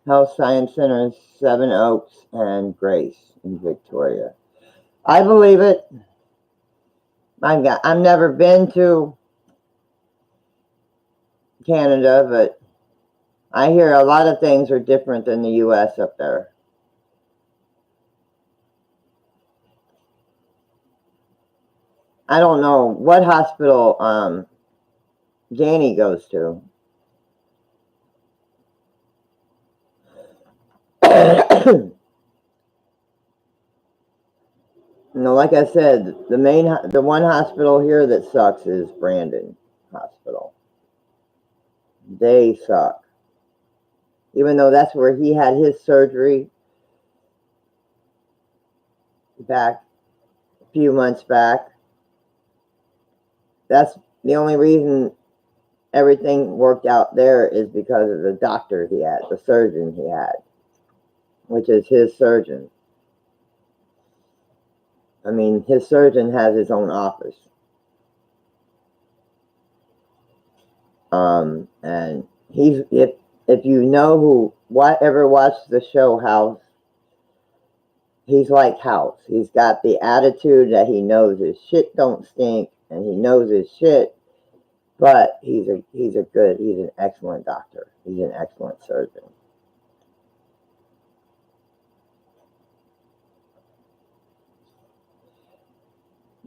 Speaker 1: Health Science Center, Seven Oaks, and Grace in Victoria. I believe it. I've never been to Canada, but I hear a lot of things are different than the U.S. up there. I don't know what hospital Danny goes to. No, like I said, the one hospital here that sucks is Brandon Hospital. They suck. Even though that's where he had his surgery back a few months back. That's the only reason everything worked out there is because of the doctor he had, the surgeon he had, which is his surgeon. I mean, his surgeon has his own office. And if you know ever watched the show House, he's like House. He's got the attitude that he knows his shit don't stink, and he knows his shit, but he's an excellent doctor. He's an excellent surgeon.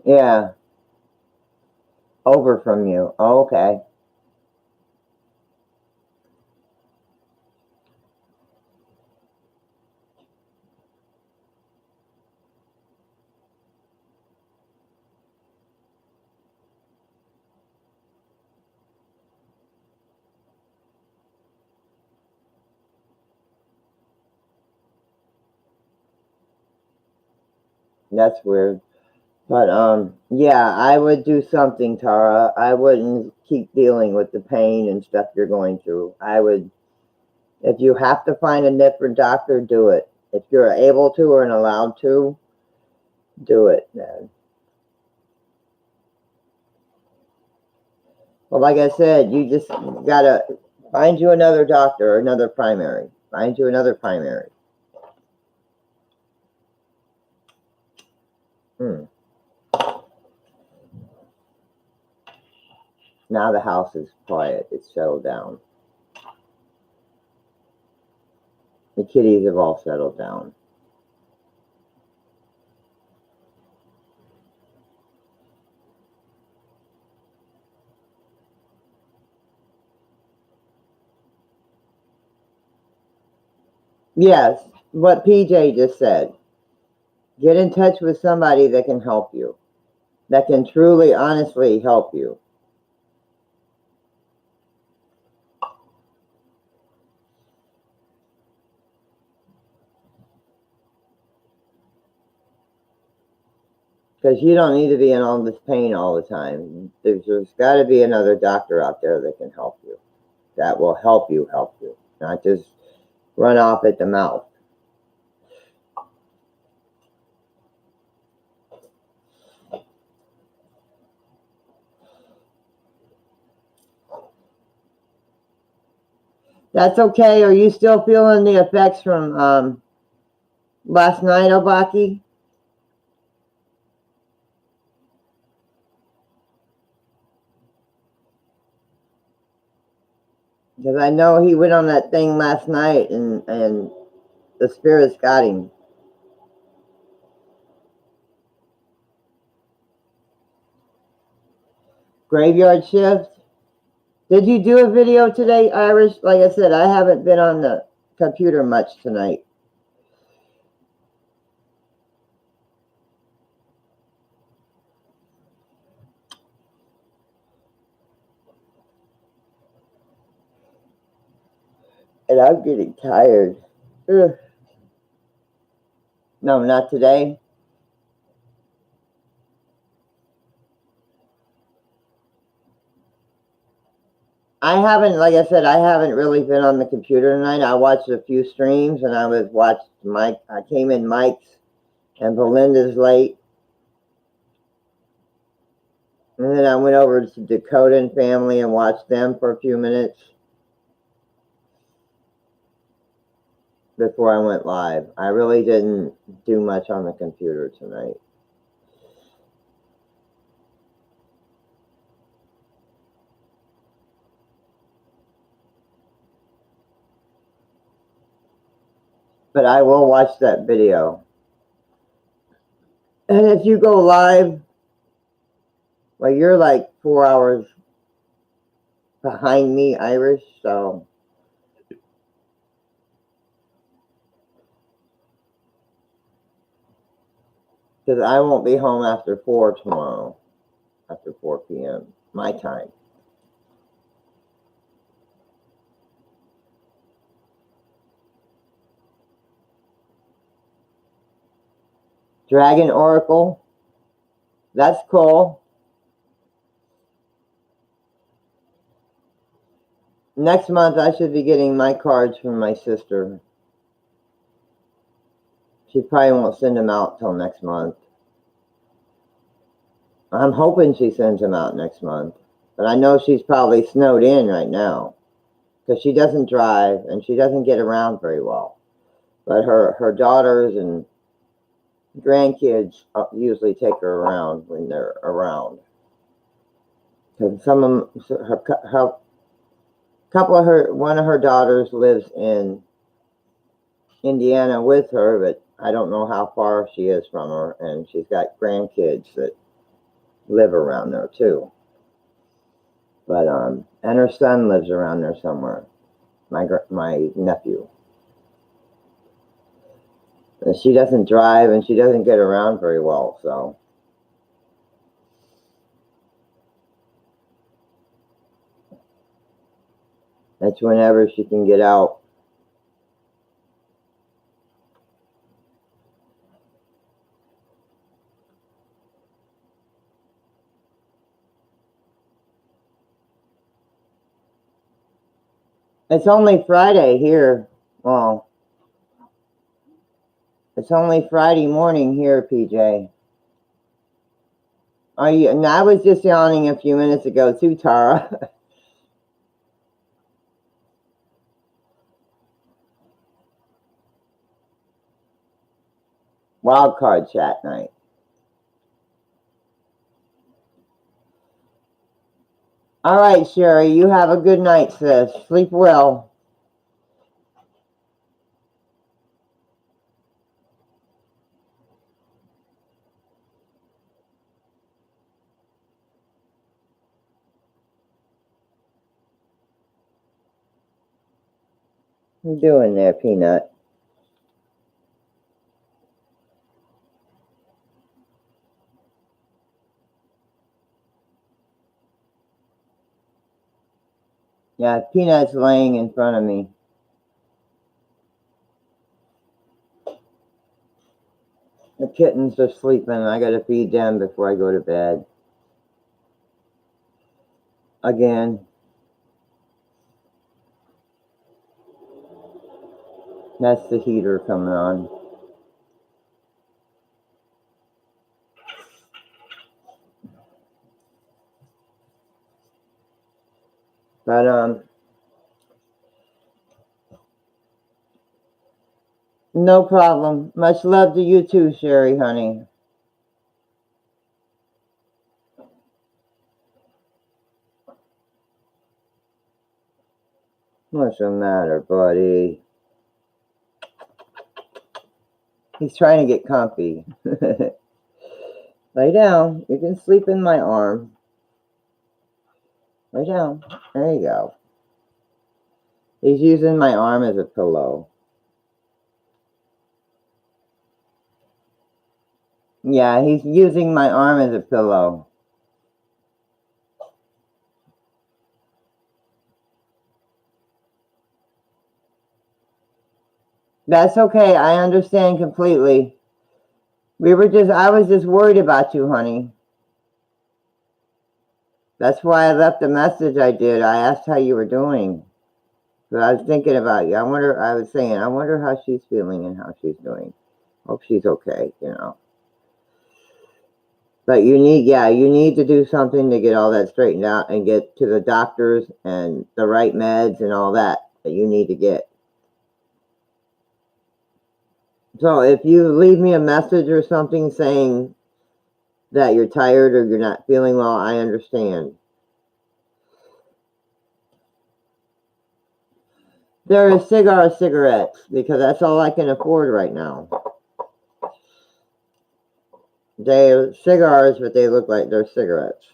Speaker 1: Yeah. Over from you. Oh, okay. That's weird. But yeah, I would do something, Tara. I wouldn't keep dealing with the pain and stuff you're going through. I would, if you have to find a different doctor, do it. If you're able to or allowed to, do it, man. Well, like I said, you just gotta find you another doctor or another primary. Find you another primary. Now the house is quiet. It's settled down. The kitties have all settled down. Yes, what PJ just said. Get in touch with somebody that can help you, that can truly, honestly help you. Because you don't need to be in all this pain all the time. There's got to be another doctor out there that can help you, that will help you, not just run off at the mouth. That's okay. Are you still feeling the effects from last night, Obaki? Because I know he went on that thing last night and the spirits got him. Graveyard shift? Did you do a video today, Irish? Like I said, I haven't been on the computer much tonight. And I'm getting tired. Ugh. No, not today. I haven't, like I said, I haven't really been on the computer tonight. I watched a few streams and I watched Mike. I came in Mike's and Belinda's late. And then I went over to Dakota and family and watched them for a few minutes before I went live. I really didn't do much on the computer tonight. But I will watch that video. And if you go live, well, you're like 4 hours behind me, Irish, so because I won't be home after 4 tomorrow, after 4 p.m. my time. Dragon Oracle, that's cool. Next month I should be getting my cards from my sister. She probably won't send them out till next month. I'm hoping she sends them out next month. But I know she's probably snowed in right now because she doesn't drive and she doesn't get around very well. But her daughters and grandkids usually take her around when they're around. Because some of her couple of one of her daughters lives in Indiana with her, but I don't know how far she is from her, and she's got grandkids that live around there too. But and her son lives around there somewhere. My nephew. And she doesn't drive and she doesn't get around very well, so. That's whenever she can get out. It's only Friday here. Well, it's only Friday morning here, PJ. Are you? And I was just yawning a few minutes ago too, Tara. Wild card chat night. All right, Sherry, you have a good night, sis. Sleep well. What you doing there, Peanut? Yeah, Peanut's laying in front of me. The kittens are sleeping. I gotta feed them before I go to bed. Again. That's the heater coming on. But no problem. Much love to you too, Sherry, honey. What's the matter, buddy? He's trying to get comfy. Lay down. You can sleep in my arm. Lay down. There you go. He's using my arm as a pillow. Yeah, he's using my arm as a pillow. That's okay. I understand completely. I was just worried about you, honey. That's why I left the message I did. I asked how you were doing. But I was thinking about you. I was saying, I wonder how she's feeling and how she's doing. Hope she's okay, you know. But you need to do something to get all that straightened out and get to the doctors and the right meds and all that you need to get. So if you leave me a message or something saying that you're tired or you're not feeling well, I understand. There is cigarettes because that's all I can afford right now. They're cigars, but they look like they're cigarettes.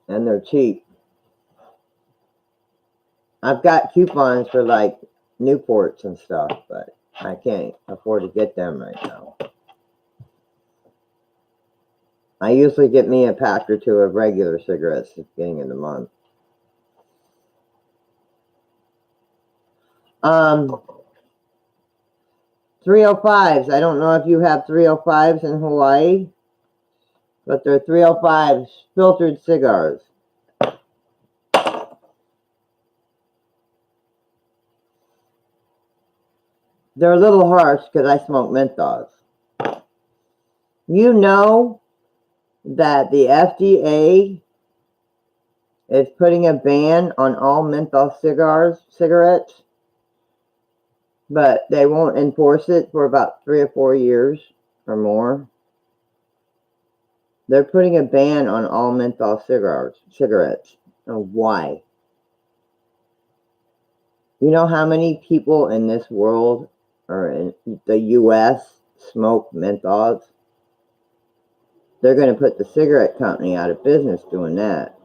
Speaker 1: and they're cheap. I've got coupons for like Newports and stuff, but I can't afford to get them right now. I usually get me a pack or two of regular cigarettes at the beginning of the month. 305s. I don't know if you have 305s in Hawaii, but they're 305 filtered cigars. They're a little harsh because I smoke menthols. You know that the FDA is putting a ban on all menthol cigarettes, but they won't enforce it for about 3 or 4 years or more. They're putting a ban on all menthol cigarettes. Why? You know how many people in this world or in the U.S. smoke menthols? They're going to put the cigarette company out of business doing that.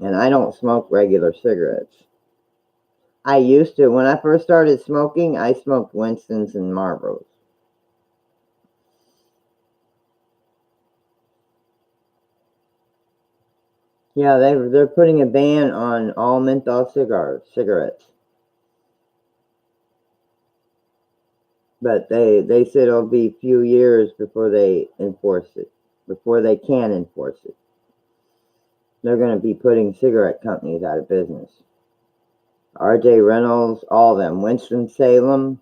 Speaker 1: And I don't smoke regular cigarettes. I used to. When I first started smoking, I smoked Winston's and Marlboros. Yeah, they're putting a ban on all menthol cigarettes. But they said it'll be a few years before they enforce it, before they can enforce it. They're going to be putting cigarette companies out of business. R.J. Reynolds, all of them. Winston-Salem.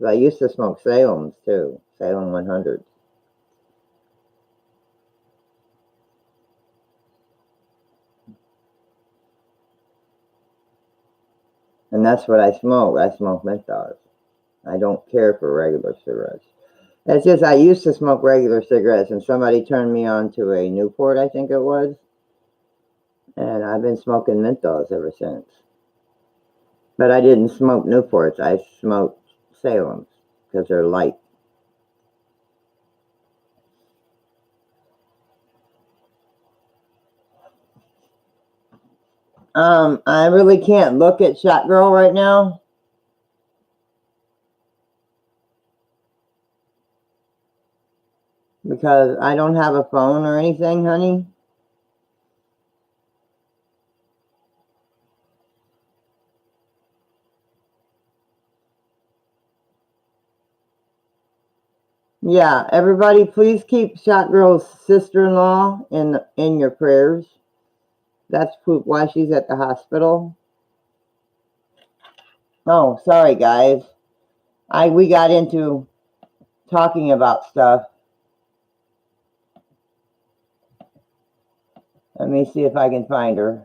Speaker 1: I used to smoke Salem's too. Salem 100. And that's what I smoke. I smoke menthols. I don't care for regular cigarettes. It's just I used to smoke regular cigarettes and somebody turned me on to a Newport, I think it was. And I've been smoking menthols ever since. But I didn't smoke Newports. I smoked Salem's because they're light. I really can't look at Shot Girl right now. Because I don't have a phone or anything, honey. Yeah, everybody please keep Shot Girl's sister-in-law in your prayers. That's why she's at the hospital. Oh, sorry guys. We got into talking about stuff. Let me see if I can find her.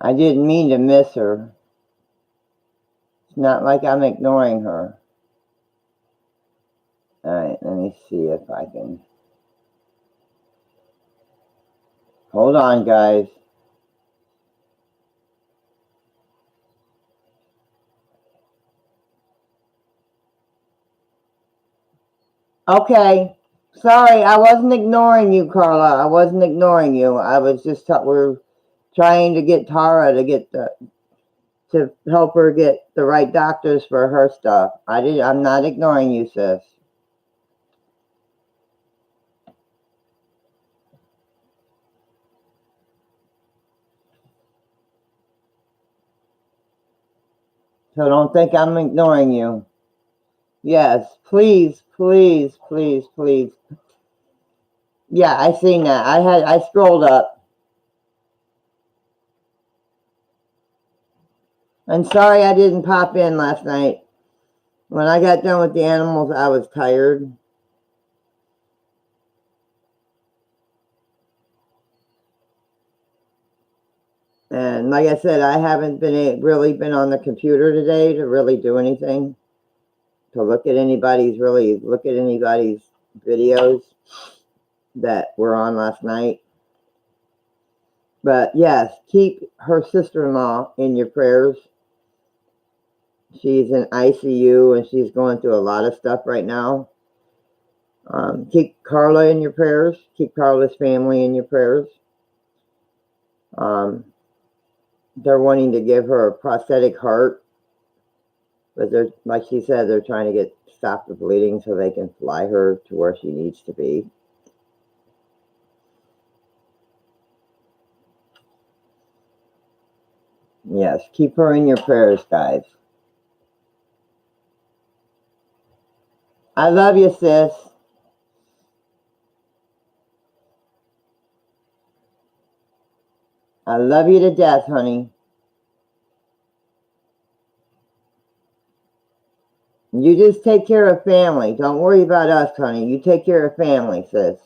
Speaker 1: I didn't mean to miss her. It's not like I'm ignoring her. Alright, let me see if I can. Hold on, guys. Okay. Sorry, I wasn't ignoring you, Carla. I wasn't ignoring you. I was just we're trying to get Tara to help her get the right doctors for her stuff. I'm not ignoring you, sis. So don't think I'm ignoring you. Yes, please, please, please, please. Yeah, I seen that. I scrolled up. I'm sorry I didn't pop in last night. When I got done with the animals, I was tired. And like I said, I haven't really been on the computer today to really do anything. To look at anybody's videos that were on last night. But yes, keep her sister-in-law in your prayers. She's in ICU and she's going through a lot of stuff right now. Keep Carla in your prayers. Keep Carla's family in your prayers. They're wanting to give her a prosthetic heart, but they're, like she said, they're trying to stop the bleeding so they can fly her to where she needs to be. Yes, keep her in your prayers, guys. I love you, sis. I love you to death, honey. You just take care of family. Don't worry about us, honey. You take care of family, sis.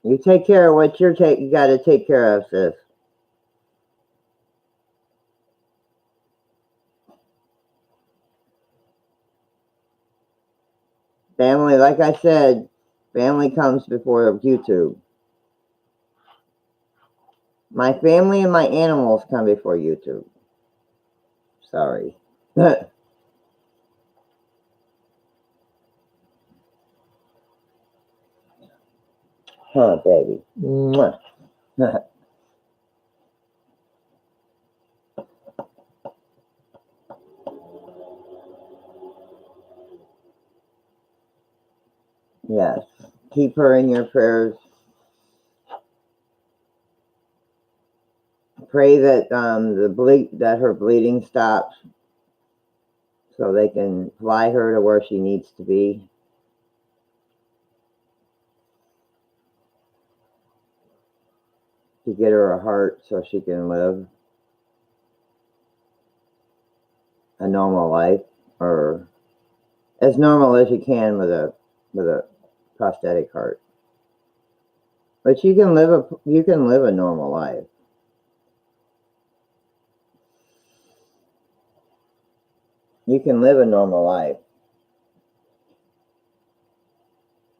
Speaker 1: You take care of what you got to take care of, sis. Family, like I said, family comes before YouTube. My family and my animals come before YouTube. Sorry. Huh, baby. Mwah. Yes. Keep her in your prayers. Pray that that her bleeding stops so they can fly her to where she needs to be. To get her a heart so she can live a normal life, or as normal as you can with a prosthetic heart. But you can live a normal life. You can live a normal life.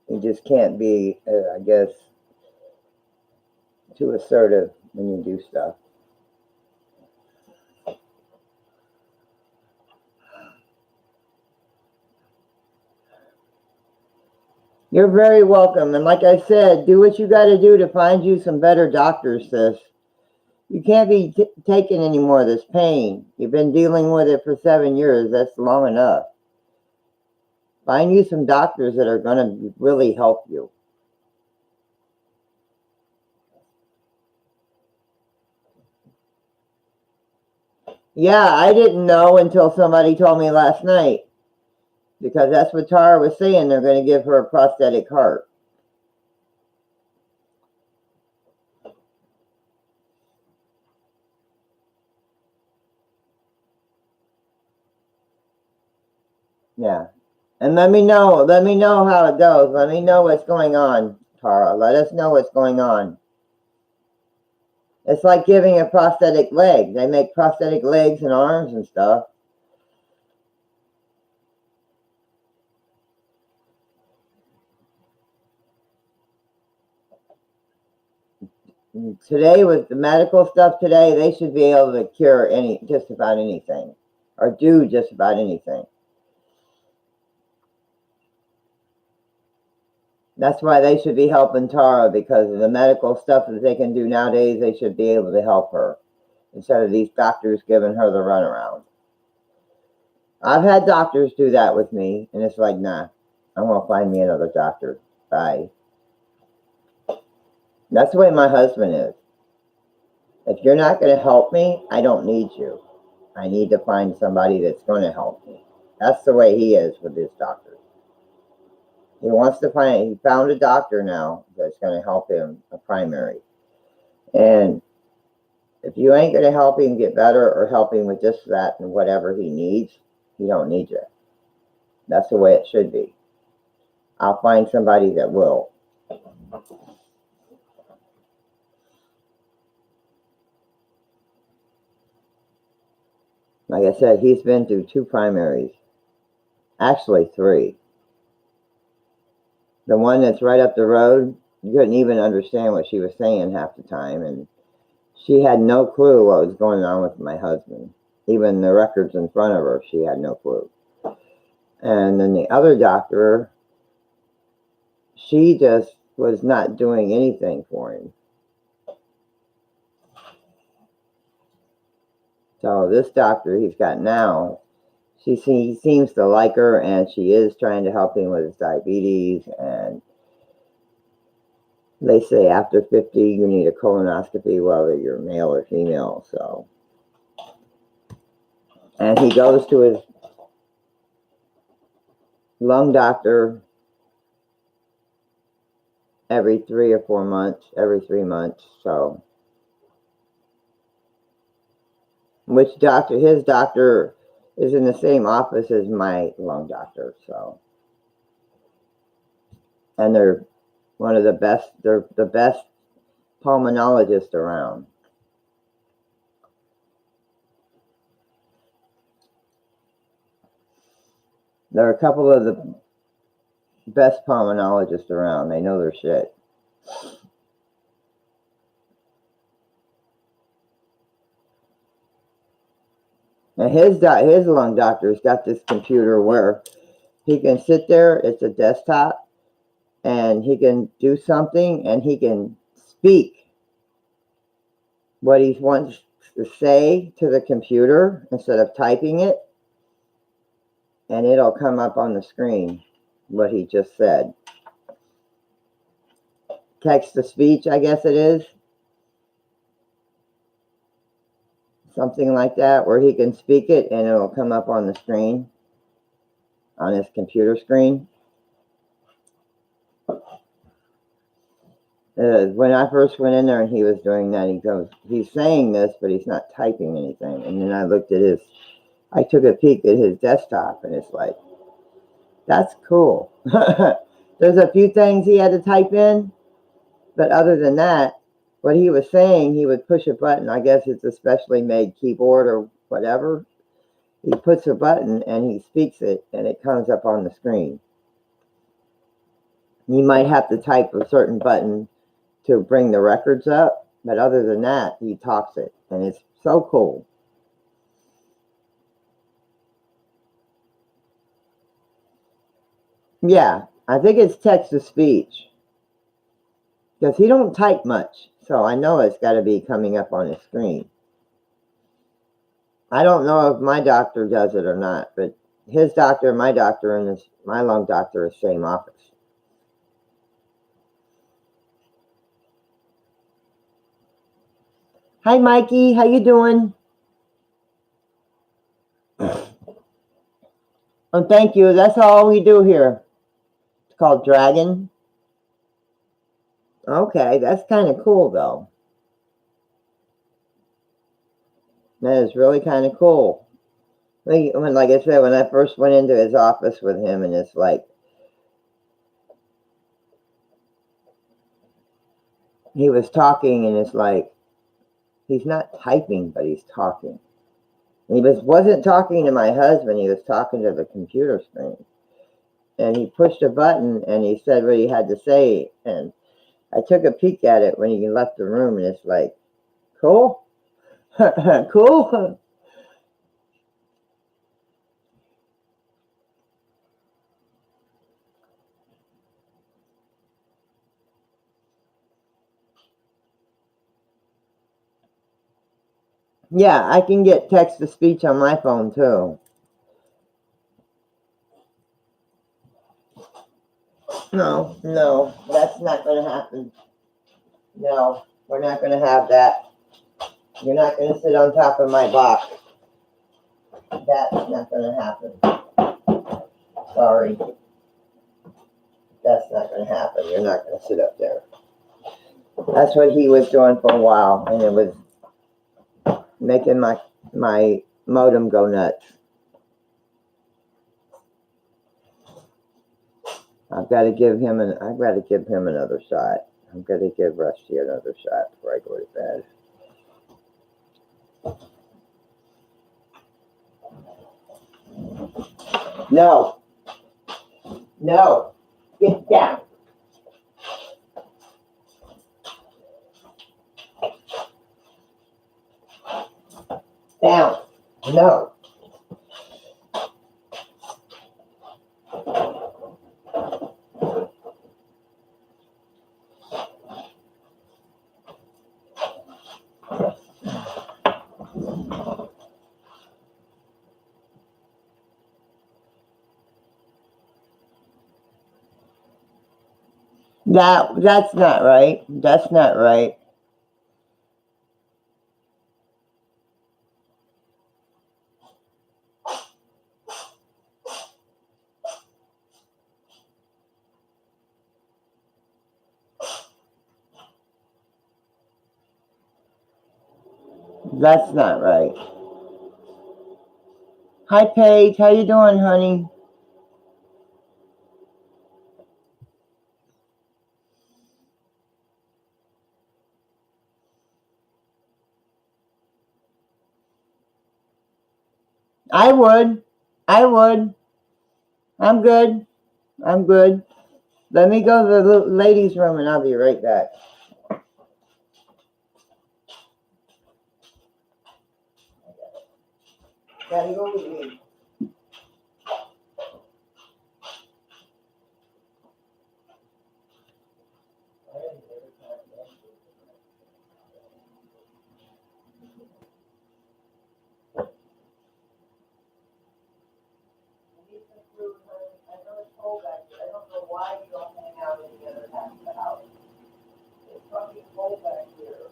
Speaker 1: You just can't be, I guess, too assertive when you do stuff. You're very welcome. And like I said, do what you got to do to find you some better doctors, sis. You can't be taking any more of this pain. You've been dealing with it for 7 years. That's long enough. Find you some doctors that are going to really help you. Yeah, I didn't know until somebody told me last night. Because that's what Tara was saying. They're going to give her a prosthetic heart. Yeah. And let me know how it goes. Let me know what's going on, Tara. Let us know what's going on. It's like giving a prosthetic leg. They make prosthetic legs and arms and stuff. Today, with the medical stuff today, they should be able to cure just about anything, or do just about anything. That's why they should be helping Tara, because of the medical stuff that they can do nowadays. They should be able to help her instead of these doctors giving her the runaround. I've had doctors do that with me, and it's like, nah, I'm going to find me another doctor. Bye. That's the way my husband is. If you're not going to help me, I don't need you. I need to find somebody that's going to help me. That's the way he is with his doctors. He found a doctor now that's going to help him, a primary. And if you ain't going to help him get better or help him with just that and whatever he needs, he don't need you. That's the way it should be. I'll find somebody that will. Like I said, he's been through 2 primaries. Actually, 3. The one that's right up the road, you couldn't even understand what she was saying half the time. And she had no clue what was going on with my husband. Even the records in front of her, she had no clue. And then the other doctor, she just was not doing anything for him. So this doctor he's got now, he seems to like her, and she is trying to help him with his diabetes. And they say after 50, you need a colonoscopy, whether you're male or female. So, and he goes to his lung doctor every 3 or 4 months, every 3 months. So, which doctor? His doctor is in the same office as my lung doctor. So, and they're one of the best. They're the best pulmonologists around. They're a couple of the best pulmonologists around. They know their shit. And his lung doctor's got this computer where he can sit there. It's a desktop, and he can do something, and he can speak what he wants to say to the computer instead of typing it, and it'll come up on the screen what he just said. Text to speech, I guess it is. Something like that, where he can speak it and it'll come up on the screen, on his computer screen. When I first went in there and he was doing that, he goes, he's saying this, but he's not typing anything. And then I took a peek at his desktop, and it's like, that's cool. There's a few things he had to type in, but other than that, what he was saying, he would push a button. I guess it's a specially made keyboard or whatever. He puts a button and he speaks it, and it comes up on the screen. You might have to type a certain button to bring the records up, but other than that, he talks it, and it's so cool. Yeah, I think it's text to speech, because he don't type much, so I know it's got to be coming up on his screen. I don't know if my doctor does it or not, but his doctor, my doctor, and my lung doctor are same office. Hi, Mikey. How you doing? Oh, thank you. That's all we do here. It's called Dragon. Okay, that's kind of cool, though. That is really kind of cool. Like I said, when I first went into his office with him, and it's like, he was talking, and it's like, he's not typing, but he's talking. And he wasn't talking to my husband, he was talking to the computer screen. And he pushed a button, and he said what he had to say. And I took a peek at it when he left the room, and it's like, cool. Cool. Yeah, I can get text to speech on my phone too. No, that's not going to happen. No, we're not going to have that. You're not going to sit on top of my box. That's not going to happen. Sorry. That's not going to happen. You're not going to sit up there. That's what he was doing for a while, and it was making my modem go nuts. I've got to give him another shot. I'm going to give Rusty another shot before I go to bed. No. No. Get down. Down. No. That's not right. That's not right. That's not right. Hi, Paige. How you doing, honey? I would. I would. I'm good. I'm good. Let me go to the ladies' room and I'll be right back. Gotta go with me. I don't know why you don't hang out in the other half of the house. It's fucking cold back here.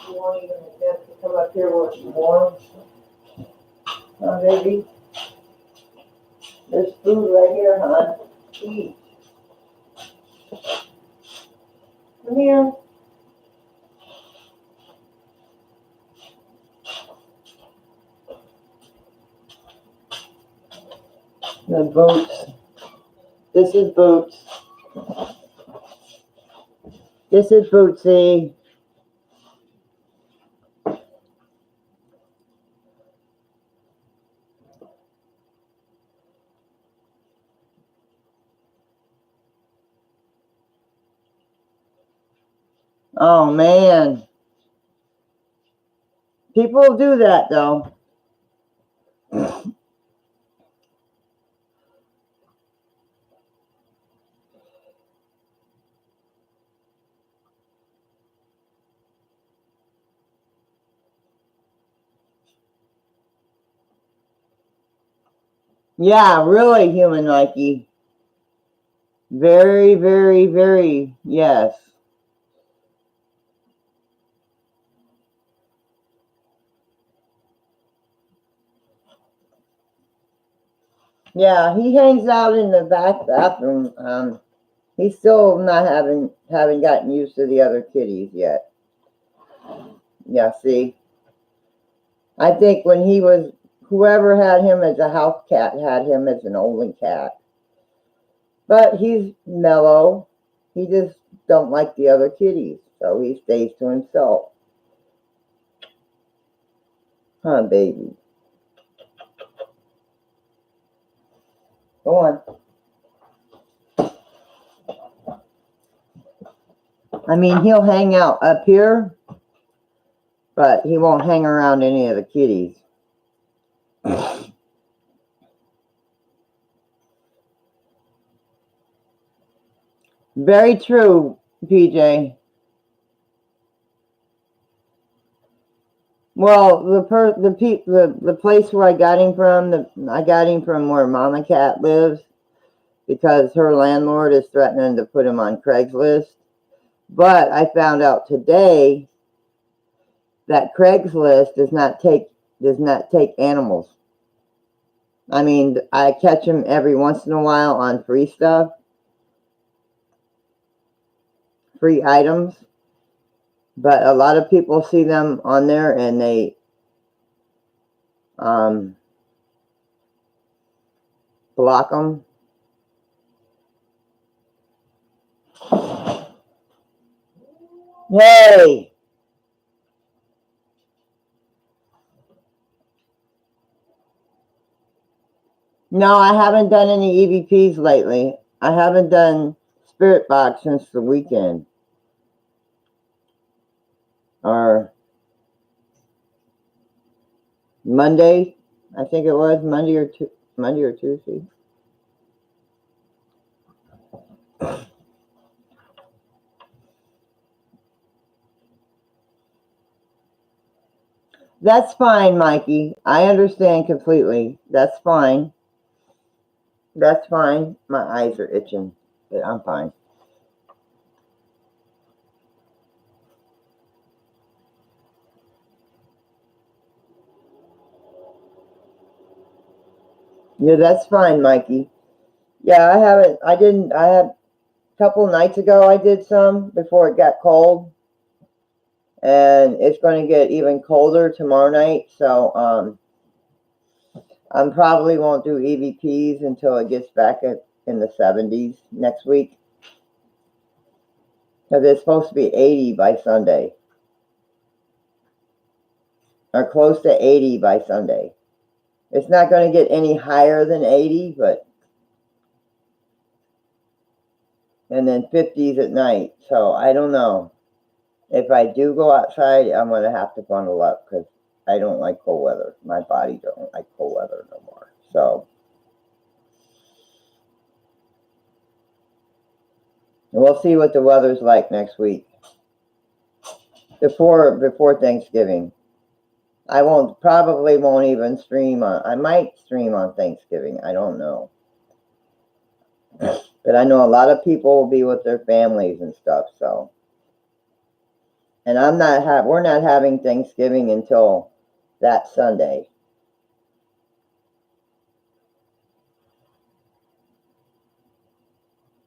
Speaker 1: You won't even attempt to come up here where it's warm. Baby. There's food right here, hon. Eat. Come here. The boots. This is Boots. This is Bootsy. Oh, man. People do that, though. Yeah, really human-likey. Very, very, very, yes. Yeah, he hangs out in the bathroom. He's still not haven't gotten used to the other kitties yet. Yeah, see? I think when he was, whoever had him as a house cat had him as an only cat. But he's mellow. He just don't like the other kitties, so he stays to himself. Huh, baby? Go on. I mean, he'll hang out up here, but he won't hang around any of the kitties. Very true, PJ. Well, the place where I got him from, I got him from where Mama Cat lives, because her landlord is threatening to put him on Craigslist. But I found out today that Craigslist does not take animals. I mean, I catch them every once in a while on free stuff, free items, but a lot of people see them on there and they block them. Hey! No, I haven't done any EVPs lately. I haven't done Spirit Box since the weekend. Or Monday, I think it was Monday or Tuesday. That's fine, Mikey. I understand completely. That's fine. That's fine. My eyes are itching, but I'm fine. Yeah, that's fine, Mikey. Yeah, I haven't. I didn't. I had a couple nights ago. I did some before it got cold, and it's going to get even colder tomorrow night. So I probably won't do EVPs until it gets back in the 70s next week, because it's supposed to be 80 by Sunday, or close to 80 by Sunday. It's not going to get any higher than 80, but and then 50s at night. So I don't know. If I do go outside, I'm going to have to bundle up because I don't like cold weather. My body don't like cold weather no more. So we'll see what the weather's like next week. Before Thanksgiving. I probably won't even stream on. I might stream on Thanksgiving. I don't know. But I know a lot of people will be with their families and stuff, so. And we're not having Thanksgiving until that Sunday.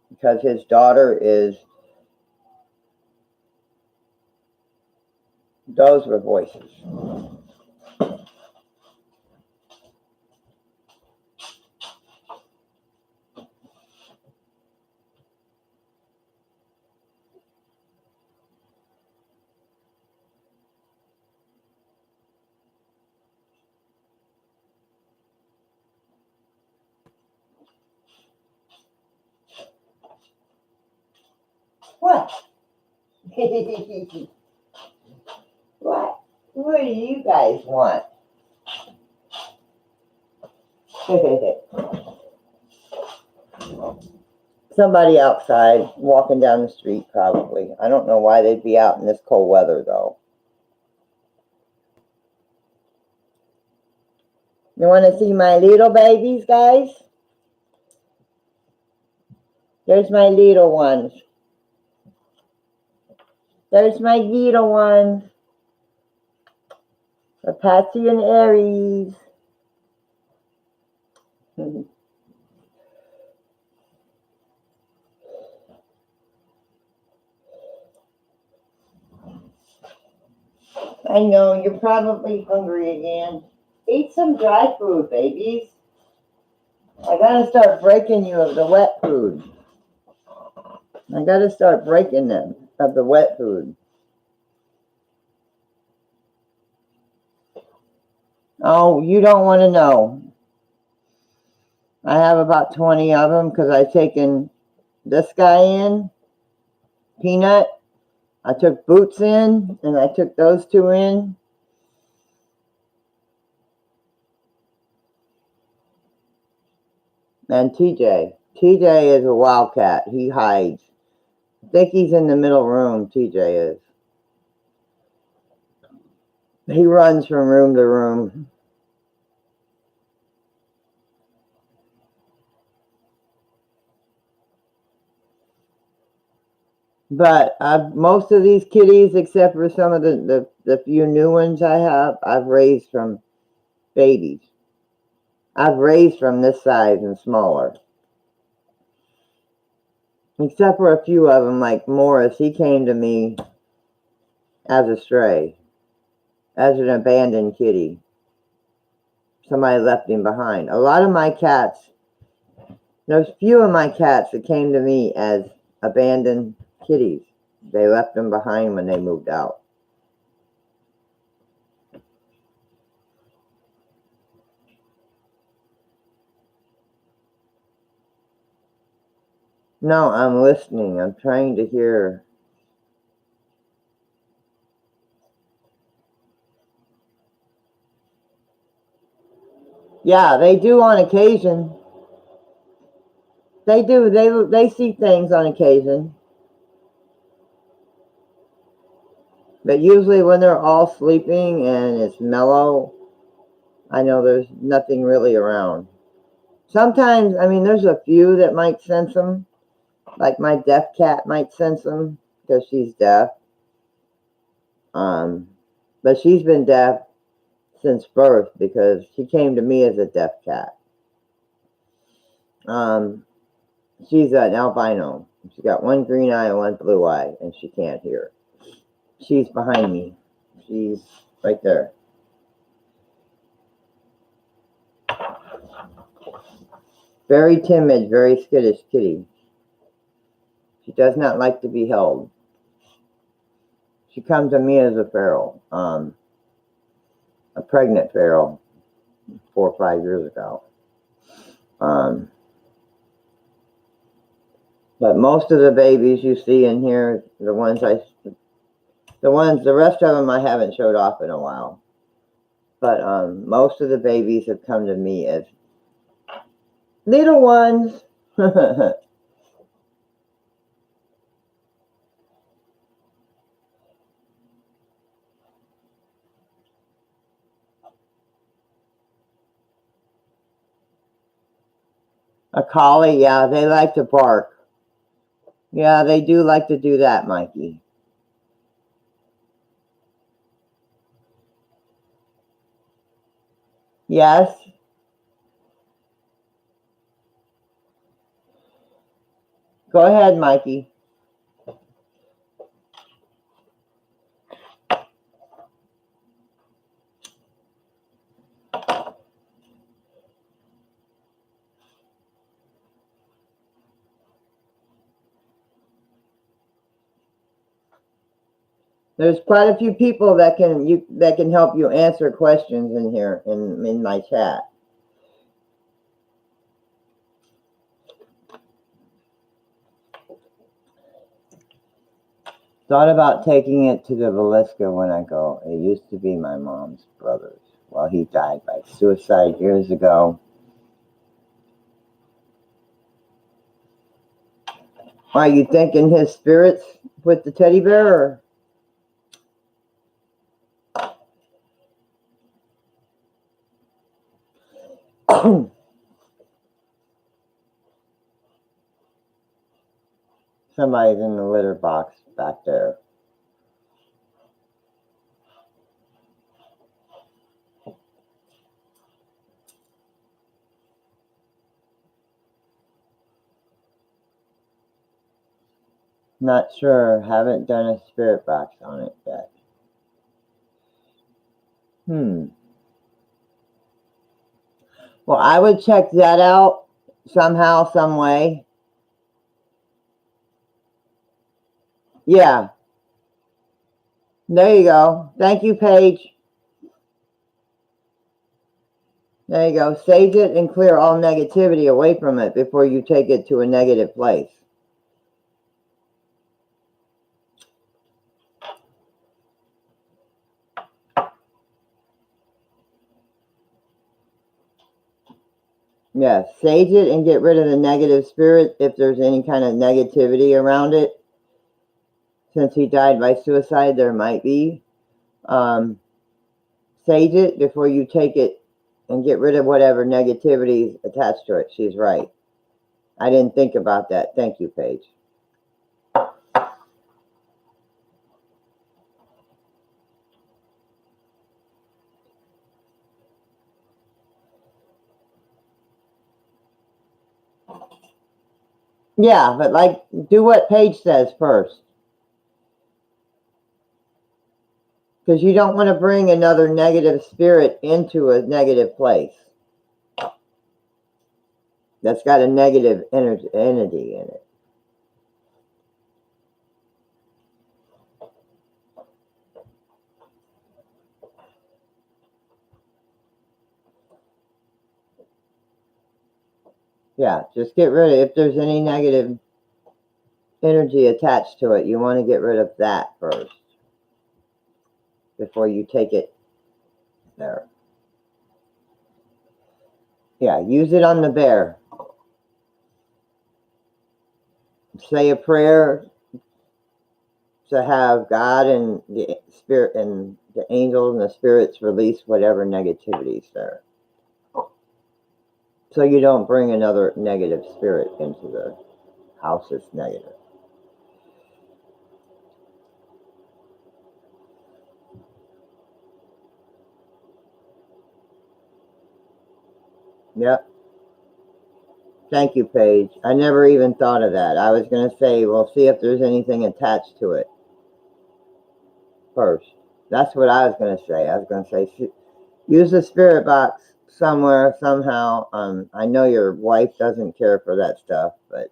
Speaker 1: Because his daughter is. Those were voices. What? What? What do you guys want? Somebody outside walking down the street, probably. I don't know why they'd be out in this cold weather, though. You want to see my little babies, guys? There's my little ones. There's my little ones. For Patsy and Aries. I know, you're probably hungry again. Eat some dry food, babies. I gotta start breaking you of the wet food. I gotta start breaking them of the wet food. Oh, you don't want to know. I have about 20 of them because I've taken this guy in, Peanut. I took Boots in, and I took those two in. And TJ. TJ is a wildcat. He hides. I think he's in the middle room, TJ is. He runs from room to room. But most of these kitties, except for some of the few new ones I have, I've raised from babies. I've raised from this size and smaller. Except for a few of them, like Morris, he came to me as a stray, as an abandoned kitty. Somebody left him behind. A lot of my cats, there's few of my cats that came to me as abandoned kitties. They left them behind when they moved out. No, I'm listening. I'm trying to hear. Yeah, they do on occasion. They do. They see things on occasion. But usually when they're all sleeping and it's mellow, I know there's nothing really around. Sometimes, I mean, there's a few that might sense them. Like my deaf cat might sense them because she's deaf. But she's been deaf since birth because she came to me as a deaf cat. She's an albino. She's got one green eye and one blue eye, and she can't hear. She's behind me. She's right there. Very timid, very skittish kitty. She does not like to be held. She comes to me as a feral, a pregnant feral, 4 or 5 years ago. But most of the babies you see in here, the rest of them I haven't showed off in a while. But most of the babies have come to me as little ones. A collie, yeah, they like to bark. Yeah, they do like to do that, Mikey. Yes. Go ahead, Mikey. There's quite a few people that can help you answer questions in here in my chat. Thought about taking it to the Velisca when I go. It used to be my mom's brother's. Well, he died by suicide years ago. Are you thinking his spirits with the teddy bear? Or somebody's in the litter box back there. Not sure. Haven't done a spirit box on it yet. Well, I would check that out somehow, some way. Yeah. There you go. Thank you, Paige. There you go. Sage it and clear all negativity away from it before you take it to a negative place. Yeah, sage it and get rid of the negative spirit if there's any kind of negativity around it. Since he died by suicide, there might be. Sage it before you take it and get rid of whatever negativity is attached to it. She's right. I didn't think about that. Thank you, Paige. Yeah, but like, do what Paige says first. Because you don't want to bring another negative spirit into a negative place that's got a negative entity in it. Yeah, just get rid of, if there's any negative energy attached to it, you want to get rid of that first before you take it there. Yeah, use it on the bear. Say a prayer to have God and the spirit and the angels and the spirits release whatever negativity's there. So you don't bring another negative spirit into the house that's negative. Yep. Thank you, Paige. I never even thought of that. I was going to say, well, see if there's anything attached to it first. That's what I was going to say. I was going to say, use the spirit box somewhere, somehow. I know your wife doesn't care for that stuff, but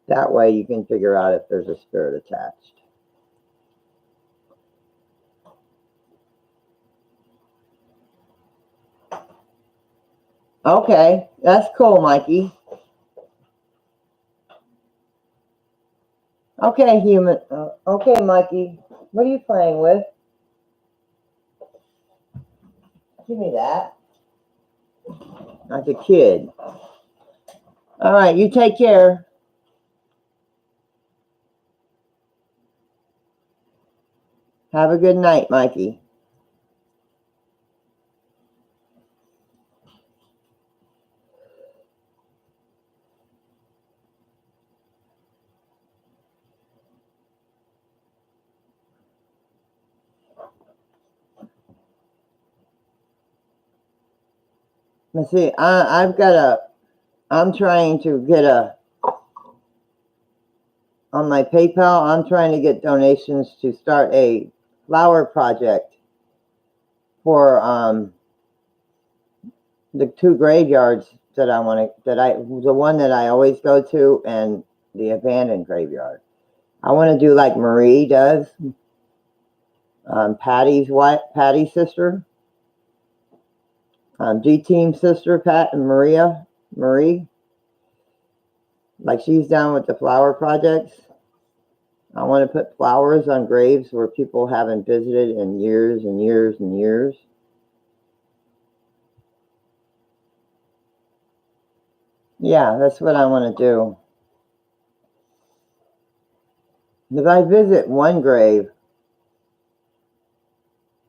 Speaker 1: that way you can figure out if there's a spirit attached. Okay, that's cool, Mikey. Okay, human. Okay, Mikey. What are you playing with? Give me that. Like a kid. All right, you take care. Have a good night, Mikey. Let's see. I'm trying to get on my PayPal, I'm trying to get donations to start a flower project for the 2 graveyards that I want to, the one that I always go to and the abandoned graveyard. I want to do like Marie does, Patty's sister, G-Team's sister, Pat and Marie, like she's down with the flower projects. I want to put flowers on graves where people haven't visited in years and years and years. Yeah, that's what I want to do. Because I visit one grave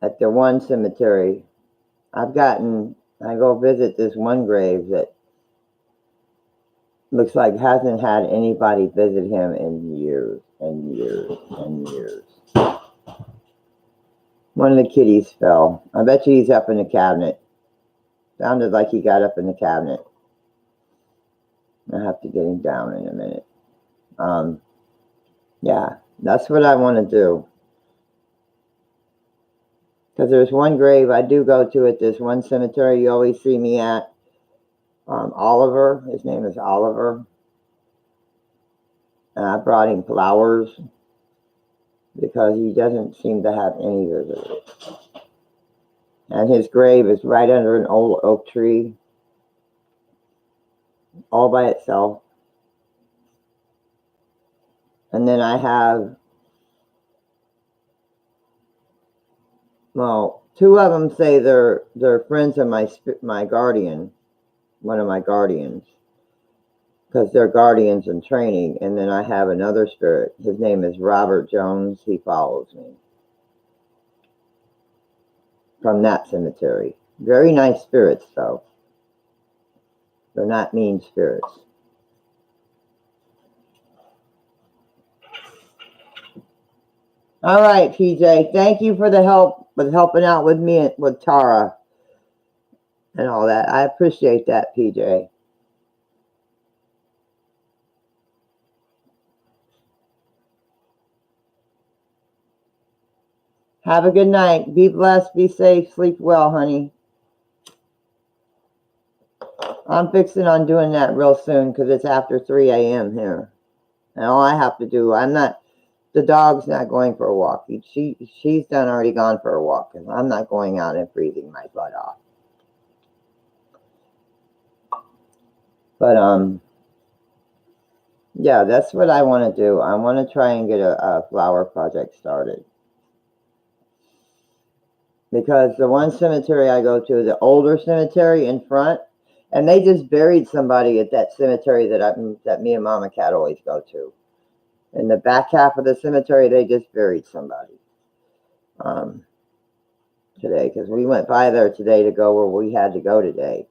Speaker 1: at the one cemetery. I go visit this one grave that looks like hasn't had anybody visit him in years and years and years. One of the kitties fell. I bet you he's up in the cabinet. Sounded like he got up in the cabinet. I have to get him down in a minute. Yeah, that's what I want to do. Because there's one grave I do go to at this one cemetery you always see me at. Oliver, his name is Oliver. And I brought him flowers because he doesn't seem to have any visitors. And his grave is right under an old oak tree, all by itself. And then I have, well, 2 of them say they're friends of my guardian, one of my guardians, because they're guardians in training. And then I have another spirit. His name is Robert Jones. He follows me from that cemetery. Very nice spirits, though. They're not mean spirits. All right, PJ. Thank you for the help with helping out with me and with Tara and all that. I appreciate that, PJ. Have a good night. Be blessed. Be safe. Sleep well, honey. I'm fixing on doing that real soon because it's after 3 a.m. here. And all I have to do, the dog's not going for a walk. She's already gone for a walk. And I'm not going out and freezing my butt off. But, yeah, that's what I want to do. I want to try and get a flower project started. Because the one cemetery I go to, the older cemetery in front, and they just buried somebody at that cemetery that me and Mama Cat always go to. In the back half of the cemetery, they just buried somebody today. Because we went by there today to go where we had to go today,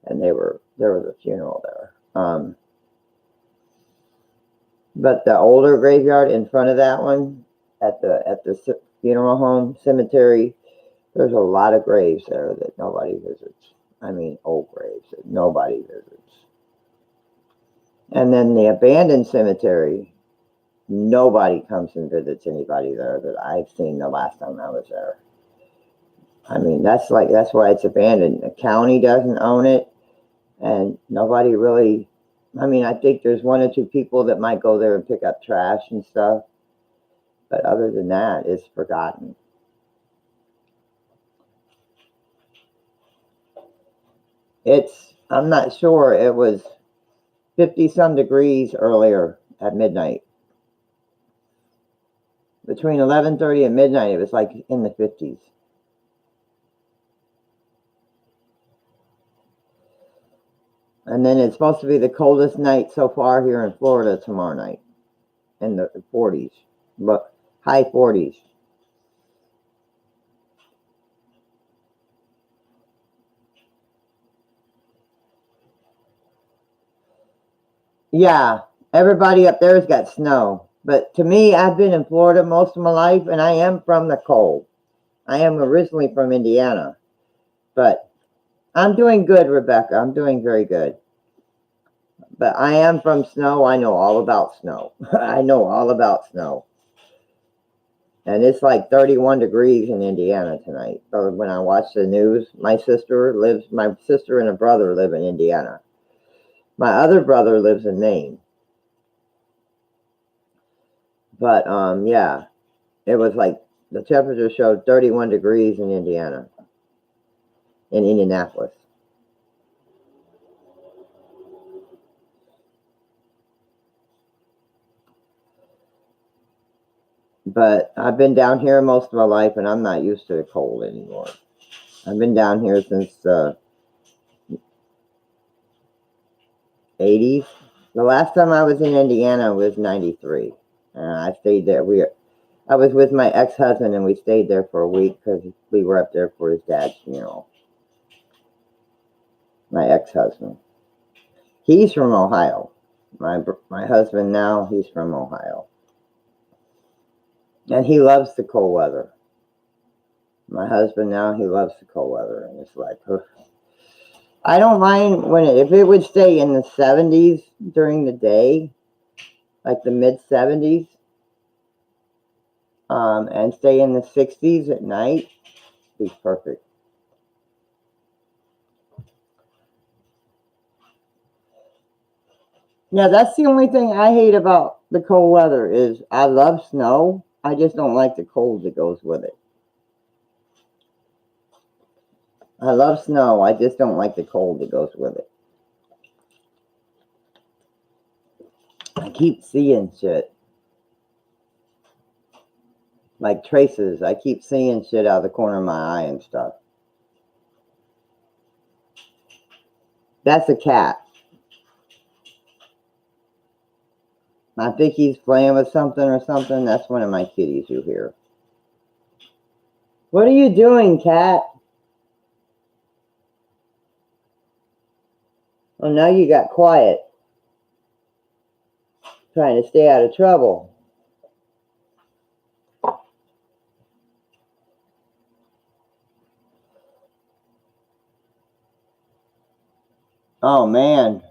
Speaker 1: and there was a funeral there. But the older graveyard in front of that one, at the funeral home cemetery, there's a lot of graves there that nobody visits. I mean, old graves that nobody visits. And then the abandoned cemetery, nobody comes and visits anybody there that I've seen the last time I was there. I mean, that's why it's abandoned. The county doesn't own it, and nobody really. I mean, I think there's 1 or 2 people that might go there and pick up trash and stuff, but other than that, it's forgotten. I'm not sure, it was 50-some degrees earlier at midnight. Between 11:30 and midnight, it was like in the 50s. And then it's supposed to be the coldest night so far here in Florida tomorrow night, in the 40s, but high 40s. Yeah, everybody up there's got snow. But to me, I've been in Florida most of my life, and I am from the cold. I am originally from Indiana. But I'm doing good, Rebecca. I'm doing very good. But I am from snow. I know all about snow. I know all about snow. And it's like 31 degrees in Indiana tonight. So when I watch the news, my sister and a brother live in Indiana. My other brother lives in Maine. But, yeah, it was like the temperature showed 31 degrees in Indiana, in Indianapolis. But I've been down here most of my life, and I'm not used to the cold anymore. I've been down here since the 80s. The last time I was in Indiana was 93. And I stayed there. I was with my ex-husband, and we stayed there for a week because we were up there for his dad's funeral. My ex-husband. He's from Ohio. My husband now, he's from Ohio. And he loves the cold weather. My husband now, he loves the cold weather. And it's like, I don't mind if it would stay in the 70s during the day, like the mid-70s, and stay in the 60s at night, be perfect. Yeah, that's the only thing I hate about the cold weather is I love snow. I just don't like the cold that goes with it. I love snow. I just don't like the cold that goes with it. I keep seeing shit. Like traces. I keep seeing shit out of the corner of my eye and stuff. That's a cat. I think he's playing with something or something. That's one of my kitties you hear. What are you doing, cat? Oh, now you got quiet. Trying to stay out of trouble. Oh, man.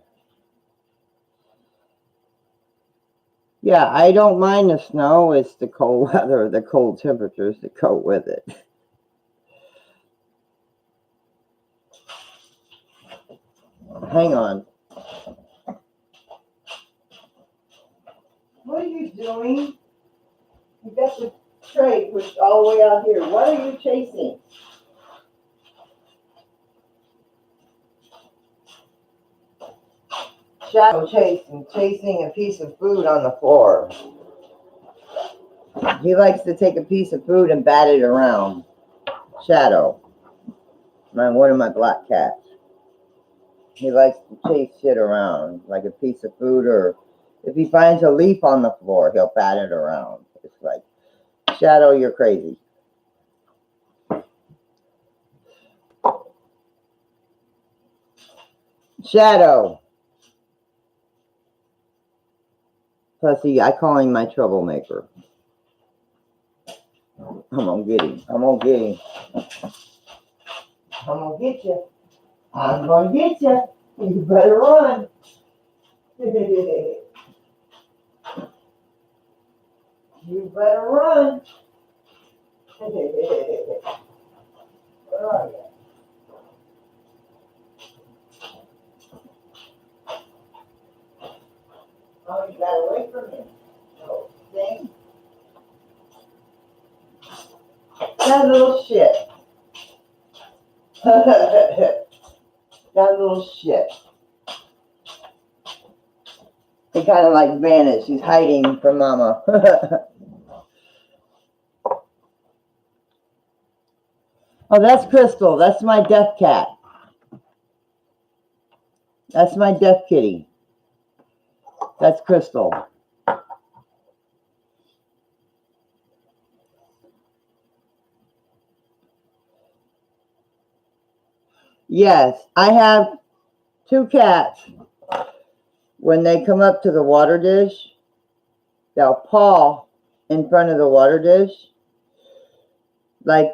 Speaker 1: Yeah, I don't mind the snow. It's the cold weather, the cold temperatures that go with it. Hang on. What are you doing? You got the tray pushed all the way out here. What are you chasing? Shadow chasing a piece of food on the floor. He likes to take a piece of food and bat it around. Shadow. One of my black cats. He likes to chase shit around, like a piece of food, or if he finds a leaf on the floor, he'll bat it around. It's like, Shadow, you're crazy. Shadow. Plus, I call him my troublemaker. I'm gonna get him. I'm gonna get him. I'm gonna get you. I'm gonna get you. You better run. You better run. Where are you? Oh, you got away from me. Oh, dang. That little shit. That little shit. He kind of like vanished. He's hiding from Mama. Oh, that's Crystal. That's my deaf cat. That's my deaf kitty. That's Crystal. Yes, I have 2 cats. When they come up to the water dish, they'll paw in front of the water dish, like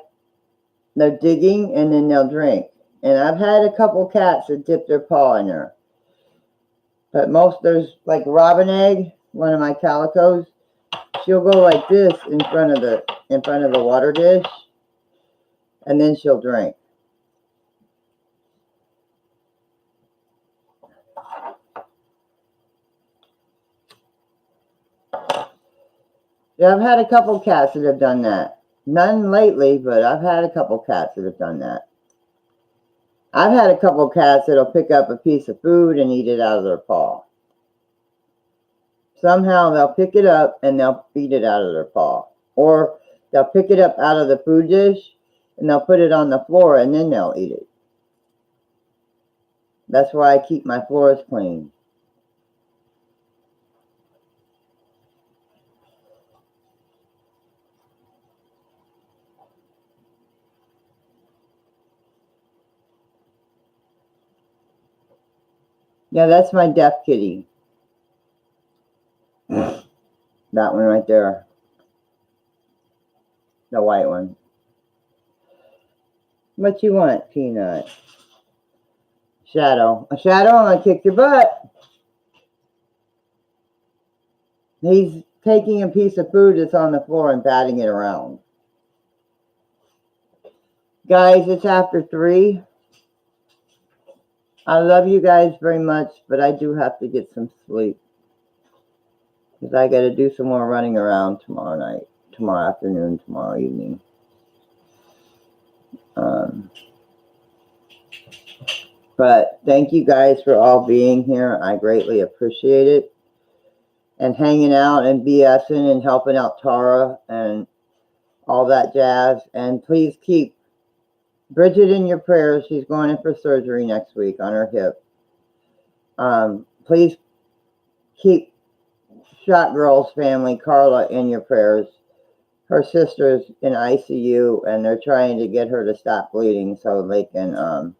Speaker 1: they're digging, and then they'll drink. And I've had a couple cats that dip their paw in there. But there's like Robin Egg, one of my calicos. She'll go like this in front of the water dish, and then she'll drink. Yeah, I've had a couple cats that have done that. None lately, but I've had a couple cats that have done that. I've had a couple cats that'll pick up a piece of food and eat it out of their paw. Somehow they'll pick it up and they'll eat it out of their paw. Or they'll pick it up out of the food dish and they'll put it on the floor and then they'll eat it. That's why I keep my floors clean. Yeah, that's my deaf kitty. That one right there. The white one. What you want, Peanut? Shadow. Shadow, I'm going to kick your butt. He's taking a piece of food that's on the floor and batting it around. Guys, it's after 3. I love you guys very much, but I do have to get some sleep. Because I got to do some more running around tomorrow night, tomorrow afternoon, tomorrow evening. But thank you guys for all being here. I greatly appreciate it. And hanging out and BSing and helping out Tara and all that jazz. And please keep Bridget in your prayers. She's going in for surgery next week on her hip. Please keep Shot Girl's family, Carla, in your prayers. Her sister's in ICU and they're trying to get her to stop bleeding so they can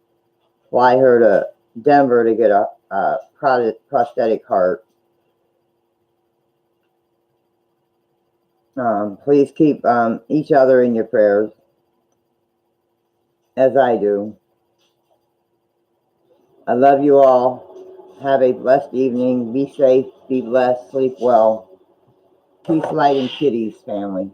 Speaker 1: fly her to Denver to get a prosthetic heart. Please keep each other in your prayers, as I do. I love you all. Have a blessed evening. Be safe, be blessed, sleep well. Peace, light, and kitties, family.